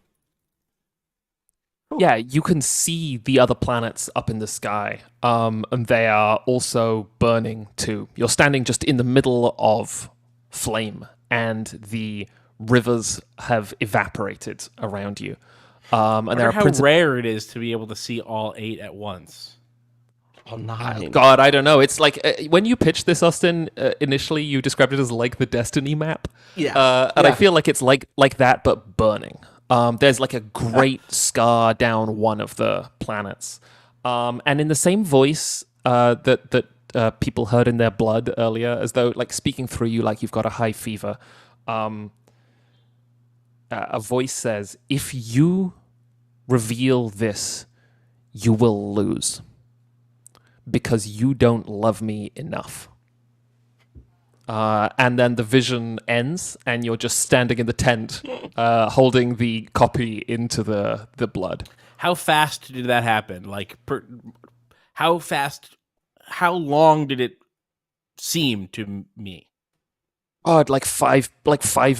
Yeah, you can see the other planets up in the sky, and they are also burning too. You're standing just in the middle of flame, and the rivers have evaporated around you. And there are how rare it is to be able to see all 8 at once. Oh, 9. God, I don't know. It's like when you pitched this, Austin, initially you described it as like the Destiny map. Yeah. And I feel like it's like that, but burning. There's like a great scar down one of the planets. And in the same voice that people heard in their blood earlier, as though like speaking through you like you've got a high fever, a voice says, if you reveal this, you will lose. Because you don't love me enough. And then the vision ends, and you're just standing in the tent, holding the copy into the blood. How fast did that happen? Like, how fast? How long did it seem to me? Oh, like 5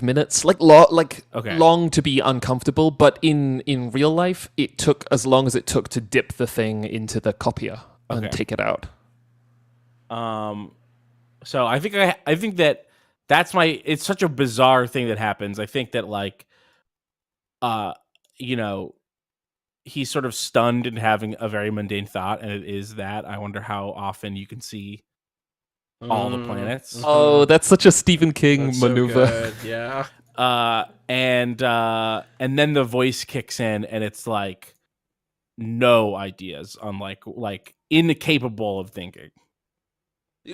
minutes, Okay. long to be uncomfortable. But in real life, it took as long as it took to dip the thing into the copier and take it out. So I think that's it's such a bizarre thing that happens. I think that like, he's sort of stunned and having a very mundane thought, and it is that. I wonder how often you can see all the planets. Oh, that's such a Stephen King That's so maneuver. good, yeah. And then the voice kicks in, and it's like no ideas on like incapable of thinking.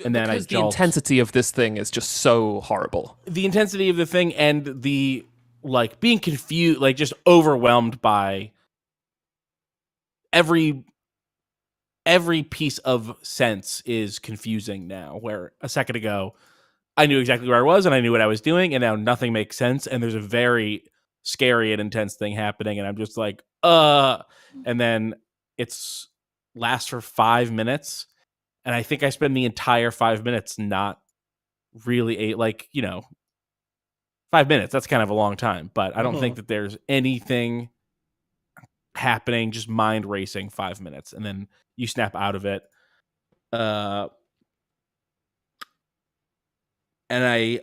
And then because I the jolt. intensity of this thing is just so horrible. The intensity of the thing and the like being confused, like just overwhelmed by every piece of sense is confusing now. Where a second ago I knew exactly where I was and I knew what I was doing, and now nothing makes sense. And there's a very scary and intense thing happening, and I'm just like, and then it's lasts for 5 minutes. And I think I spend the entire 5 minutes not really 5 minutes. That's kind of a long time, but I don't think that there's anything happening, just mind racing 5 minutes. And then you snap out of it. And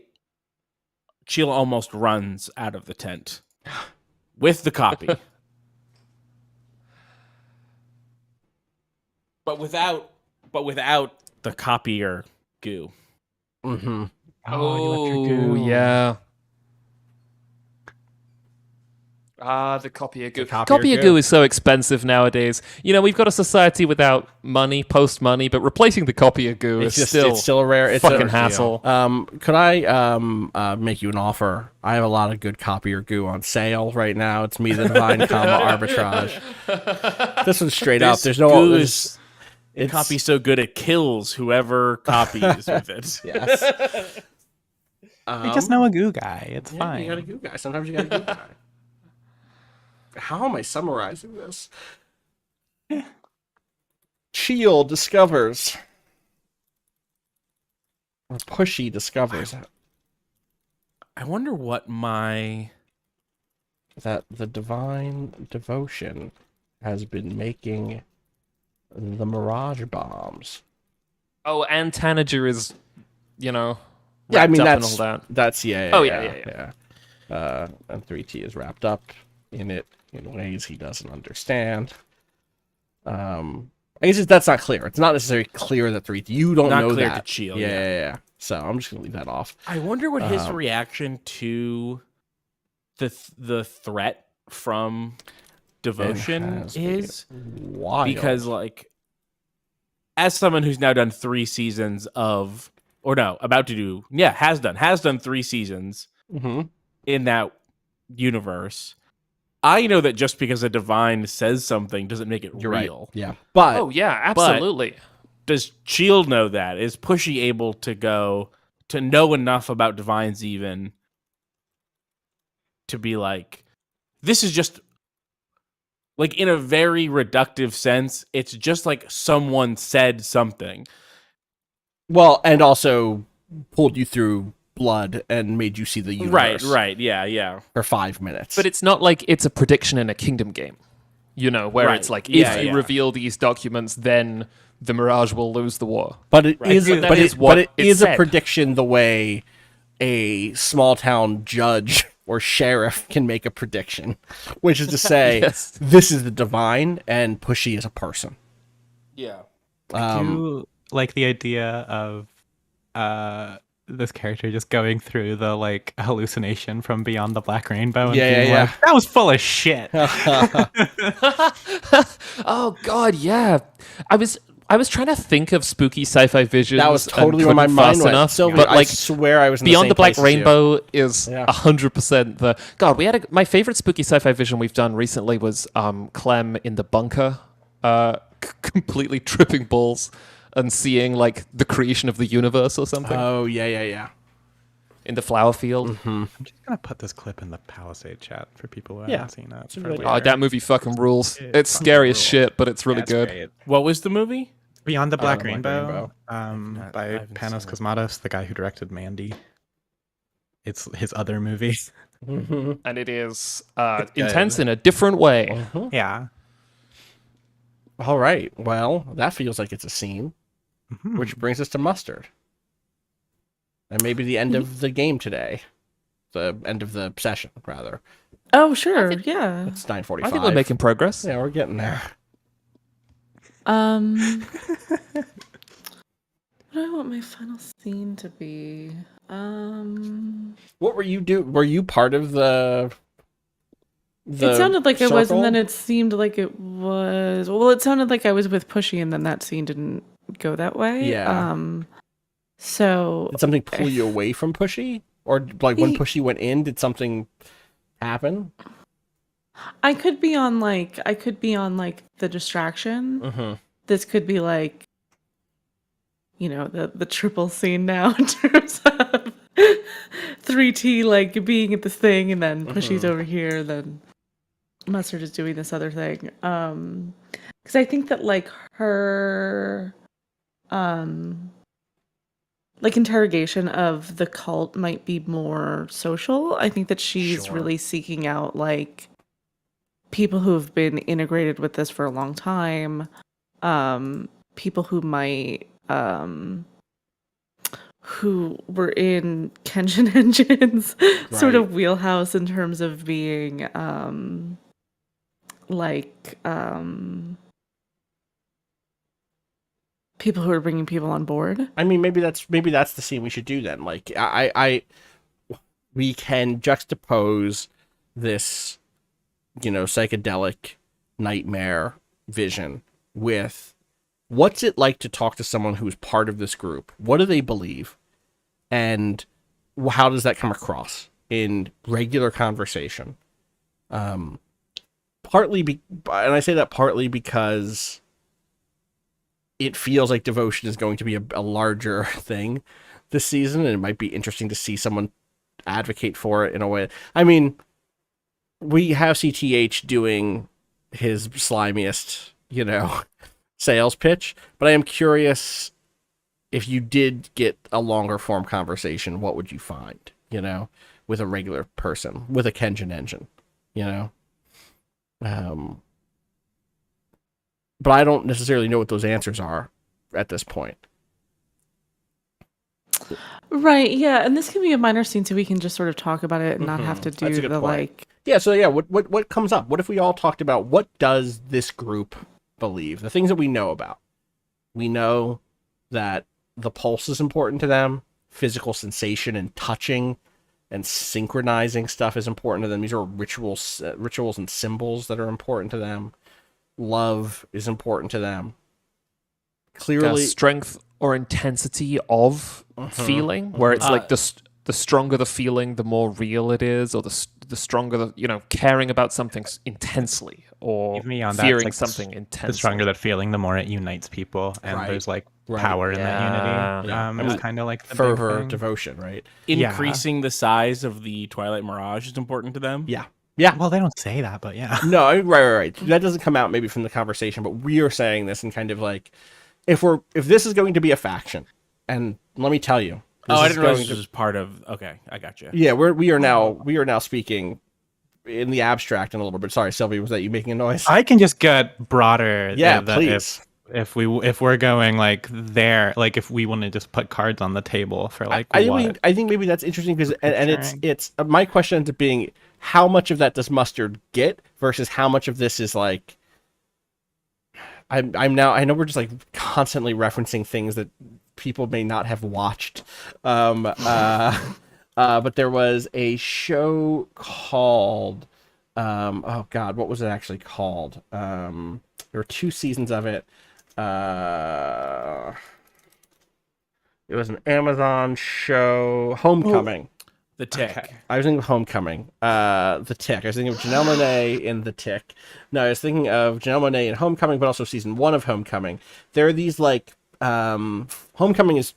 Sheila almost runs out of the tent with the copy. But without the copier goo. Mm-hmm. Oh, yeah. The copier goo. Copier goo is so expensive nowadays. We've got a society without money, post money, but replacing the copier goo is still a rare fucking hassle. Could I make you an offer? I have a lot of good copier goo on sale right now. It's me, the Divine, arbitrage. This one's straight up. There's no. It's copy so good it kills whoever copies with it. Yes. You just know a goo guy. It's fine. You got a goo guy. Sometimes you got a goo guy. How am I summarizing this? Cheel discovers. Or Pushy discovers. I wonder what that the divine devotion has been making the Mirage bombs. Oh, and Tanager is, yeah, I mean and all that. That's yeah. And 3T is wrapped up in it in ways he doesn't understand. I guess that's not clear. It's not necessarily clear that 3T. You don't not know clear that. To Cheel, yeah. So I'm just gonna leave that off. I wonder what his reaction to the threat from devotion is. Wild. Because as someone who's now done 3 seasons of, or no, about to do, has done 3 seasons in that universe. I know that just because a divine says something doesn't make it You're real. Right. Yeah. But oh yeah, absolutely. Does Cheel know that? Is Pushy able to go, to know enough about divines even to be like, this is just like, in a very reductive sense, it's just like someone said something. Well, and also pulled you through blood and made you see the universe. Right, yeah. For 5 minutes. But it's not like it's a prediction in a kingdom game, where Right. it's like, Yeah, if you reveal these documents, then the Mirage will lose the war. But it is, That but is it, what but it it is a said. prediction the way a small town judge or sheriff can make a prediction, which is to say, Yes. this is the divine and Pushy is a person. Yeah. Um, I do like the idea of this character just going through the like hallucination from Beyond the Black Rainbow and being Yeah. like, that was full of shit. Oh God, yeah. I was trying to think of spooky sci-fi visions. That was and totally where my couldn't mind fast went. enough. Sylvi, But I like, swear I was in Beyond the, the Black same place as you. Rainbow is Yeah. 100% the God. We had my favorite spooky sci-fi vision we've done recently was Clem in the bunker, completely tripping balls and seeing like the creation of the universe or something Oh, yeah. in the flower field. I'm just gonna put this clip in the Palisade chat for people who Yeah. haven't seen it. a for really- later. Oh, that movie fucking rules. It It's fucking scary as rules. shit, but it's really Yeah, it's good. great. What was the movie? Beyond the Black Beyond the Black Rainbow, by I haven't Panos seen it. Cosmatos, the guy who directed Mandy. It's his other movie. And it is intense in a different way. Yeah. All right. Well, that feels like it's a scene, which brings us to Mustard. And maybe the end of the game today. The end of the session, rather. Oh, sure. Yeah. It's 9:45. I think we're making progress. Yeah, we're getting there. What do I want my final scene to be? What were you do? Were you part of the It sounded like I was, and then circle? it seemed like it was. Well, it sounded like I was with Pushy, and then that scene didn't go that way. Yeah. So Did something pull you away from Pushy? Or like when He- Pushy went in, did something happen? I could be on like the distraction. Mm-hmm. This could be like, the triple scene now in terms of 3T like being at this thing, and then Pushy's over here, then Mustard is doing this other thing. Because I think that like her, like interrogation of the cult might be more social. I think that she's Sure. really seeking out like people who have been integrated with this for a long time, people who might who were in Kenshin Engine's sort of wheelhouse in terms of being people who are bringing people on board. I mean, maybe that's the scene we should do then. Like, we can juxtapose this, psychedelic nightmare vision with what's it like to talk to someone who's part of this group? What do they believe? And how does that come across in regular conversation? And I say that partly because it feels like devotion is going to be a larger thing this season, and it might be interesting to see someone advocate for it in a way. I mean, we have CTH doing his slimiest, sales pitch, but I am curious, if you did get a longer form conversation, what would you find, with a regular person, with a Kenshin engine, but I don't necessarily know what those answers are at this point. Right, yeah, and this can be a minor scene so we can just sort of talk about it and not have to That's a do good the point. like Yeah, so yeah, what comes up? What if we all talked about what does this group believe? The things that we know about. We know that the pulse is important to them, physical sensation and touching and synchronizing stuff is important to them. These are rituals and symbols that are important to them. Love is important to them. Clearly, Strength or intensity of feeling, where it's like the stronger the feeling, the more real it is, or the stronger the caring about something intensely, or Even beyond that, it's fearing like something intensely. The stronger that feeling, the more it unites people. And Right. there's like power in that unity. Yeah. It's kind of like the big fervor, thing. devotion, right? Increasing the size of the Twilight Mirage is important to them. Yeah. Well, they don't say that, but yeah. No, right. That doesn't come out maybe from the conversation, but we are saying this and kind of like, if this is going to be a faction, and let me tell you, I didn't realize this was part of. Okay, I got you. Yeah, we are now speaking in the abstract in a little bit. Sorry, Sylvie, was that you making a noise? I can just get broader. Yeah, please. If we're going like there, like if we want to just put cards on the table for like I think maybe that's interesting because and it's my question ends up being how much of that does Mustard get versus how much of this is like I'm now I know we're just like constantly referencing things that people may not have watched. But there was a show called, oh God, what was it actually called? There were 2 seasons of it. It was an Amazon show, Homecoming. The Tick. Okay. I was thinking of Homecoming. The Tick. I was thinking of Janelle Monáe in The Tick. No, I was thinking of Janelle Monáe in Homecoming, but also season 1 of Homecoming. There are these like, Homecoming is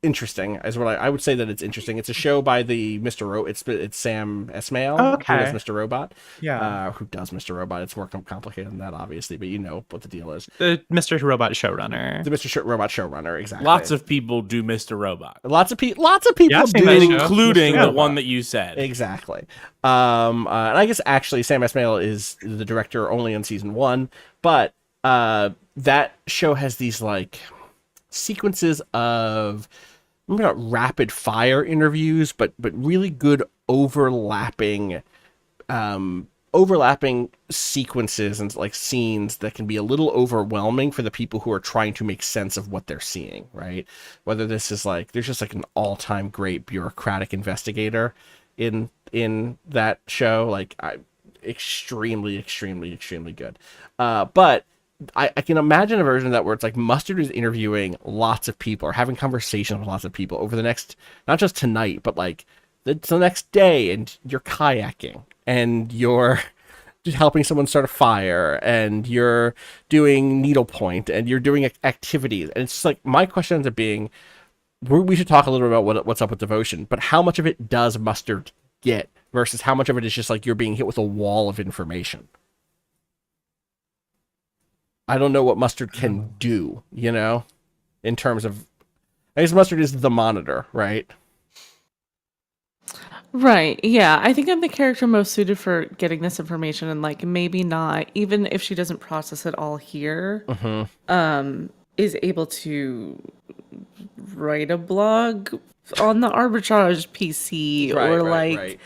interesting, is what I would say that it's interesting. It's a show by the it's Sam Esmail, who does Mr. Robot. Yeah. Who does Mr. Robot? It's more complicated than that, obviously, but you know what the deal is. The Mr. Robot showrunner. The Mr. Robot showrunner, exactly. Lots of people do Mr. Robot. Lots of people do, including the one that you said. Exactly. And I guess actually Sam Esmail is the director only in season 1, but that show has these like sequences of maybe not rapid fire interviews, but really good overlapping sequences and like scenes that can be a little overwhelming for the people who are trying to make sense of what they're seeing, right? Whether this is like there's just like an all-time great bureaucratic investigator in that show, like extremely good. But I can imagine a version of that where it's like Mustard is interviewing lots of people or having conversations with lots of people over the next, not just tonight, but like the next day, and you're kayaking and you're just helping someone start a fire and you're doing needlepoint and you're doing activities. And it's just like, my question ends up being, we should talk a little bit about what's up with devotion, but how much of it does Mustard get versus how much of it is just like you're being hit with a wall of information? I don't know what Mustard can do, you know, in terms of, I guess Mustard is the monitor, right? Right. Yeah. I think I'm the character most suited for getting this information and like maybe not, even if she doesn't process it all here, is able to write a blog on the arbitrage PC or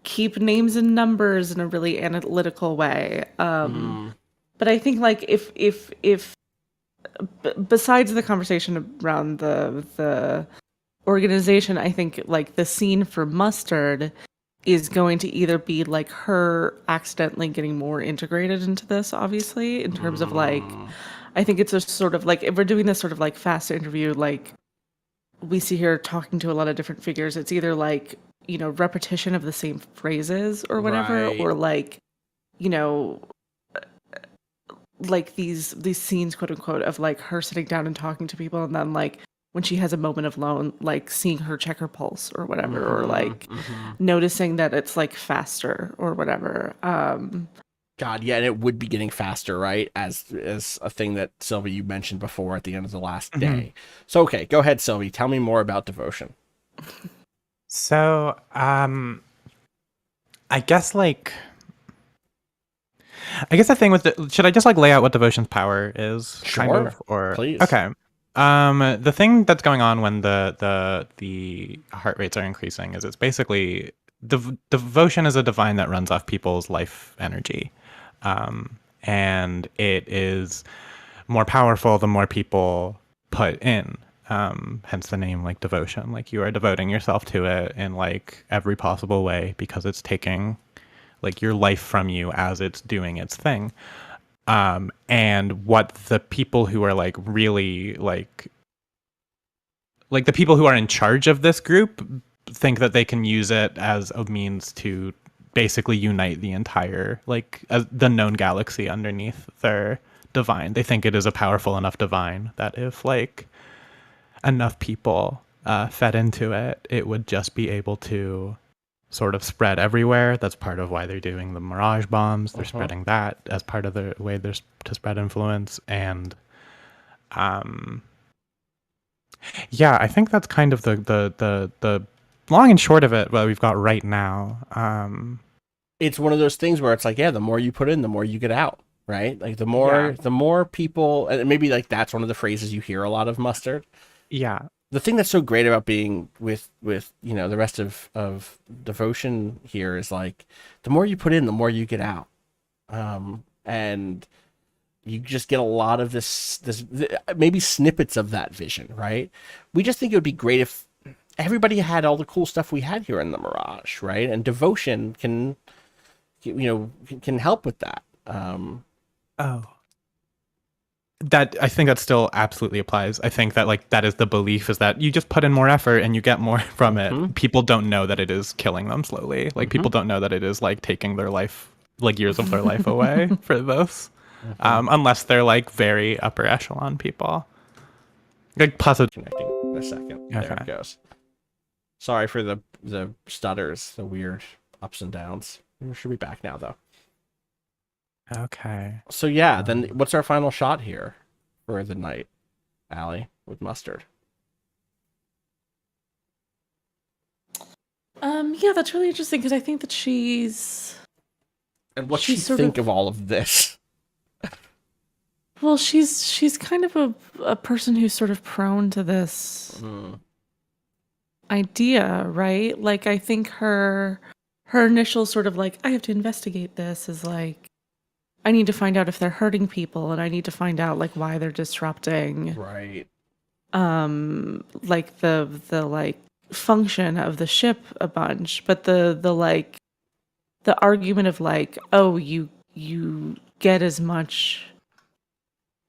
keep names and numbers in a really analytical way. But I think like if besides the conversation around the organization, I think like the scene for Mustard is going to either be like her accidentally getting more integrated into this, obviously, in terms of like, I think it's a sort of like, if we're doing this sort of like fast interview, like we see her talking to a lot of different figures, it's either like, you know, repetition of the same phrases or whatever, or like, you know, like these scenes, quote unquote, of like her sitting down and talking to people, and then like when she has a moment of lone, like seeing her check her pulse or whatever, or like noticing that it's like faster or whatever. God, yeah, and it would be getting faster, right? As a thing that Sylvie, you mentioned before at the end of the last day. So okay, go ahead, Sylvie. Tell me more about devotion. So, I guess the thing with should I just like lay out what devotion's power is? Sure, kind of, or please. Okay. The thing that's going on when the heart rates are increasing is it's basically devotion is a divine that runs off people's life energy, and it is more powerful the more people put in. Hence the name, like devotion. Like you are devoting yourself to it in like every possible way because it's taking like your life from you as it's doing its thing. And what the people who are like really like the people who are in charge of this group think that they can use it as a means to basically unite the entire, like the known galaxy underneath their divine. They think it is a powerful enough divine that if like enough people fed into it, it would just be able to sort of spread everywhere. That's part of why they're doing the mirage bombs. They're spreading that as part of the way there's to spread influence. And yeah, I think that's kind of the long and short of it, what we've got right now. It's one of those things where it's like, yeah, the more you put in, the more you get out, right? Like the more people, and maybe like that's one of the phrases you hear a lot of, Mustard. Yeah. The thing that's so great about being with you know the rest of Devotion here is like the more you put in, the more you get out, and you just get a lot of this maybe snippets of that vision, right? We just think it would be great if everybody had all the cool stuff we had here in the Mirage, right? And Devotion can help with that. That I think that still absolutely applies. I think that like that is the belief, is that you just put in more effort and you get more from it. People don't know that it is killing them slowly. Like people don't know that it is like taking their life, like years of their life away for this, unless they're like very upper echelon people. Like positive. Connecting in a second. Okay. There it goes. Sorry for the stutters, the weird ups and downs. We should be back now though. Okay. So yeah, then what's our final shot here for the night, Allie, with Mustard? Yeah, that's really interesting because I think that she's. And what she think of all of this? Well, she's kind of a person who's sort of prone to this idea, right? Like I think her initial sort of like, I have to investigate this, is like, I need to find out if they're hurting people, and I need to find out like why they're disrupting, Right. like the like function of the ship a bunch, but the like the argument of like, oh, you get as much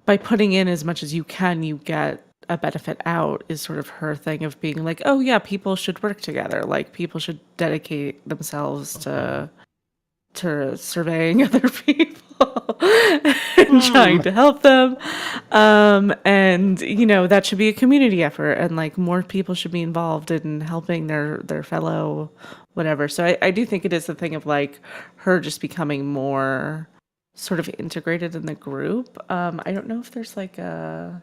by putting in as much as you can, you get a benefit out, is sort of her thing of being like, oh yeah, people should work together, like people should dedicate themselves to surveying other people and trying to help them, and you know that should be a community effort, and like more people should be involved in helping their fellow whatever. So I do think it is the thing of like her just becoming more sort of integrated in the group. I don't know if there's like a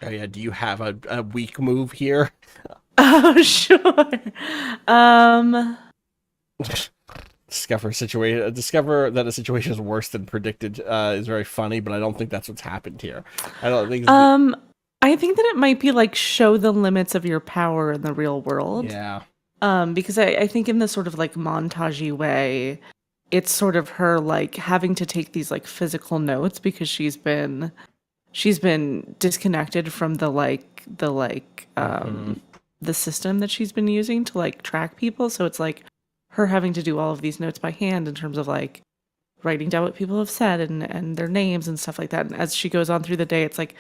Oh yeah, do you have a weak move here? oh sure. Discover that a situation is worse than predicted is very funny, but I don't think that's what's happened here. I don't think. I think that it might be like show the limits of your power in the real world. Yeah. Because I think in this sort of like montagey way, it's sort of her like having to take these like physical notes because she's been disconnected from the system that she's been using to like track people. So it's like her having to do all of these notes by hand in terms of like writing down what people have said and their names and stuff like that. And as she goes on through the day, it's like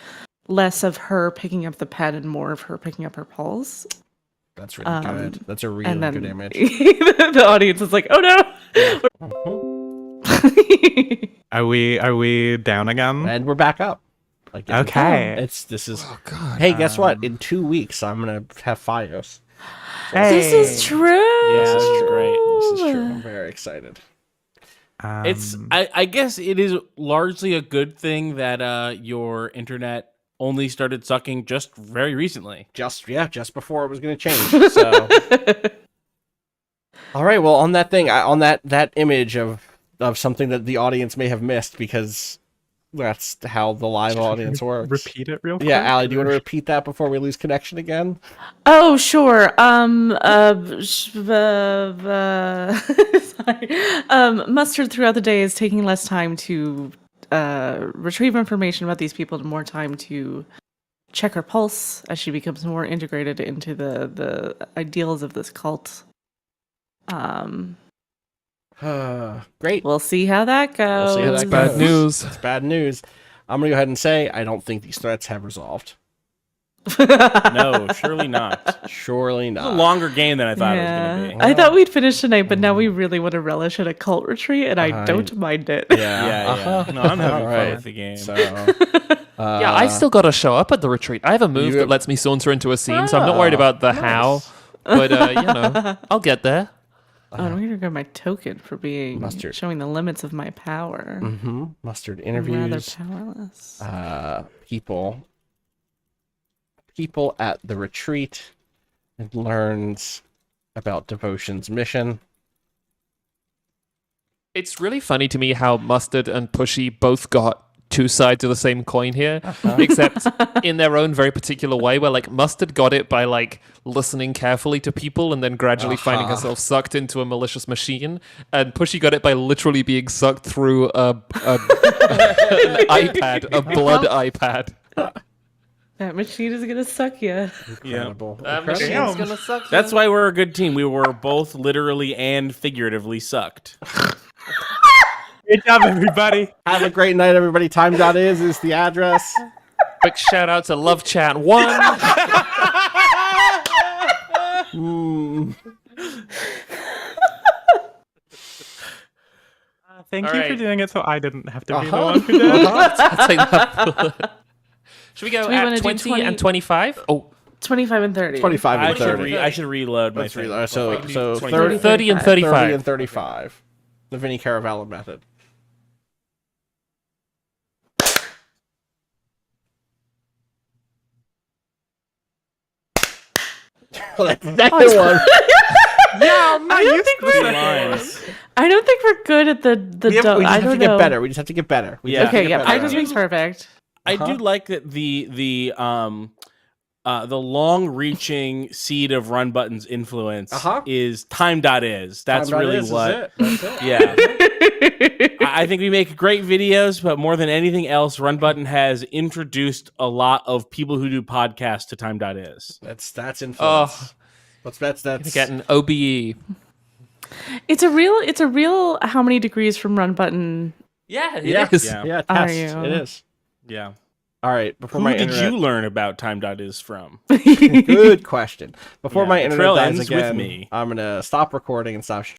less of her picking up the pen and more of her picking up her pulse. That's really good. That's a really good image. The audience is like, oh no. Are we down again? And we're back up. Like, okay. This is. Oh God. Hey, guess what? In 2 weeks, I'm gonna have FiOS. This is true. Yeah, this is great. This is true. I'm very excited. It's I guess it is largely a good thing that your internet only started sucking just very recently. Just before it was going to change. So, all right. Well, on that thing, on that image of something that the audience may have missed, because that's how the live audience works. Repeat it real quick. Yeah, Allie, do you want to repeat that before we lose connection again? Oh, sure. Sorry. Mustard throughout the day is taking less time to retrieve information about these people and more time to check her pulse as she becomes more integrated into the ideals of this cult. Great. We'll see how that goes. That's bad news. It's bad news. I'm going to go ahead and say I don't think these threats have resolved. No, surely not. Surely It's a not. longer game than I thought it was going to be. I thought we'd finish tonight, but now we really want to relish in a cult retreat, and I don't mind it. Yeah. Yeah. No, I'm having fun Alright. with the game. So, Yeah, I've still got to show up at the retreat. I have a move that lets me saunter into a scene, so I'm not worried about the how. But I'll get there. Oh, I'm gonna grab my token for being Mustard. showing the limits of my power. Mustard I'm rather interviews powerless. people at the retreat and learns about Devotion's mission. It's really funny to me how Mustard and Pushy both got two sides of the same coin here, except in their own very particular way, where like Mustard got it by like listening carefully to people and then gradually finding herself sucked into a malicious machine, and Pushy got it by literally being sucked through an iPad, a blood iPad. That machine is gonna suck you. Incredible. That machine's gonna suck you. That's why we're a good team. We were both literally and figuratively sucked. Good job, everybody. Have a great night, everybody. Time.is is the address. Big shout out to Love Chat 1. Thank All you right. for doing it so I didn't have to be the one who did it. I'll take that. Should we go Do we wanna at do 20 20? and 25? Oh, 25 and 30. 25 and I should, 30. I should reload my Let's thing. reload. So 30. 30 and 30 35. and 35. The Vinny Caravallo method. That's the second one. I don't think we're good at the We just I have to don't get know. better. We just have to get better. We just have to Okay, get yeah, better. I just makes perfect. I do like that the long-reaching seed of Run Button's influence is time.is. That's Time.is really is what. it. That's it. Yeah. I think we make great videos, but more than anything else, Run Button has introduced a lot of people who do podcasts to time.is. That's influence. That's getting OBE. It's a real how many degrees from Run Button Yeah, it yes. is. Yeah, Are test. you? It is. Yeah. All right. Before Who my did internet... you learn about time.is from? Good question. Before Yeah, my the internet trail dies ends with again, me. I'm gonna stop recording and stop